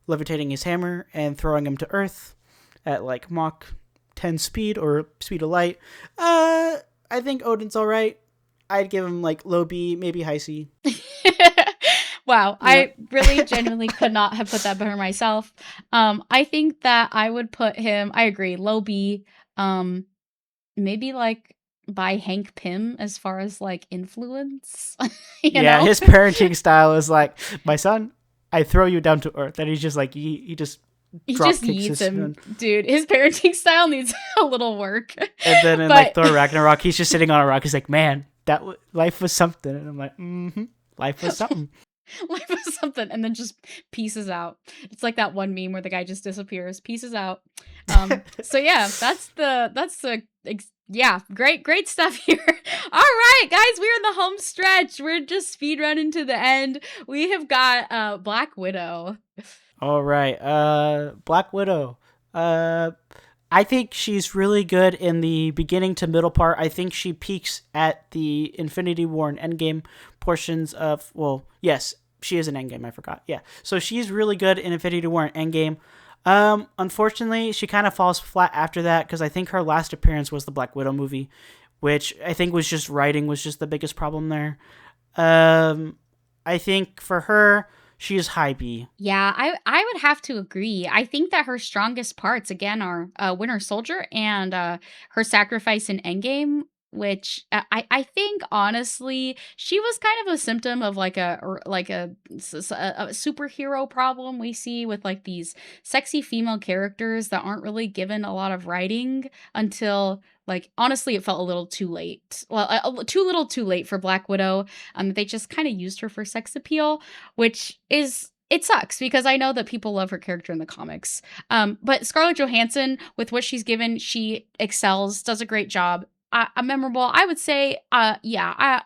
levitating his hammer and throwing him to Earth at like Mach 10 speed or speed of light. I think Odin's all right. I'd give him like low B, maybe high C. Wow, Yeah. I really genuinely could not have put that better myself. I think that I would put him, I agree, low B, maybe like by Hank Pym as far as like influence, Yeah, his parenting style is like, my son, I throw you down to Earth, and he's just like he just He drop just kicks yeets his him, son. dude. His parenting style needs a little work. And then in like But Thor Ragnarok, he's just sitting on a rock. He's like, man, life was something. And I'm like, life was something. life was something, and then just pieces out. It's like that one meme where the guy just disappears, pieces out. So yeah, yeah, great stuff here. All right, guys, we're in the home stretch. We're just speed running to the end. We have got Black Widow. All right, Black Widow. I think she's really good in the beginning to middle part. I think she peaks at the Infinity War and Endgame portions of, well, yes, she is an Endgame, I forgot. Yeah. So she's really good in Infinity War and Endgame. Unfortunately, she kind of falls flat after that because I think her last appearance was the Black Widow movie, which I think was just writing was just the biggest problem there. I think for her, she is high B. Yeah, I would have to agree. I think that her strongest parts again are Winter Soldier and her sacrifice in Endgame, which I think honestly she was kind of a symptom of like a superhero problem we see with like these sexy female characters that aren't really given a lot of writing until like honestly it felt a little too late. Well, too little too late for Black Widow. They just kind of used her for sex appeal, which is it sucks because I know that people love her character in the comics. But Scarlett Johansson, with what she's given, she excels, does a great job. Memorable, I would say. Yeah.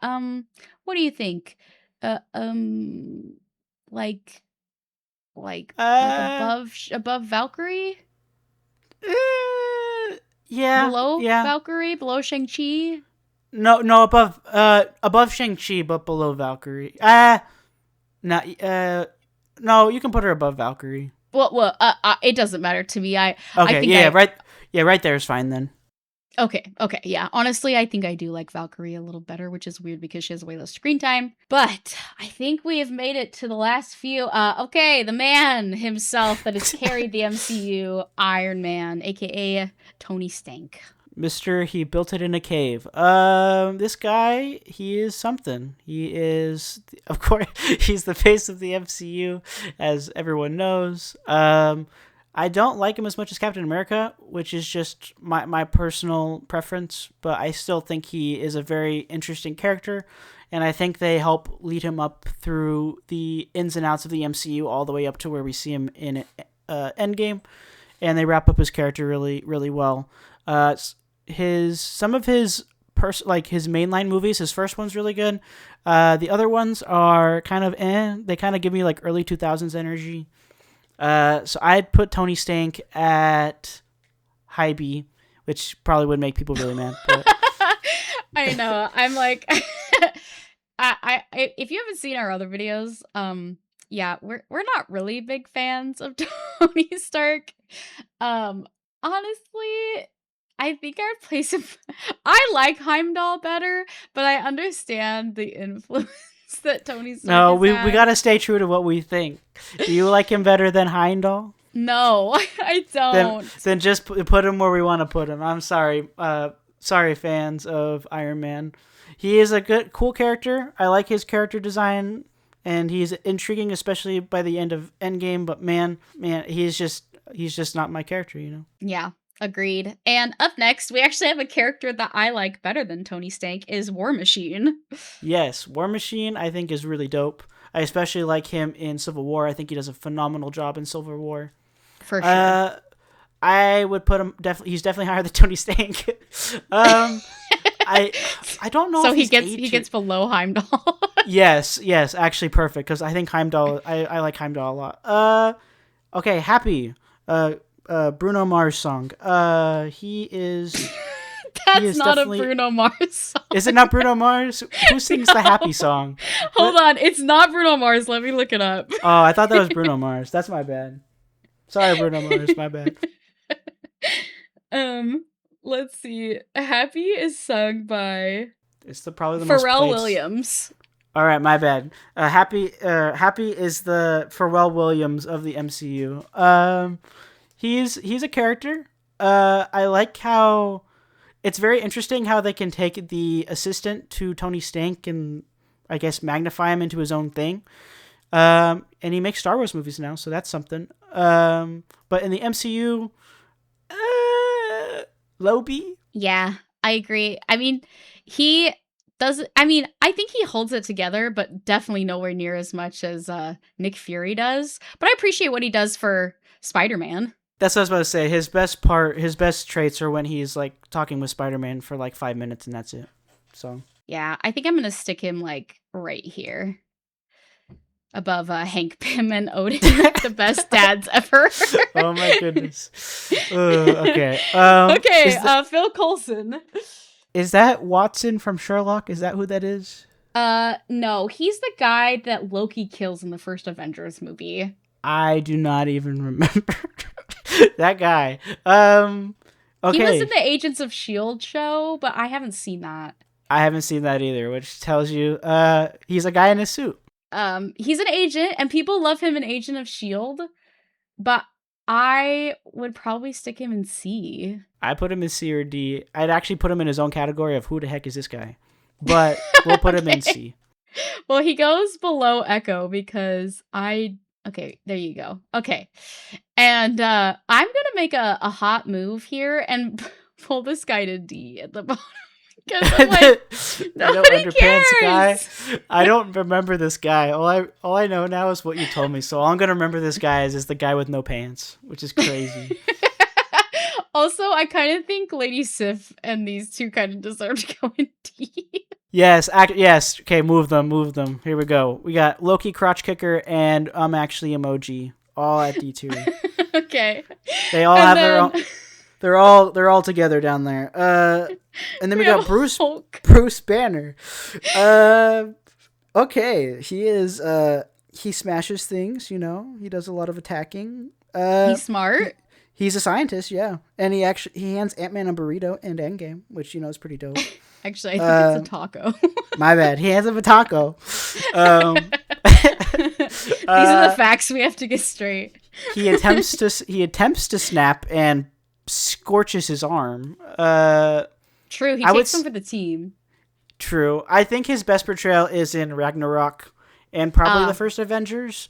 What do you think? Uh, um, like, Uh, above Valkyrie, yeah, below yeah. Valkyrie, below Shang-Chi. No, above Shang-Chi, but below Valkyrie. No, no, you can put her above Valkyrie. It doesn't matter to me. I Okay, think right there is fine then. Okay, yeah. Honestly, I think I do like Valkyrie a little better, which is weird because she has way less screen time. But I think we have made it to the last few. Okay, the man himself that has carried the MCU, Iron Man, aka Tony Stank. Mr. He built it in a cave. This guy, he is something. He is, of course, he's the face of the MCU, as everyone knows. I don't like him as much as Captain America, which is just my personal preference, but I still think he is a very interesting character, and I think they help lead him up through the ins and outs of the MCU all the way up to where we see him in Endgame, and they wrap up his character really, really well. Some of his like his mainline movies, his first one's really good. The other ones are kind of They kind of give me like early 2000s energy. So I'd put Tony Stank at high B, which probably would make people really mad. But. I know. I'm like, if you haven't seen our other videos, yeah, we're not really big fans of Tony Stark. Honestly, I think I'd place him. I like Heimdall better, but I understand the influence that Tony Stark. No, we gotta stay true to what we think. Do you like him better than Heimdall? No, I don't. Then just put him where we want to put him. I'm sorry. Sorry, fans of Iron Man. He is a cool character. I like his character design, and he's intriguing, especially by the end of Endgame. But man, he's just not my character, you know. Yeah. Agreed. And up next, we actually have a character that I like better than Tony Stank is War Machine. Yes, War Machine I think is really dope. I especially like him in Civil War. I think he does a phenomenal job in Civil War. For sure. I would put him he's definitely higher than Tony Stank. I don't know. So if he gets below Heimdall. yes, actually perfect because I think Heimdall. I like Heimdall a lot. Okay, Happy. Bruno Mars song. He is. That's not a Bruno Mars song. Is it not Bruno Mars? Who sings the Happy song? Hold on, it's not Bruno Mars. Let me look it up. Oh, I thought that was Bruno Mars. That's my bad. Sorry, Bruno Mars. My bad. Let's see. Happy is sung by. It's probably the Pharrell most Williams. All right, my bad. Happy is the Pharrell Williams of the MCU. He's a character. I like how it's very interesting how they can take the assistant to Tony Stank and I guess magnify him into his own thing. And he makes Star Wars movies now, so that's something. But in the MCU, low B. Yeah, I agree. I mean, he does. I mean, I think he holds it together, but definitely nowhere near as much as Nick Fury does. But I appreciate what he does for Spider-Man. That's what I was about to say. His best traits are when he's like talking with Spider-Man for like 5 minutes, and that's it. So Yeah, I think I'm gonna stick him like right here, above Hank Pym and Odin, the best dads ever. oh my goodness. Okay. Okay, Phil Coulson. Is that Watson from Sherlock? Is that who that is? No, he's the guy that Loki kills in the first Avengers movie. I do not even remember that guy. Okay. He was in the Agents of S.H.I.E.L.D. show, but I haven't seen that. I haven't seen that either, which tells you he's a guy in a suit. He's an agent, and people love him in Agent of S.H.I.E.L.D., but I would probably stick him in C. I put him in C or D. I'd actually put him in his own category of who the heck is this guy? But we'll put him in C. Well, he goes below Echo because okay, there you go. Okay. And I'm gonna make a hot move here and pull this guy to D at the bottom. Because I'm like, nobody cares. Guy. I don't remember this guy. All I know now is what you told me. So all I'm gonna remember this guy is the guy with no pants, which is crazy. Also, I kind of think Lady Sif and these two kind of deserve to go in D. Yes, yes. Okay, move them. Here we go. We got Loki, Crotch Kicker, and actually Emoji, all at D2. Okay. They all have their own. They're all together down there. And then we got Bruce Banner. Okay, he is. He smashes things. You know, he does a lot of attacking. He's smart. He's a scientist, yeah, and he hands Ant-Man a burrito and Endgame, which you know is pretty dope. Actually, I think it's a taco. My bad. He hands him a taco. These are the facts we have to get straight. He attempts to snap and scorches his arm. True, he takes him for the team. True. I think his best portrayal is in Ragnarok and probably the first Avengers.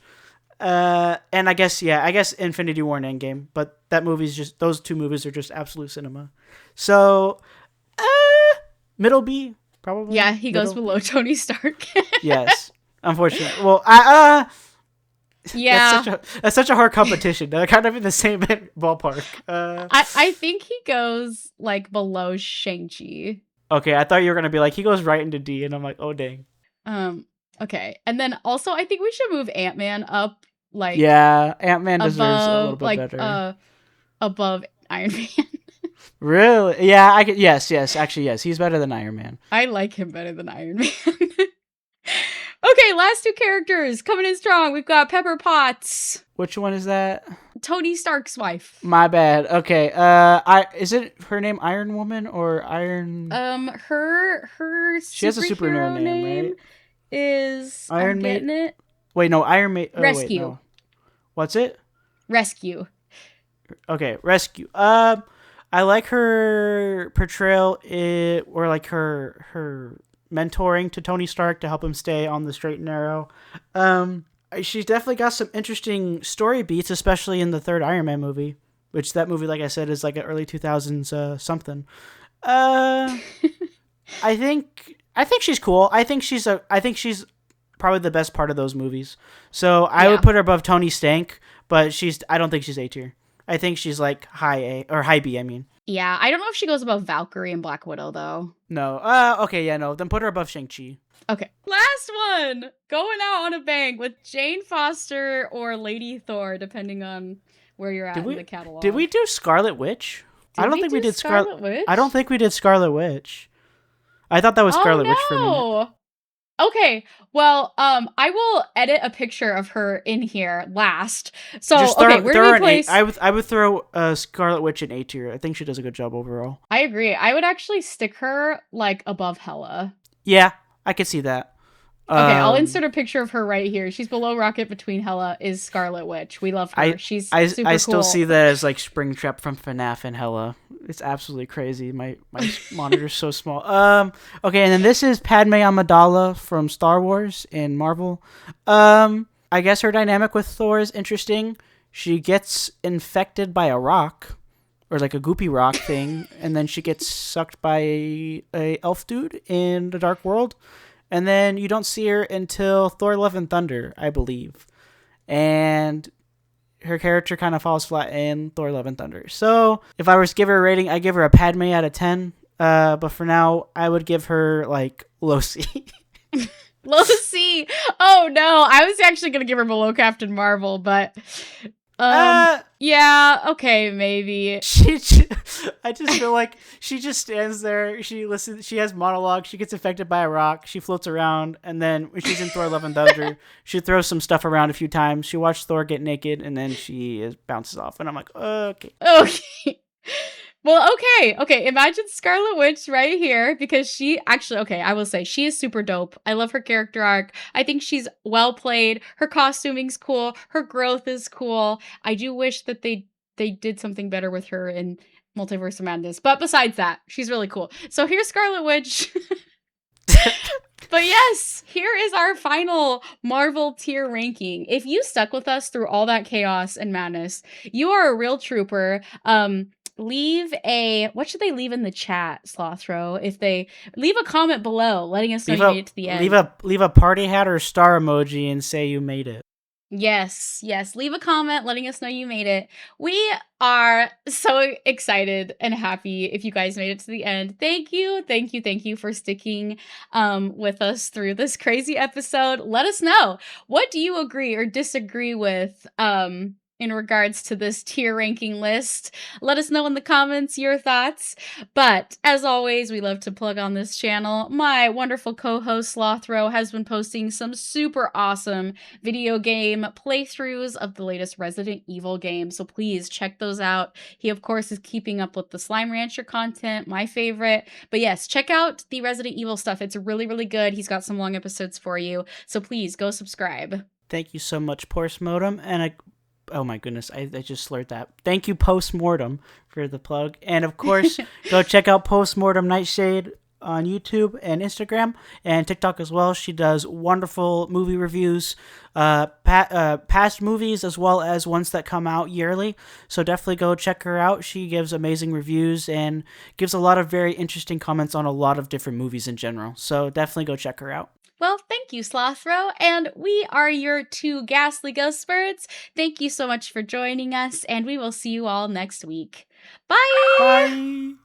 And I guess Infinity War and Endgame, but those two movies are just absolute cinema. So, middle B, probably. Yeah, he goes below Tony Stark. Yes. Unfortunately. Well, yeah. That's such a hard competition. They're kind of in the same ballpark. I think he goes like below Shang-Chi. Okay, I thought you were gonna be like he goes right into D, and I'm like, oh dang. Okay, and then also I think we should move Ant-Man up. Like, yeah, Ant-Man deserves a little bit better. Above Iron Man. Really? Yeah, yes. Actually, yes, he's better than Iron Man. I like him better than Iron Man. Okay, last two characters coming in strong. We've got Pepper Potts. Which one is that? Tony Stark's wife. My bad. Okay. Is it her name Iron Woman or Iron? Her. She has a superhero name, right? Is Iron Man? getting it? Wait, no, Iron Man. Oh, Rescue. Wait, no. What's it? Rescue. Okay, Rescue. I like her portrayal, or like her mentoring to Tony Stark to help him stay on the straight and narrow. She's definitely got some interesting story beats, especially in the third Iron Man movie, which that movie, like I said, is like an early 2000s something. I think she's cool. I think she's probably the best part of those movies. So I would put her above Tony Stank, but I don't think she's A tier. I think she's like high A or high B, I mean. Yeah, I don't know if she goes above Valkyrie and Black Widow though. No. Okay, yeah, no. Then put her above Shang-Chi. Okay. Last one. Going out on a bang with Jane Foster or Lady Thor, depending on where you're at in the catalog. Did we do Scarlet Witch? I don't think we did Scarlet Witch. I don't think we did Scarlet Witch. I thought that was Scarlet Witch for a minute. Okay, well, I will edit a picture of her in here last. So, where do we place? I would throw Scarlet Witch in A tier. I think she does a good job overall. I agree. I would actually stick her like above Hela. Yeah, I could see that. Okay, I'll insert a picture of her right here. She's below Rocket, between Hela is Scarlet Witch. We love her. She's super cool. I still see that as like Springtrap from FNAF and Hela. It's absolutely crazy. My monitor's so small. Okay, and then this is Padme Amidala from Star Wars and Marvel. I guess her dynamic with Thor is interesting. She gets infected by a rock, or like a goopy rock thing, and then she gets sucked by a elf dude in the Dark World, and then you don't see her until Thor: Love and Thunder, I believe, and her character kind of falls flat in Thor: Love and Thunder. So if I was to give her a rating, I give her a Padme out of 10. But for now, I would give her like low C. Low C. Oh no, I was actually gonna give her below Captain Marvel, but yeah, okay, maybe. I just feel like she just stands there. She listens. She has monologue. She gets affected by a rock. She floats around, and then when she's in Thor: Love and Thunder, she throws some stuff around a few times. She watches Thor get naked, and then she bounces off. And I'm like, okay. Okay. Well, okay. Imagine Scarlet Witch right here, because she actually, okay, I will say she is super dope. I love her character arc. I think she's well played. Her costuming's cool. Her growth is cool. I do wish that they did something better with her in Multiverse of Madness. But besides that, she's really cool. So here's Scarlet Witch. But yes, here is our final Marvel tier ranking. If you stuck with us through all that chaos and madness, you are a real trooper. Leave a, what should they leave in the chat, Slothro? If they leave a comment below letting us know you made it to the end. Leave a party hat or star emoji and say you made it. Yes. Leave a comment letting us know you made it. We are so excited and happy if you guys made it to the end. Thank you for sticking with us through this crazy episode. Let us know, what do you agree or disagree with in regards to this tier ranking list? Let us know in the comments your thoughts. But as always, we love to plug on this channel. My wonderful co-host Slothro has been posting some super awesome video game playthroughs of the latest Resident Evil game, so please check those out. He of course is keeping up with the Slime Rancher content, my favorite. But yes, check out the Resident Evil stuff. It's really, really good. He's got some long episodes for you, so please go subscribe. Thank you so much, Postmortem, and oh my goodness, I just slurred that. Thank you, Postmortem, for the plug. And of course, go check out Postmortem Nightshade on YouTube and Instagram and TikTok as well. She does wonderful movie reviews, past movies as well as ones that come out yearly. So definitely go check her out. She gives amazing reviews and gives a lot of very interesting comments on a lot of different movies in general. So definitely go check her out. Well, thank you, Slothro, and we are your two ghastly ghost birds. Thank you so much for joining us, and we will see you all next week. Bye! Bye!